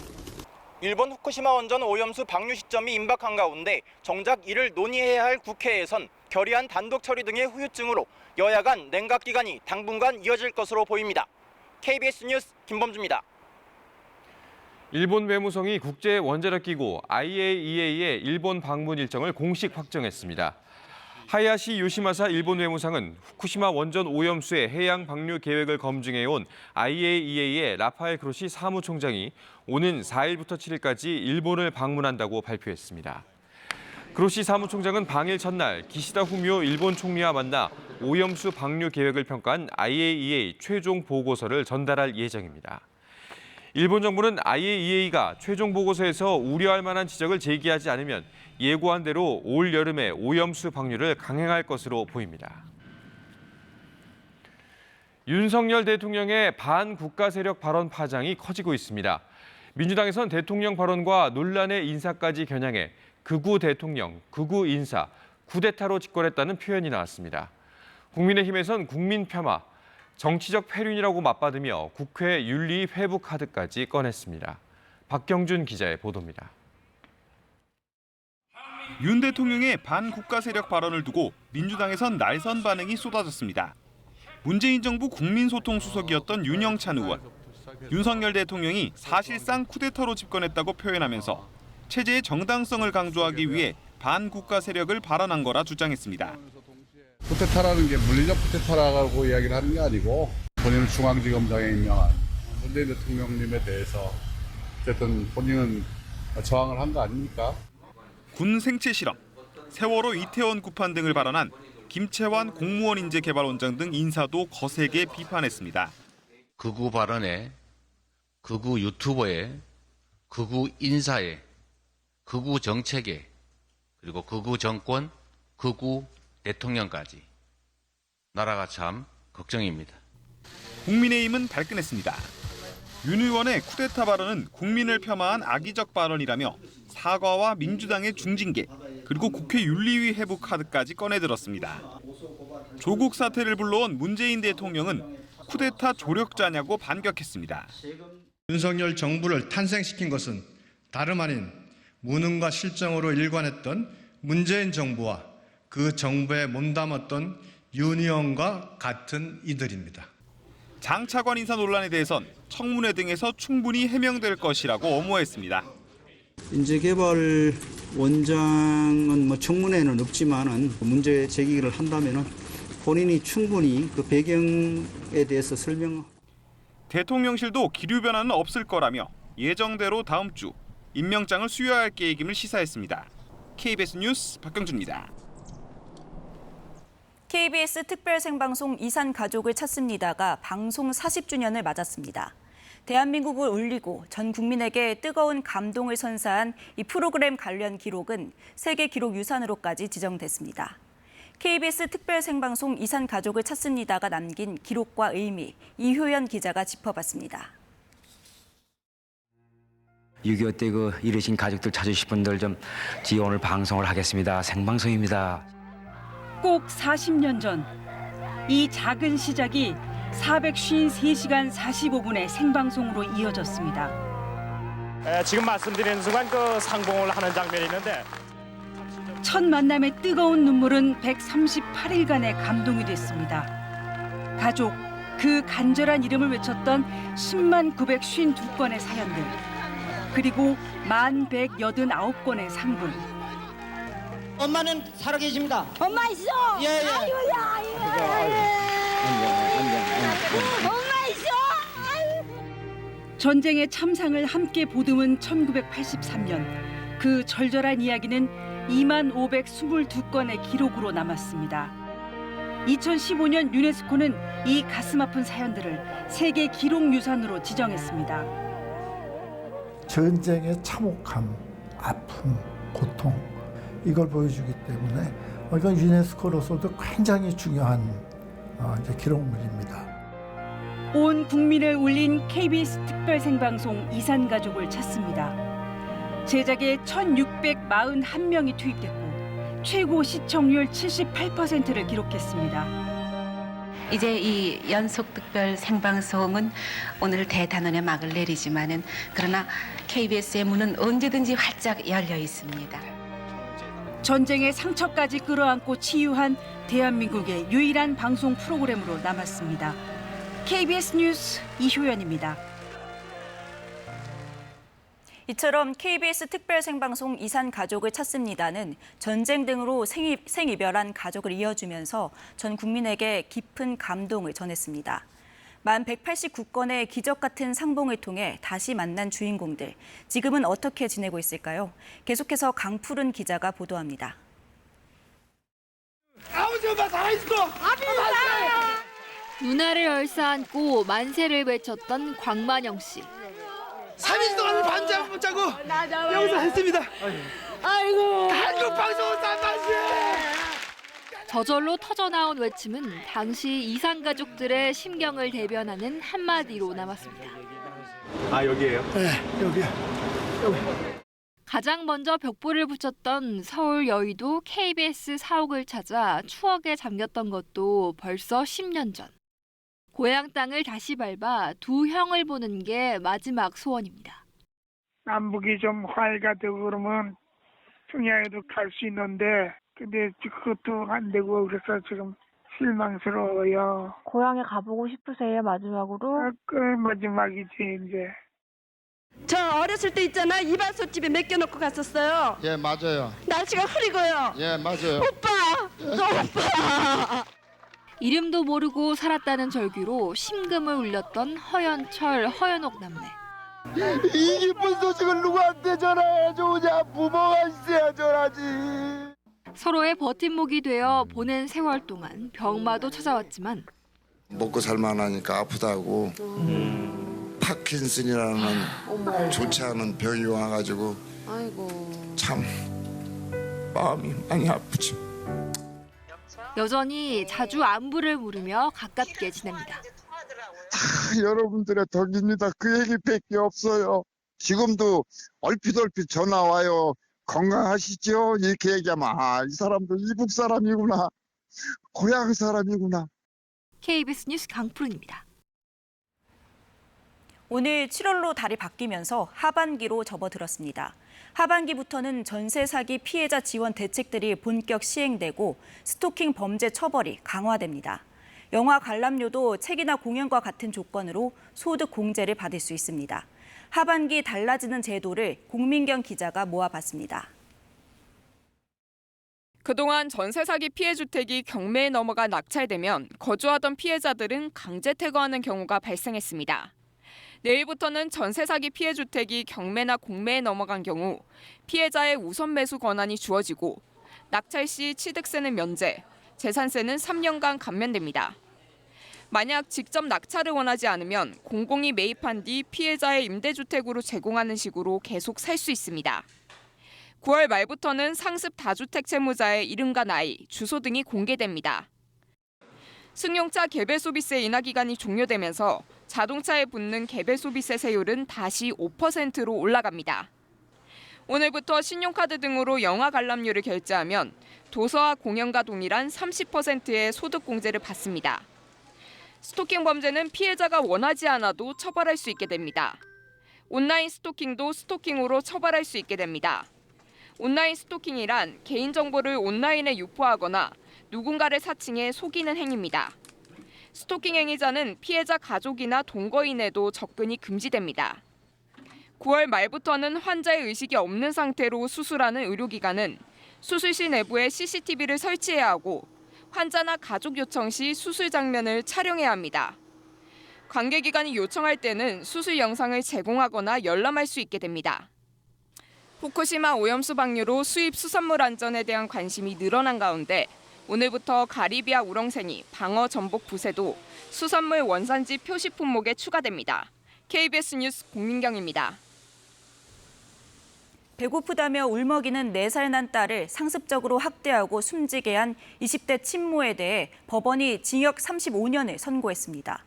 일본 후쿠시마 원전 오염수 방류 시점이 임박한 가운데 정작 이를 논의해야 할 국회에선 결의안 단독 처리 등의 후유증으로 여야 간 냉각 기간이 당분간 이어질 것으로 보입니다. KBS 뉴스 김범주입니다. 일본 외무성이 국제 원자력 기구 IAEA의 일본 방문 일정을 공식 확정했습니다. 하야시 요시마사 일본 외무상은 후쿠시마 원전 오염수의 해양 방류 계획을 검증해온 IAEA의 라파엘 그로시 사무총장이 오는 4일부터 7일까지 일본을 방문한다고 발표했습니다. 그로시 사무총장은 방일 첫날 기시다 후미오 일본 총리와 만나 오염수 방류 계획을 평가한 IAEA 최종 보고서를 전달할 예정입니다. 일본 정부는 IAEA가 최종 보고서에서 우려할 만한 지적을 제기하지 않으면 예고한 대로 올 여름에 오염수 방류를 강행할 것으로 보입니다. 윤석열 대통령의 반국가 세력 발언 파장이 커지고 있습니다. 민주당에선 대통령 발언과 논란의 인사까지 겨냥해 극우 대통령, 극우 인사, 쿠데타로 집권했다는 표현이 나왔습니다. 국민의힘에선 국민 폄하, 정치적 폐륜이라고 맞받으며 국회 윤리 회부 카드까지 꺼냈습니다. 박경준 기자의 보도입니다. 윤 대통령의 반국가 세력 발언을 두고 민주당에선 날선 반응이 쏟아졌습니다. 문재인 정부 국민소통수석이었던 윤영찬 의원, 윤석열 대통령이 사실상 쿠데타로 집권했다고 표현하면서 체제의 정당성을 강조하기 위해 반국가 세력을 발언한 거라 주장했습니다. 쿠데타라는 게 물리적 쿠데타라고 이야기를 하는 게 아니고 본인은 중앙지검장에 임명한 문재인 대통령님에 대해서 어쨌든 본인은 저항을 한 거 아닙니까? 군 생체 실험, 세월호 이태원 구판 등을 발언한 김채환 공무원 인재 개발원장 등 인사도 거세게 비판했습니다. 극우 발언에, 극우 유튜버에, 극우 인사에, 극우 정책에, 그리고 극우 정권, 극우 대통령까지 나라가 참 걱정입니다. 국민의힘은 발끈했습니다. 윤 의원의 쿠데타 발언은 국민을 폄하한 악의적 발언이라며 사과와 민주당의 중징계, 그리고 국회 윤리위 회부 카드까지 꺼내들었습니다. 조국 사태를 불러온 문재인 대통령은 쿠데타 조력자냐고 반격했습니다. 윤석열 정부를 탄생시킨 것은 다름 아닌 무능과 실정으로 일관했던 문재인 정부와 그 정부에 몸담았던 윤 의원과 같은 이들입니다. 장차관 인사 논란에 대해선 청문회 등에서 충분히 해명될 것이라고 엄호했습니다. 인재개발 원장은 청문회는 없지만은 문제 제기를 한다면은 본인이 충분히 그 배경에 대해서 설명. 대통령실도 기류 변화는 없을 거라며 예정대로 다음 주 임명장을 수여할 계획임을 시사했습니다. KBS 뉴스 박경준입니다. KBS 특별생방송 이산 가족을 찾습니다가 방송 40주년을 맞았습니다. 대한민국을 울리고 전 국민에게 뜨거운 감동을 선사한 이 프로그램 관련 기록은 세계 기록 유산으로까지 지정됐습니다. KBS 특별생방송 이산 가족을 찾습니다가 남긴 기록과 의미, 이효연 기자가 짚어봤습니다. 6.25 때 이르신 가족들 찾으실 분들 좀 뒤에 오늘 방송을 하겠습니다. 생방송입니다. 꼭 40년 전 이 작은 시작이 453시간 45분의 생방송으로 이어졌습니다. 지금 말씀드리는 순간 그 상봉을 하는 장면이 있는데 첫 만남의 뜨거운 눈물은 138일간의 감동이 됐습니다. 가족, 그 간절한 이름을 외쳤던 10만 952건의 사연들, 그리고 1189건의 상불. 엄마는 살아계십니다. 엄마 있어. 예. 아유야. 엄마 있어. 전쟁의 참상을 함께 보듬은 1983년. 그 절절한 이야기는 2만 522건의 기록으로 남았습니다. 2015년 유네스코는 이 가슴 아픈 사연들을 세계 기록 유산으로 지정했습니다. 전쟁의 참혹함, 아픔, 고통 이걸 보여주기 때문에 이건 유네스코로서도 굉장히 중요한 기록물입니다. 온 국민을 울린 KBS 특별생방송 이산가족을 찾습니다. 제작에 1,641명이 투입됐고 최고 시청률 78%를 기록했습니다. 이제 이 연속 특별 생방송은 오늘 대단원의 막을 내리지만은 그러나 KBS의 문은 언제든지 활짝 열려 있습니다. 전쟁의 상처까지 끌어안고 치유한 대한민국의 유일한 방송 프로그램으로 남았습니다. KBS 뉴스 이효연입니다. 이처럼 KBS 특별생방송 이산 가족을 찾습니다는 전쟁 등으로 생이별한 가족을 이어주면서 전 국민에게 깊은 감동을 전했습니다. 만 189건의 기적 같은 상봉을 통해 다시 만난 주인공들. 지금은 어떻게 지내고 있을까요? 계속해서 강푸른 기자가 보도합니다. 아버지 엄마 살아있어. 누나를 얼싸안고 만세를 외쳤던 광만영 씨. 3일 동안을 밤잠 못 자고 여기서 했습니다. 아이고 한국 방송은 싼맛이. 저절로 터져나온 외침은 당시 이산 가족들의 심경을 대변하는 한마디로 남았습니다. 아 여기에요? 네 여기요. 여기. 가장 먼저 벽보를 붙였던 서울 여의도 KBS 사옥을 찾아 추억에 잠겼던 것도 벌써 10년 전. 고향 땅을 다시 밟아 두 형을 보는 게 마지막 소원입니다. 남북이 좀 화해가 되고 그러면 평양에도 갈 수 있는데 근데 그것도 안 되고 그래서 지금 실망스러워요. 고향에 가보고 싶으세요, 마지막으로? 그 마지막이지 이제. 저 어렸을 때 있잖아, 이발소집에 맡겨놓고 갔었어요. 예, 맞아요. 날씨가 흐리고요. 예, 맞아요. 오빠! 오빠! 이름도 모르고 살았다는 절규로 심금을 울렸던 허연철, 허연옥 남매. 이 기쁜 소식을 누구한테 전화해 주냐? 부모가 있어야 전하지. 서로의 버팀목이 되어 보낸 세월 동안 병마도 찾아왔지만 먹고 살만하니까 아프다고 파킨슨이라는 좋지 않은 병이 와가지고 참 마음이 많이 아프지. 여전히 자주 안부를 물으며 가깝게 지냅니다. 여러분들의 덕입니다. 그 얘기밖에 없어요. 지금도 얼핏 전화 와요. 건강하시죠? 이렇게 얘기하면 이 사람도 이북 사람이구나. 고향 사람이구나. KBS 뉴스 강푸른입니다. 오늘 7월로 달이 바뀌면서 하반기로 접어들었습니다. 하반기부터는 전세 사기 피해자 지원 대책들이 본격 시행되고 스토킹 범죄 처벌이 강화됩니다. 영화 관람료도 책이나 공연과 같은 조건으로 소득 공제를 받을 수 있습니다. 하반기 달라지는 제도를 공민경 기자가 모아봤습니다. 그동안 전세 사기 피해 주택이 경매에 넘어가 낙찰되면 거주하던 피해자들은 강제 퇴거하는 경우가 발생했습니다. 내일부터는 전세 사기 피해 주택이 경매나 공매에 넘어간 경우 피해자의 우선 매수 권한이 주어지고 낙찰 시 취득세는 면제, 재산세는 3년간 감면됩니다. 만약 직접 낙찰을 원하지 않으면 공공이 매입한 뒤 피해자의 임대주택으로 제공하는 식으로 계속 살 수 있습니다. 9월 말부터는 상습 다주택 채무자의 이름과 나이, 주소 등이 공개됩니다. 승용차 개별소비세 인하 기간이 종료되면서 자동차에 붙는 개별소비세 세율은 다시 5%로 올라갑니다. 오늘부터 신용카드 등으로 영화 관람료를 결제하면 도서와 공연과 동일한 30%의 소득공제를 받습니다. 스토킹 범죄는 피해자가 원하지 않아도 처벌할 수 있게 됩니다. 온라인 스토킹도 스토킹으로 처벌할 수 있게 됩니다. 온라인 스토킹이란 개인정보를 온라인에 유포하거나 누군가를 사칭해 속이는 행위입니다. 스토킹 행위자는 피해자 가족이나 동거인에도 접근이 금지됩니다. 9월 말부터는 환자의 의식이 없는 상태로 수술하는 의료기관은 수술실 내부에 CCTV를 설치해야 하고 환자나 가족 요청 시 수술 장면을 촬영해야 합니다. 관계기관이 요청할 때는 수술 영상을 제공하거나 열람할 수 있게 됩니다. 후쿠시마 오염수 방류로 수입 수산물 안전에 대한 관심이 늘어난 가운데 오늘부터 가리비아 우렁생이, 방어, 전복, 부새도 수산물 원산지 표시 품목에 추가됩니다. KBS 뉴스 공민경입니다. 배고프다며 울먹이는 4살 난 딸을 상습적으로 학대하고 숨지게 한 20대 친모에 대해 법원이 징역 35년을 선고했습니다.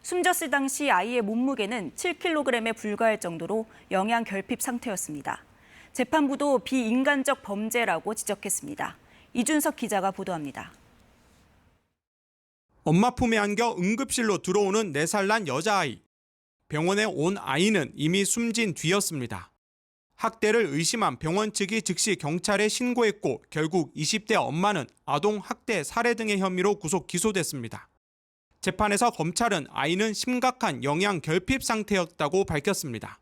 숨졌을 당시 아이의 몸무게는 7kg에 불과할 정도로 영양 결핍 상태였습니다. 재판부도 비인간적 범죄라고 지적했습니다. 이준석 기자가 보도합니다. 엄마 품에 안겨 응급실로 들어오는 4살 난 여자아이. 병원에 온 아이는 이미 숨진 뒤였습니다. 학대를 의심한 병원 측이 즉시 경찰에 신고했고 결국 20대 엄마는 아동 학대 살해 등의 혐의로 구속 기소됐습니다. 재판에서 검찰은 아이는 심각한 영양 결핍 상태였다고 밝혔습니다.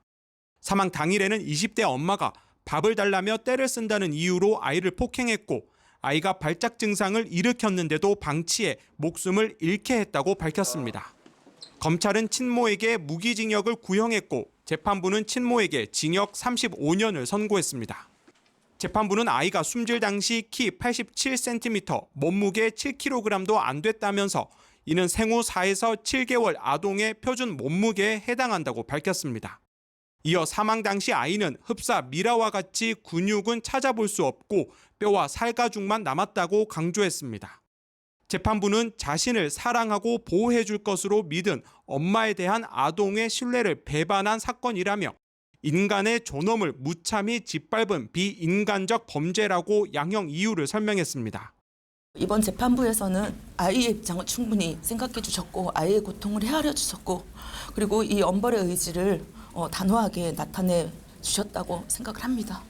사망 당일에는 20대 엄마가 밥을 달라며 떼를 쓴다는 이유로 아이를 폭행했고 아이가 발작 증상을 일으켰는데도 방치해 목숨을 잃게 했다고 밝혔습니다. 검찰은 친모에게 무기징역을 구형했고 재판부는 친모에게 징역 35년을 선고했습니다. 재판부는 아이가 숨질 당시 키 87cm, 몸무게 7kg도 안 됐다면서 이는 생후 4에서 7개월 아동의 표준 몸무게에 해당한다고 밝혔습니다. 이어 사망 당시 아이는 흡사 미라와 같이 근육은 찾아볼 수 없고 뼈와 살가죽만 남았다고 강조했습니다. 재판부는 자신을 사랑하고 보호해 줄 것으로 믿은 엄마에 대한 아동의 신뢰를 배반한 사건이라며 인간의 존엄을 무참히 짓밟은 비인간적 범죄라고 양형 이유를 설명했습니다. 이번 재판부에서는 아이의 입장을 충분히 생각해 주셨고 아이의 고통을 헤아려 주셨고 그리고 이 엄벌의 의지를 단호하게 나타내 주셨다고 생각을 합니다.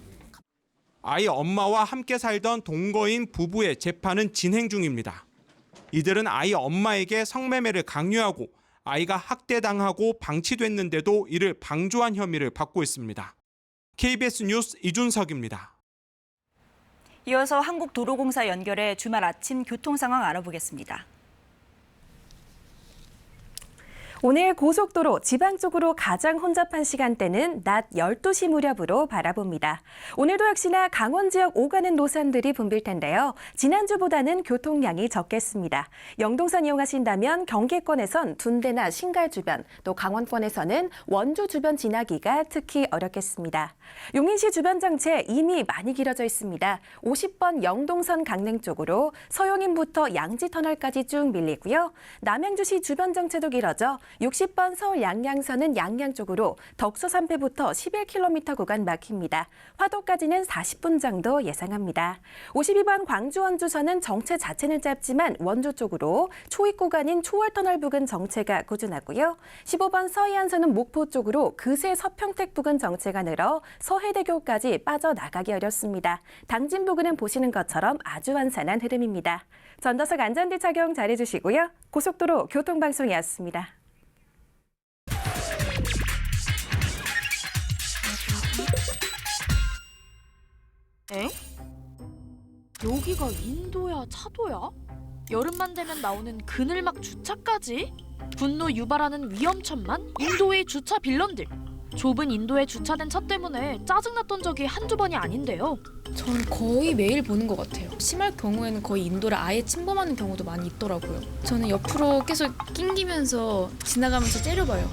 아이 엄마와 함께 살던 동거인 부부의 재판은 진행 중입니다. 이들은 아이 엄마에게 성매매를 강요하고 아이가 학대당하고 방치됐는데도 이를 방조한 혐의를 받고 있습니다. KBS 뉴스 이준석입니다. 이어서 한국도로공사 연결해 주말 아침 교통 상황 알아보겠습니다. 오늘 고속도로 지방 쪽으로 가장 혼잡한 시간대는 낮 12시 무렵으로 바라봅니다. 오늘도 역시나 강원 지역 오가는 노선들이 붐빌 텐데요. 지난주보다는 교통량이 적겠습니다. 영동선 이용하신다면 경기권에선 둔대나 신갈 주변, 또 강원권에서는 원주 주변 지나기가 특히 어렵겠습니다. 용인시 주변 정체 이미 많이 길어져 있습니다. 50번 영동선 강릉 쪽으로 서용인부터 양지터널까지 쭉 밀리고요. 남양주시 주변 정체도 길어져 60번 서울 양양선은 양양 쪽으로 덕수 3패부터 11km 구간 막힙니다. 화도까지는 40분 정도 예상합니다. 52번 광주 원주선은 정체 자체는 짧지만 원주 쪽으로 초입 구간인 초월터널 부근 정체가 꾸준하고요. 15번 서해안선은 목포 쪽으로 그새 서평택 부근 정체가 늘어 서해대교까지 빠져나가기 어렵습니다. 당진 부근은 보시는 것처럼 아주 완산한 흐름입니다. 전좌석 안전띠 착용 잘해주시고요. 고속도로 교통방송이었습니다. 엥? 여기가 인도야, 차도야? 여름만 되면 나오는 그늘막 주차까지? 분노 유발하는 위험천만 인도의 주차 빌런들. 좁은 인도에 주차된 차 때문에 짜증났던 적이 한두 번이 아닌데요. 전 거의 매일 보는 것 같아요. 심할 경우에는 거의 인도를 아예 침범하는 경우도 많이 있더라고요. 저는 옆으로 계속 낑기면서 지나가면서 째려봐요.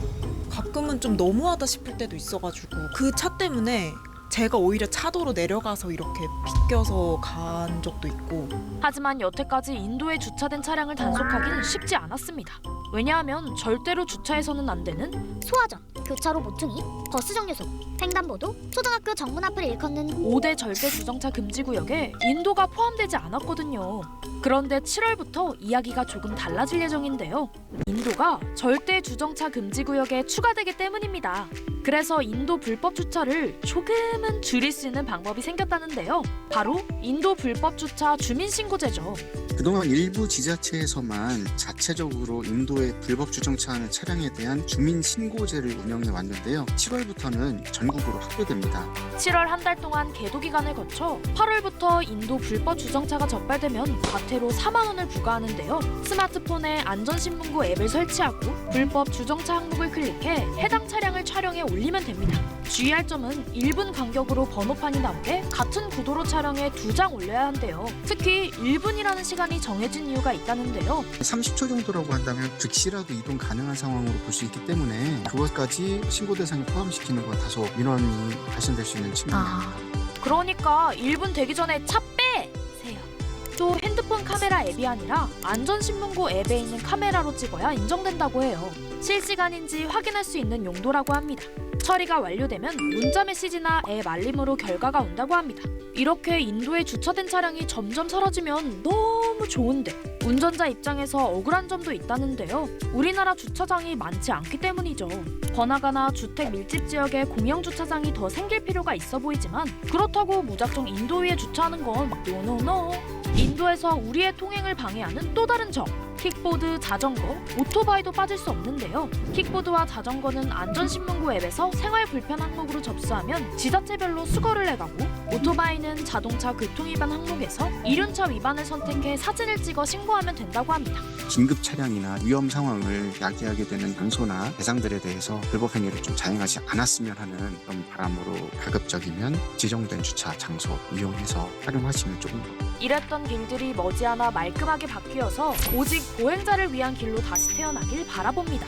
가끔은 좀 너무하다 싶을 때도 있어가지고 그 차 때문에 제가 오히려 차도로 내려가서 이렇게 비껴서 간 적도 있고. 하지만 여태까지 인도에 주차된 차량을 단속하기는 쉽지 않았습니다. 왜냐하면 절대로 주차해서는 안 되는 소화전, 교차로 모퉁이, 버스 정류소, 횡단보도, 초등학교 정문 앞을 일컫는 5대 절대 주정차 금지 구역에 인도가 포함되지 않았거든요. 그런데 7월부터 이야기가 조금 달라질 예정인데요. 인도가 절대 주정차 금지 구역에 추가되기 때문입니다. 그래서 인도 불법 주차를 조금은 줄일 수 있는 방법이 생겼다는데요. 바로 인도 불법 주차 주민신고제죠. 그동안 일부 지자체에서만 자체적으로 인도에 불법 주정차하는 차량에 대한 주민신고제를 운영해 왔는데요. 7월부터는 전국으로 확대됩니다. 7월 한 달 동안 계도 기간을 거쳐 8월부터 인도 불법 주정차가 적발되면 과태료 4만 원을 부과하는데요. 스마트폰에 안전신문고 앱을 설치하고 불법 주정차 항목을 클릭해 해당 차량을 촬영해 올리면 됩니다. 주의할 점은 1분 간격으로 번호판이 나오게 같은 구도로 촬영해 2장 올려야 한대요. 특히 1분이라는 시간이 정해진 이유가 있다는데요. 30초 정도라고 한다면 즉시라도 이동 가능한 상황으로 볼 수 있기 때문에 그것까지 신고 대상에 포함시키는 건 다소 민원이 발생될 수 있는 측면입니다. 그러니까 1분 되기 전에 차 빼세요. 또 핸드폰 카메라 앱이 아니라 안전신문고 앱에 있는 카메라로 찍어야 인정된다고 해요. 실시간인지 확인할 수 있는 용도라고 합니다. 처리가 완료되면 문자 메시지나 앱 알림으로 결과가 온다고 합니다. 이렇게 인도에 주차된 차량이 점점 사라지면 너무 좋은데 운전자 입장에서 억울한 점도 있다는데요. 우리나라 주차장이 많지 않기 때문이죠. 번화가나 주택 밀집 지역에 공영 주차장이 더 생길 필요가 있어 보이지만 그렇다고 무작정 인도 위에 주차하는 건 노노노. 인도에서 우리의 통행을 방해하는 또 다른 점. 킥보드, 자전거, 오토바이도 빠질 수 없는데요. 킥보드와 자전거는 안전신문고 앱에서 생활 불편 항목으로 접수하면 지자체별로 수거를 해가고 오토바이는 자동차 교통위반 항목에서 이륜차 위반을 선택해 사진을 찍어 신고하면 된다고 합니다. 긴급 차량이나 위험 상황을 야기하게 되는 장소나 대상들에 대해서 불법 행위를 좀 자행하지 않았으면 하는 그런 바람으로 가급적이면 지정된 주차 장소 이용해서 활용하시면 조금 더. 이랬던 길들이 머지않아 말끔하게 바뀌어서 오직 보행자를 위한 길로 다시 태어나길 바라봅니다.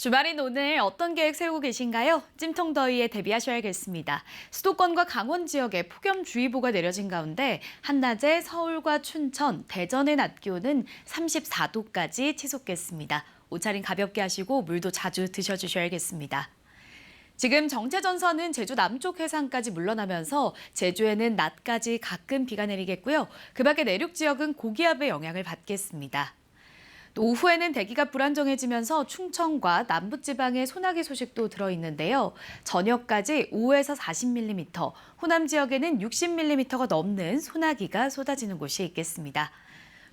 주말인 오늘 어떤 계획 세우고 계신가요? 찜통더위에 대비하셔야겠습니다. 수도권과 강원 지역에 폭염주의보가 내려진 가운데 한낮에 서울과 춘천, 대전의 낮 기온은 34도까지 치솟겠습니다. 옷차림 가볍게 하시고 물도 자주 드셔주셔야겠습니다. 지금 정체전선은 제주 남쪽 해상까지 물러나면서 제주에는 낮까지 가끔 비가 내리겠고요. 그 밖에 내륙 지역은 고기압의 영향을 받겠습니다. 또 오후에는 대기가 불안정해지면서 충청과 남부지방에 소나기 소식도 들어있는데요. 저녁까지 5에서 40mm, 호남 지역에는 60mm가 넘는 소나기가 쏟아지는 곳이 있겠습니다.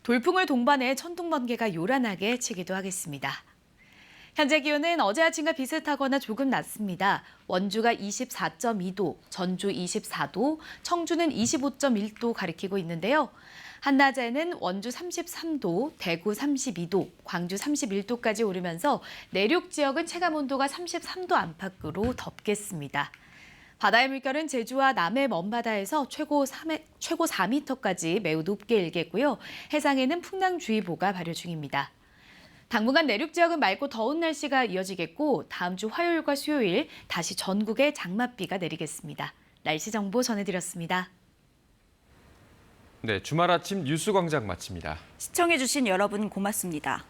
돌풍을 동반해 천둥 번개가 요란하게 치기도 하겠습니다. 현재 기온은 어제 아침과 비슷하거나 조금 낮습니다. 원주가 24.2도, 전주 24도, 청주는 25.1도 가리키고 있는데요. 한낮에는 원주 33도, 대구 32도, 광주 31도까지 오르면서 내륙 지역은 체감온도가 33도 안팎으로 덥겠습니다. 바다의 물결은 제주와 남해 먼바다에서 최고 4m까지 매우 높게 일겠고요. 해상에는 풍랑주의보가 발효 중입니다. 당분간 내륙 지역은 맑고 더운 날씨가 이어지겠고 다음 주 화요일과 수요일 다시 전국에 장맛비가 내리겠습니다. 날씨 정보 전해드렸습니다. 네, 주말 아침 뉴스광장 마칩니다. 시청해주신 여러분 고맙습니다.